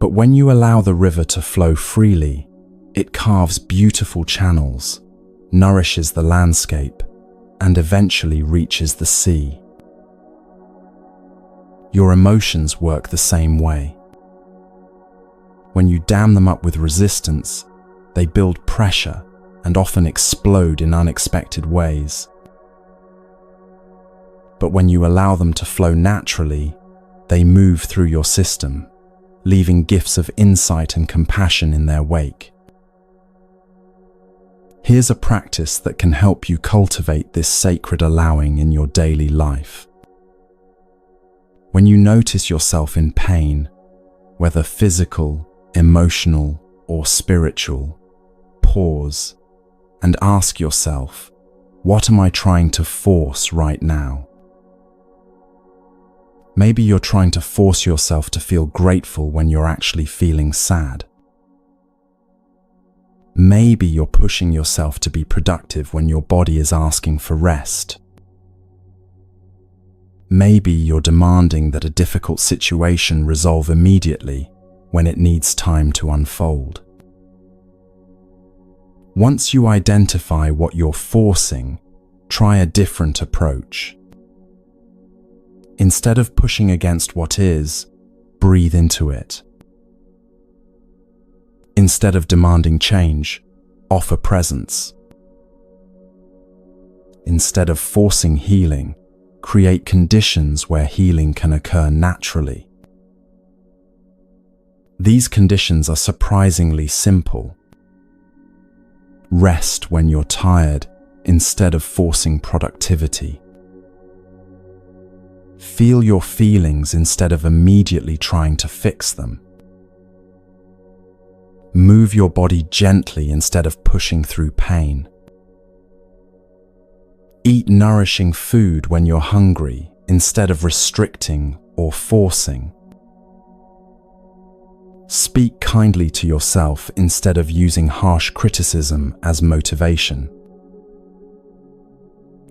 But when you allow the river to flow freely, it carves beautiful channels, nourishes the landscape, and eventually reaches the sea. Your emotions work the same way. When you dam them up with resistance, they build pressure and often explode in unexpected ways. But when you allow them to flow naturally, they move through your system, leaving gifts of insight and compassion in their wake. Here's a practice that can help you cultivate this sacred allowing in your daily life. When you notice yourself in pain, whether physical, emotional, or spiritual, pause and ask yourself, what am I trying to force right now? Maybe you're trying to force yourself to feel grateful when you're actually feeling sad. Maybe you're pushing yourself to be productive when your body is asking for rest. Maybe you're demanding that a difficult situation resolve immediately when it needs time to unfold. Once you identify what you're forcing, try a different approach. Instead of pushing against what is, breathe into it. Instead of demanding change, offer presence. Instead of forcing healing, create conditions where healing can occur naturally. These conditions are surprisingly simple. Rest when you're tired instead of forcing productivity. Feel your feelings instead of immediately trying to fix them. Move your body gently instead of pushing through pain. Eat nourishing food when you're hungry instead of restricting or forcing. Speak kindly to yourself instead of using harsh criticism as motivation.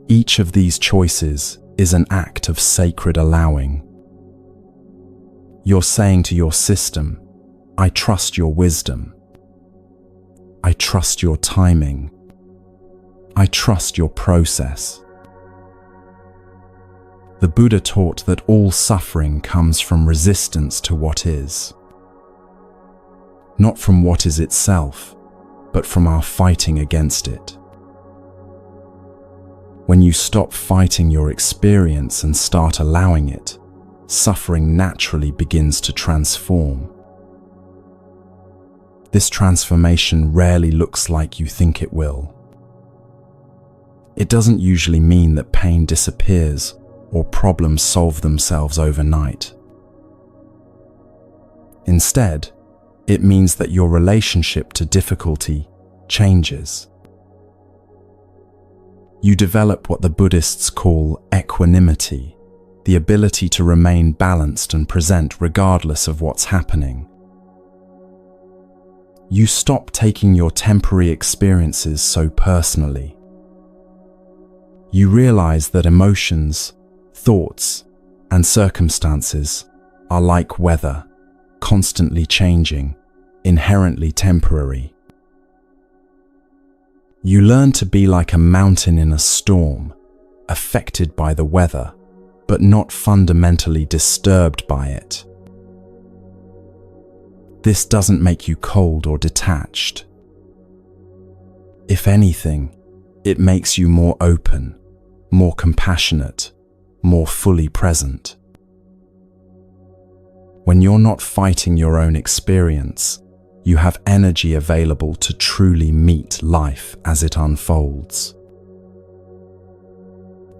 Each of these choices is an act of sacred allowing. You're saying to your system, I trust your wisdom. I trust your timing. I trust your process. The Buddha taught that all suffering comes from resistance to what is. Not from what is itself, but from our fighting against it. When you stop fighting your experience and start allowing it, suffering naturally begins to transform. This transformation rarely looks like you think it will. It doesn't usually mean that pain disappears or problems solve themselves overnight. Instead, it means that your relationship to difficulty changes. You develop what the Buddhists call equanimity, the ability to remain balanced and present regardless of what's happening. You stop taking your temporary experiences so personally. You realize that emotions, thoughts, and circumstances are like weather, constantly changing, inherently temporary. You learn to be like a mountain in a storm, affected by the weather, but not fundamentally disturbed by it. This doesn't make you cold or detached. If anything, it makes you more open, more compassionate, more fully present. When you're not fighting your own experience, you have energy available to truly meet life as it unfolds.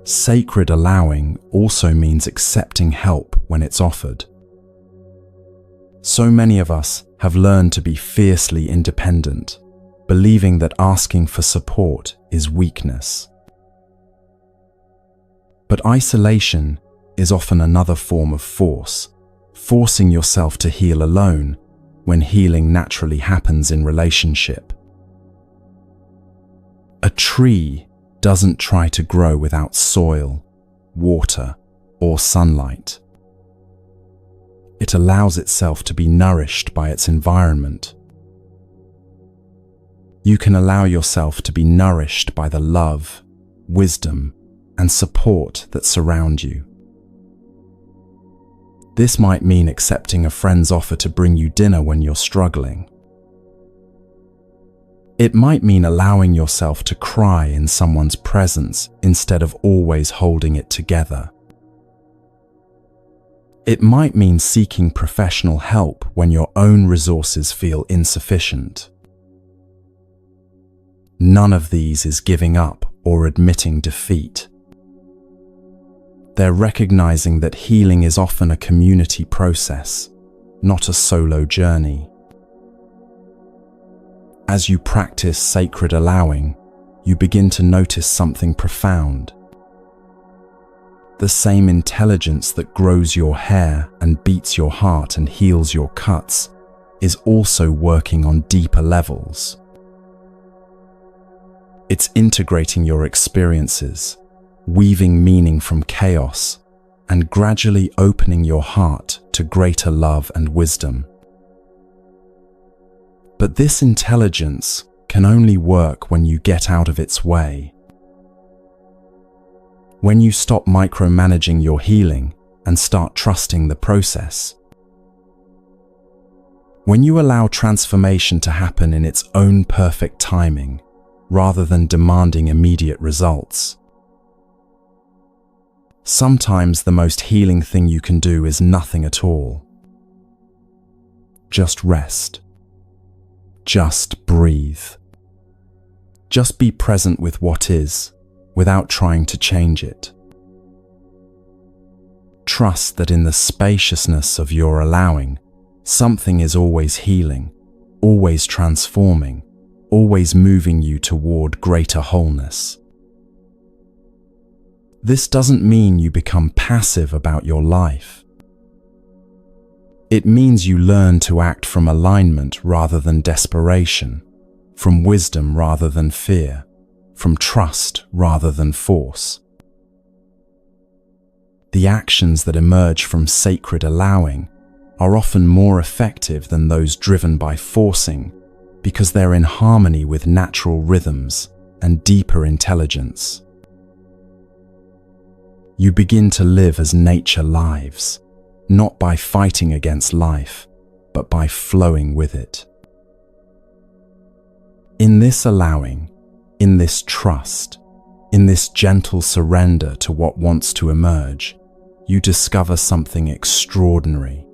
Sacred allowing also means accepting help when it's offered. So many of us have learned to be fiercely independent, believing that asking for support is weakness. But isolation is often another form of force, forcing yourself to heal alone when healing naturally happens in relationship. A tree doesn't try to grow without soil, water, or sunlight. It allows itself to be nourished by its environment. You can allow yourself to be nourished by the love, wisdom, and support that surround you. This might mean accepting a friend's offer to bring you dinner when you're struggling. It might mean allowing yourself to cry in someone's presence instead of always holding it together. It might mean seeking professional help when your own resources feel insufficient. None of these is giving up or admitting defeat. They're recognizing that healing is often a community process, not a solo journey. As you practice sacred allowing, you begin to notice something profound. The same intelligence that grows your hair and beats your heart and heals your cuts is also working on deeper levels. It's integrating your experiences, weaving meaning from chaos, and gradually opening your heart to greater love and wisdom. But this intelligence can only work when you get out of its way. When you stop micromanaging your healing and start trusting the process. When you allow transformation to happen in its own perfect timing, rather than demanding immediate results. Sometimes the most healing thing you can do is nothing at all. Just rest. Just breathe. Just be present with what is, without trying to change it. Trust that in the spaciousness of your allowing, something is always healing, always transforming, always moving you toward greater wholeness. This doesn't mean you become passive about your life. It means you learn to act from alignment rather than desperation, from wisdom rather than fear, from trust rather than force. The actions that emerge from sacred allowing are often more effective than those driven by forcing, because they're in harmony with natural rhythms and deeper intelligence. You begin to live as nature lives, not by fighting against life, but by flowing with it. In this allowing, in this trust, in this gentle surrender to what wants to emerge, you discover something extraordinary.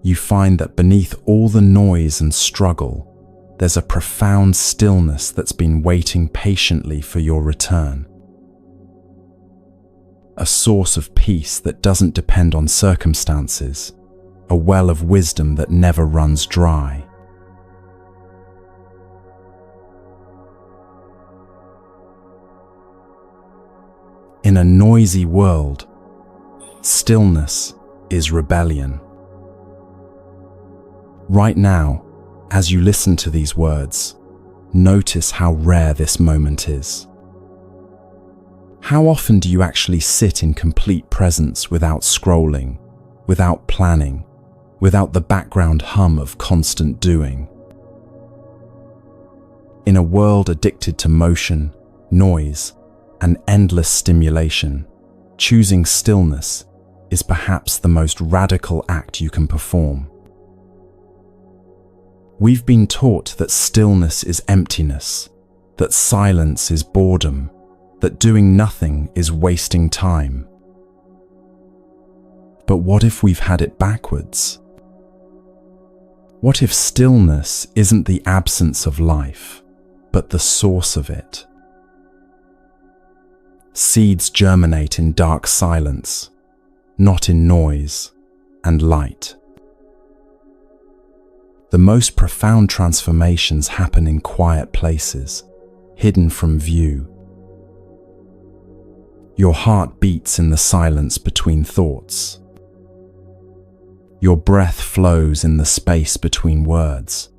You find that beneath all the noise and struggle, there's a profound stillness that's been waiting patiently for your return. A source of peace that doesn't depend on circumstances, a well of wisdom that never runs dry. In a noisy world, stillness is rebellion. Right now, as you listen to these words, notice how rare this moment is. How often do you actually sit in complete presence without scrolling, without planning, without the background hum of constant doing? In a world addicted to motion, noise, and endless stimulation, choosing stillness is perhaps the most radical act you can perform. We've been taught that stillness is emptiness, that silence is boredom, that doing nothing is wasting time. But what if we've had it backwards? What if stillness isn't the absence of life, but the source of it? Seeds germinate in dark silence, not in noise and light. The most profound transformations happen in quiet places, hidden from view. Your heart beats in the silence between thoughts. Your breath flows in the space between words.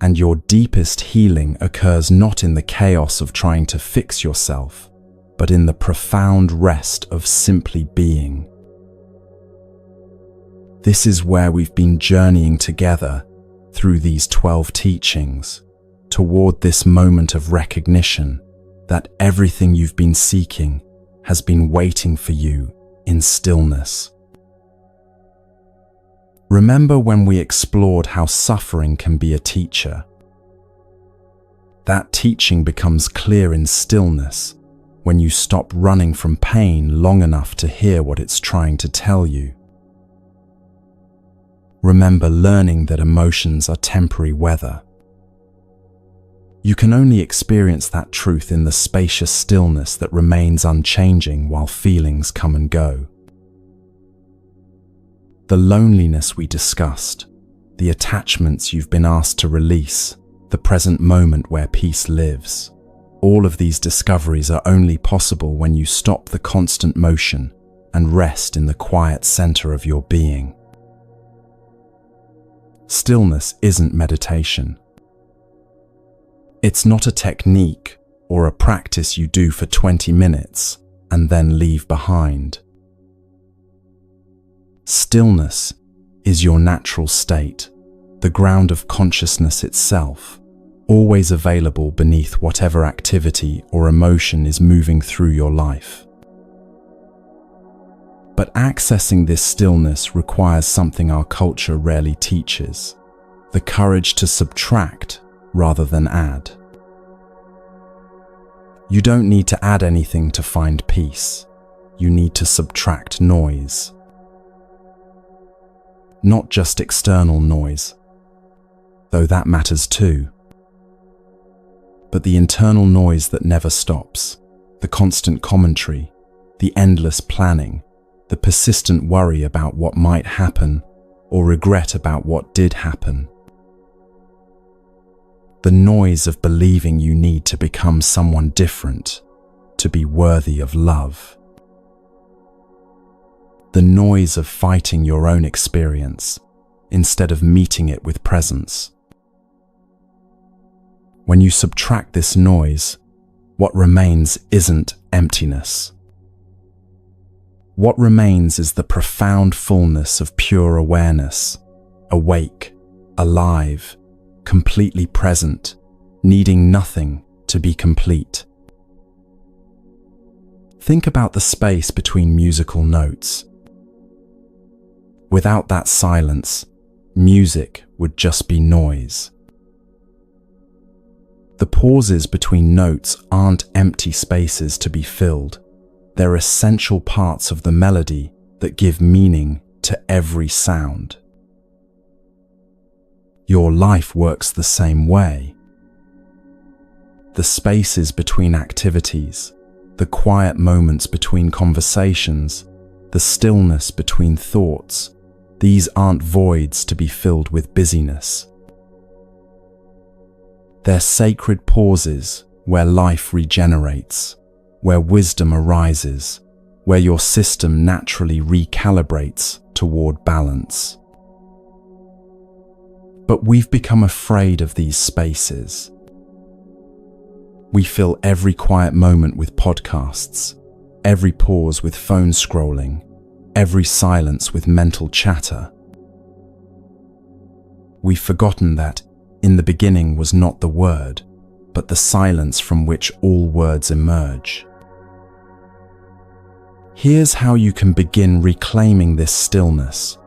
And your deepest healing occurs not in the chaos of trying to fix yourself, but in the profound rest of simply being. This is where we've been journeying together through these 12 teachings, toward this moment of recognition that everything you've been seeking has been waiting for you in stillness. Remember when we explored how suffering can be a teacher? That teaching becomes clear in stillness when you stop running from pain long enough to hear what it's trying to tell you. Remember learning that emotions are temporary weather. You can only experience that truth in the spacious stillness that remains unchanging while feelings come and go. The loneliness we discussed, the attachments you've been asked to release, the present moment where peace lives. All of these discoveries are only possible when you stop the constant motion and rest in the quiet center of your being. Stillness isn't meditation. It's not a technique or a practice you do for 20 minutes and then leave behind. Stillness is your natural state, the ground of consciousness itself, always available beneath whatever activity or emotion is moving through your life. But accessing this stillness requires something our culture rarely teaches: the courage to subtract rather than add. You don't need to add anything to find peace. You need to subtract noise. Not just external noise, though that matters too, but the internal noise that never stops, the constant commentary, the endless planning, the persistent worry about what might happen or regret about what did happen. The noise of believing you need to become someone different to be worthy of love. The noise of fighting your own experience instead of meeting it with presence. When you subtract this noise, what remains isn't emptiness. What remains is the profound fullness of pure awareness, awake, alive, completely present, needing nothing to be complete. Think about the space between musical notes. Without that silence, music would just be noise. The pauses between notes aren't empty spaces to be filled. They're essential parts of the melody that give meaning to every sound. Your life works the same way. The spaces between activities, the quiet moments between conversations, the stillness between thoughts, these aren't voids to be filled with busyness. They're sacred pauses where life regenerates, where wisdom arises, where your system naturally recalibrates toward balance. But we've become afraid of these spaces. We fill every quiet moment with podcasts, every pause with phone scrolling, every silence with mental chatter. We've forgotten that in the beginning was not the word, but the silence from which all words emerge. Here's how you can begin reclaiming this stillness,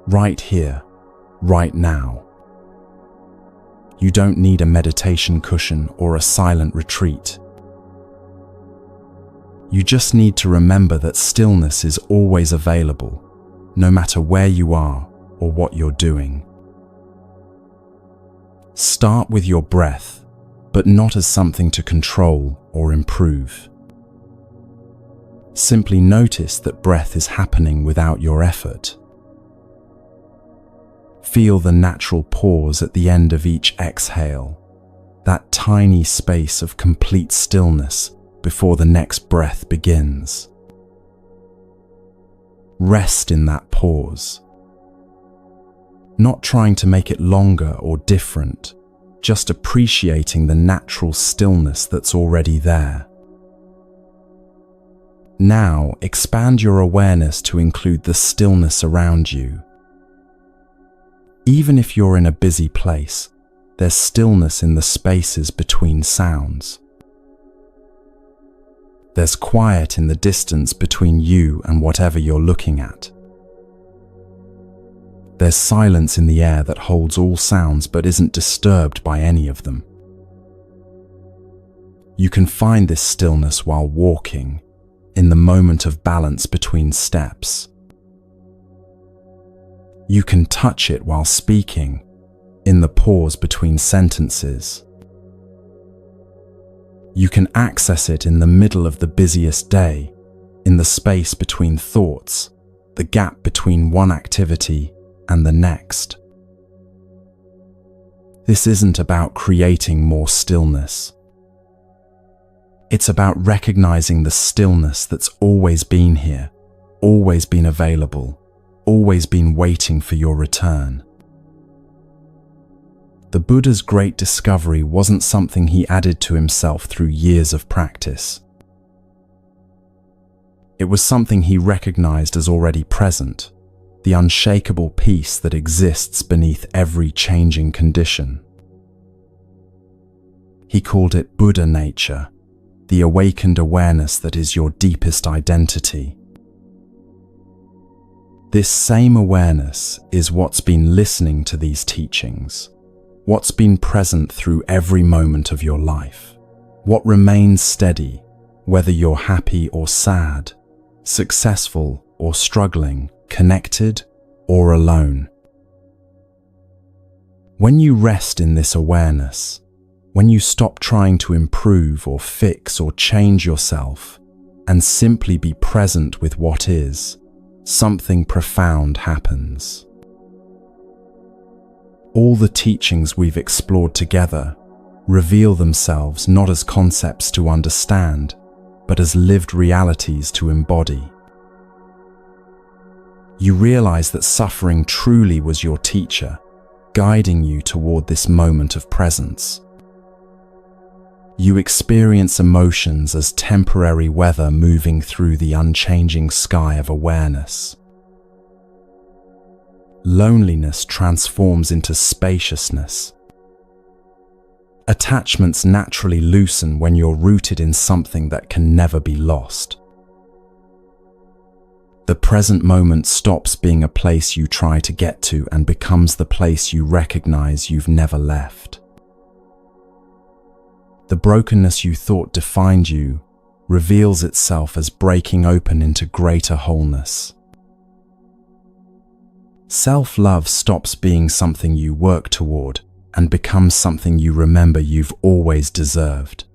right here, right now. You don't need a meditation cushion or a silent retreat. You just need to remember that stillness is always available, no matter where you are or what you're doing. Start with your breath, but not as something to control or improve. Simply notice that breath is happening without your effort. Feel the natural pause at the end of each exhale, that tiny space of complete stillness before the next breath begins. Rest in that pause. Not trying to make it longer or different, just appreciating the natural stillness that's already there. Now, expand your awareness to include the stillness around you. Even if you're in a busy place, there's stillness in the spaces between sounds. There's quiet in the distance between you and whatever you're looking at. There's silence in the air that holds all sounds but isn't disturbed by any of them. You can find this stillness while walking, in the moment of balance between steps. You can touch it while speaking, in the pause between sentences. You can access it in the middle of the busiest day, in the space between thoughts, the gap between one activity and the next. This isn't about creating more stillness. It's about recognizing the stillness that's always been here, always been available, always been waiting for your return. The Buddha's great discovery wasn't something he added to himself through years of practice. It was something he recognized as already present, the unshakable peace that exists beneath every changing condition. He called it Buddha nature, the awakened awareness that is your deepest identity. This same awareness is what's been listening to these teachings, what's been present through every moment of your life, what remains steady, whether you're happy or sad, successful or struggling, connected or alone. When you rest in this awareness, when you stop trying to improve or fix or change yourself and simply be present with what is, something profound happens. All the teachings we've explored together reveal themselves not as concepts to understand, but as lived realities to embody. You realize that suffering truly was your teacher, guiding you toward this moment of presence. You experience emotions as temporary weather moving through the unchanging sky of awareness. Loneliness transforms into spaciousness. Attachments naturally loosen when you're rooted in something that can never be lost. The present moment stops being a place you try to get to and becomes the place you recognize you've never left. The brokenness you thought defined you reveals itself as breaking open into greater wholeness. Self-love stops being something you work toward and becomes something you remember you've always deserved.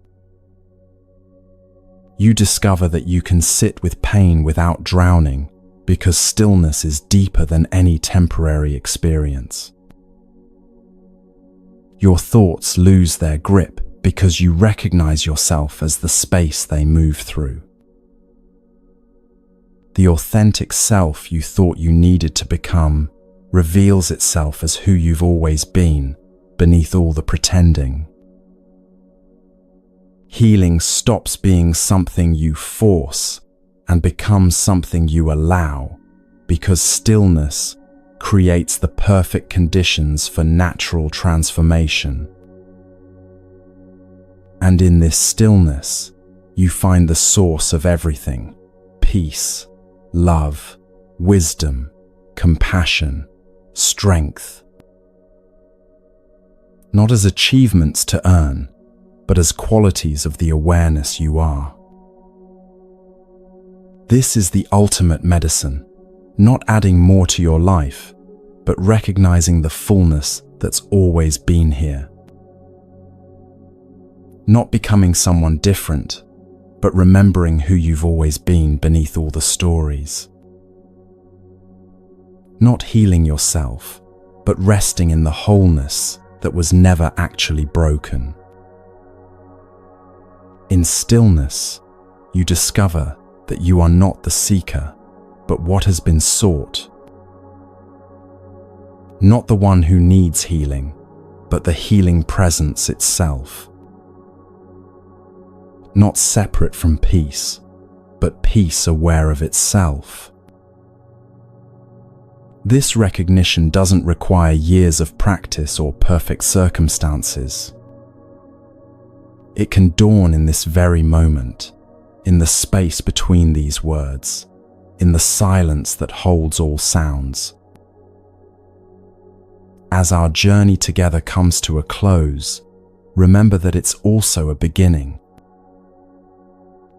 You discover that you can sit with pain without drowning because stillness is deeper than any temporary experience. Your thoughts lose their grip because you recognize yourself as the space they move through. The authentic self you thought you needed to become reveals itself as who you've always been, beneath all the pretending. Healing stops being something you force and becomes something you allow, because stillness creates the perfect conditions for natural transformation. And in this stillness, you find the source of everything: peace, love, wisdom, compassion, strength. Not as achievements to earn, but as qualities of the awareness you are. This is the ultimate medicine, not adding more to your life, but recognizing the fullness that's always been here. Not becoming someone different, but remembering who you've always been beneath all the stories. Not healing yourself, but resting in the wholeness that was never actually broken. In stillness, you discover that you are not the seeker, but what has been sought. Not the one who needs healing, but the healing presence itself. Not separate from peace, but peace aware of itself. This recognition doesn't require years of practice or perfect circumstances. It can dawn in this very moment, in the space between these words, in the silence that holds all sounds. As our journey together comes to a close, remember that it's also a beginning.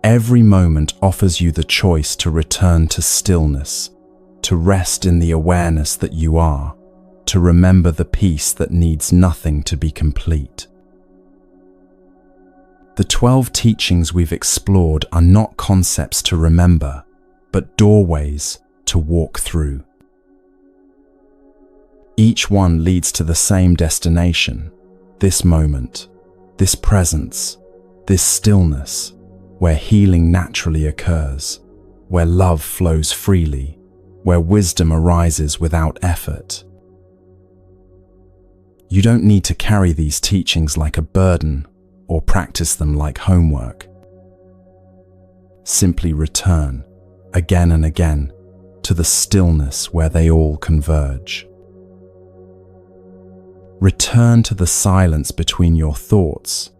Every moment offers you the choice to return to stillness, to rest in the awareness that you are, to remember the peace that needs nothing to be complete. The 12 teachings we've explored are not concepts to remember, but doorways to walk through. Each one leads to the same destination, this moment, this presence, this stillness, where healing naturally occurs, where love flows freely, where wisdom arises without effort. You don't need to carry these teachings like a burden or practice them like homework. Simply return, again and again, to the stillness where they all converge. Return to the silence between your thoughts.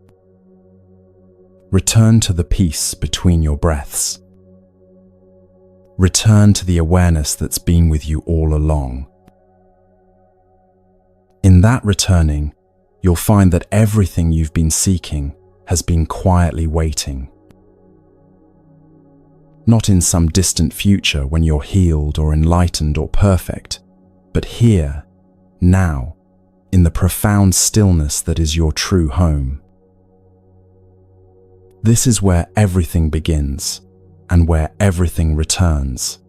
Return to the peace between your breaths. Return to the awareness that's been with you all along. In that returning, you'll find that everything you've been seeking has been quietly waiting. Not in some distant future when you're healed or enlightened or perfect, but here, now, in the profound stillness that is your true home. This is where everything begins and where everything returns.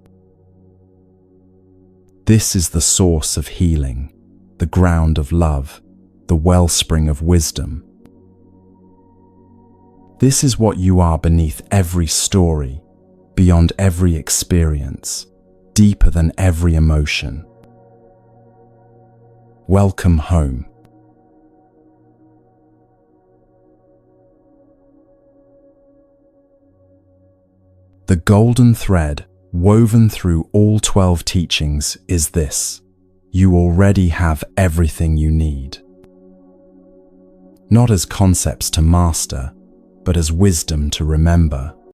This is the source of healing, the ground of love, the wellspring of wisdom. This is what you are beneath every story, beyond every experience, deeper than every emotion. Welcome home. The golden thread woven through all 12 teachings is this: you already have everything you need. Not as concepts to master, but as wisdom to remember.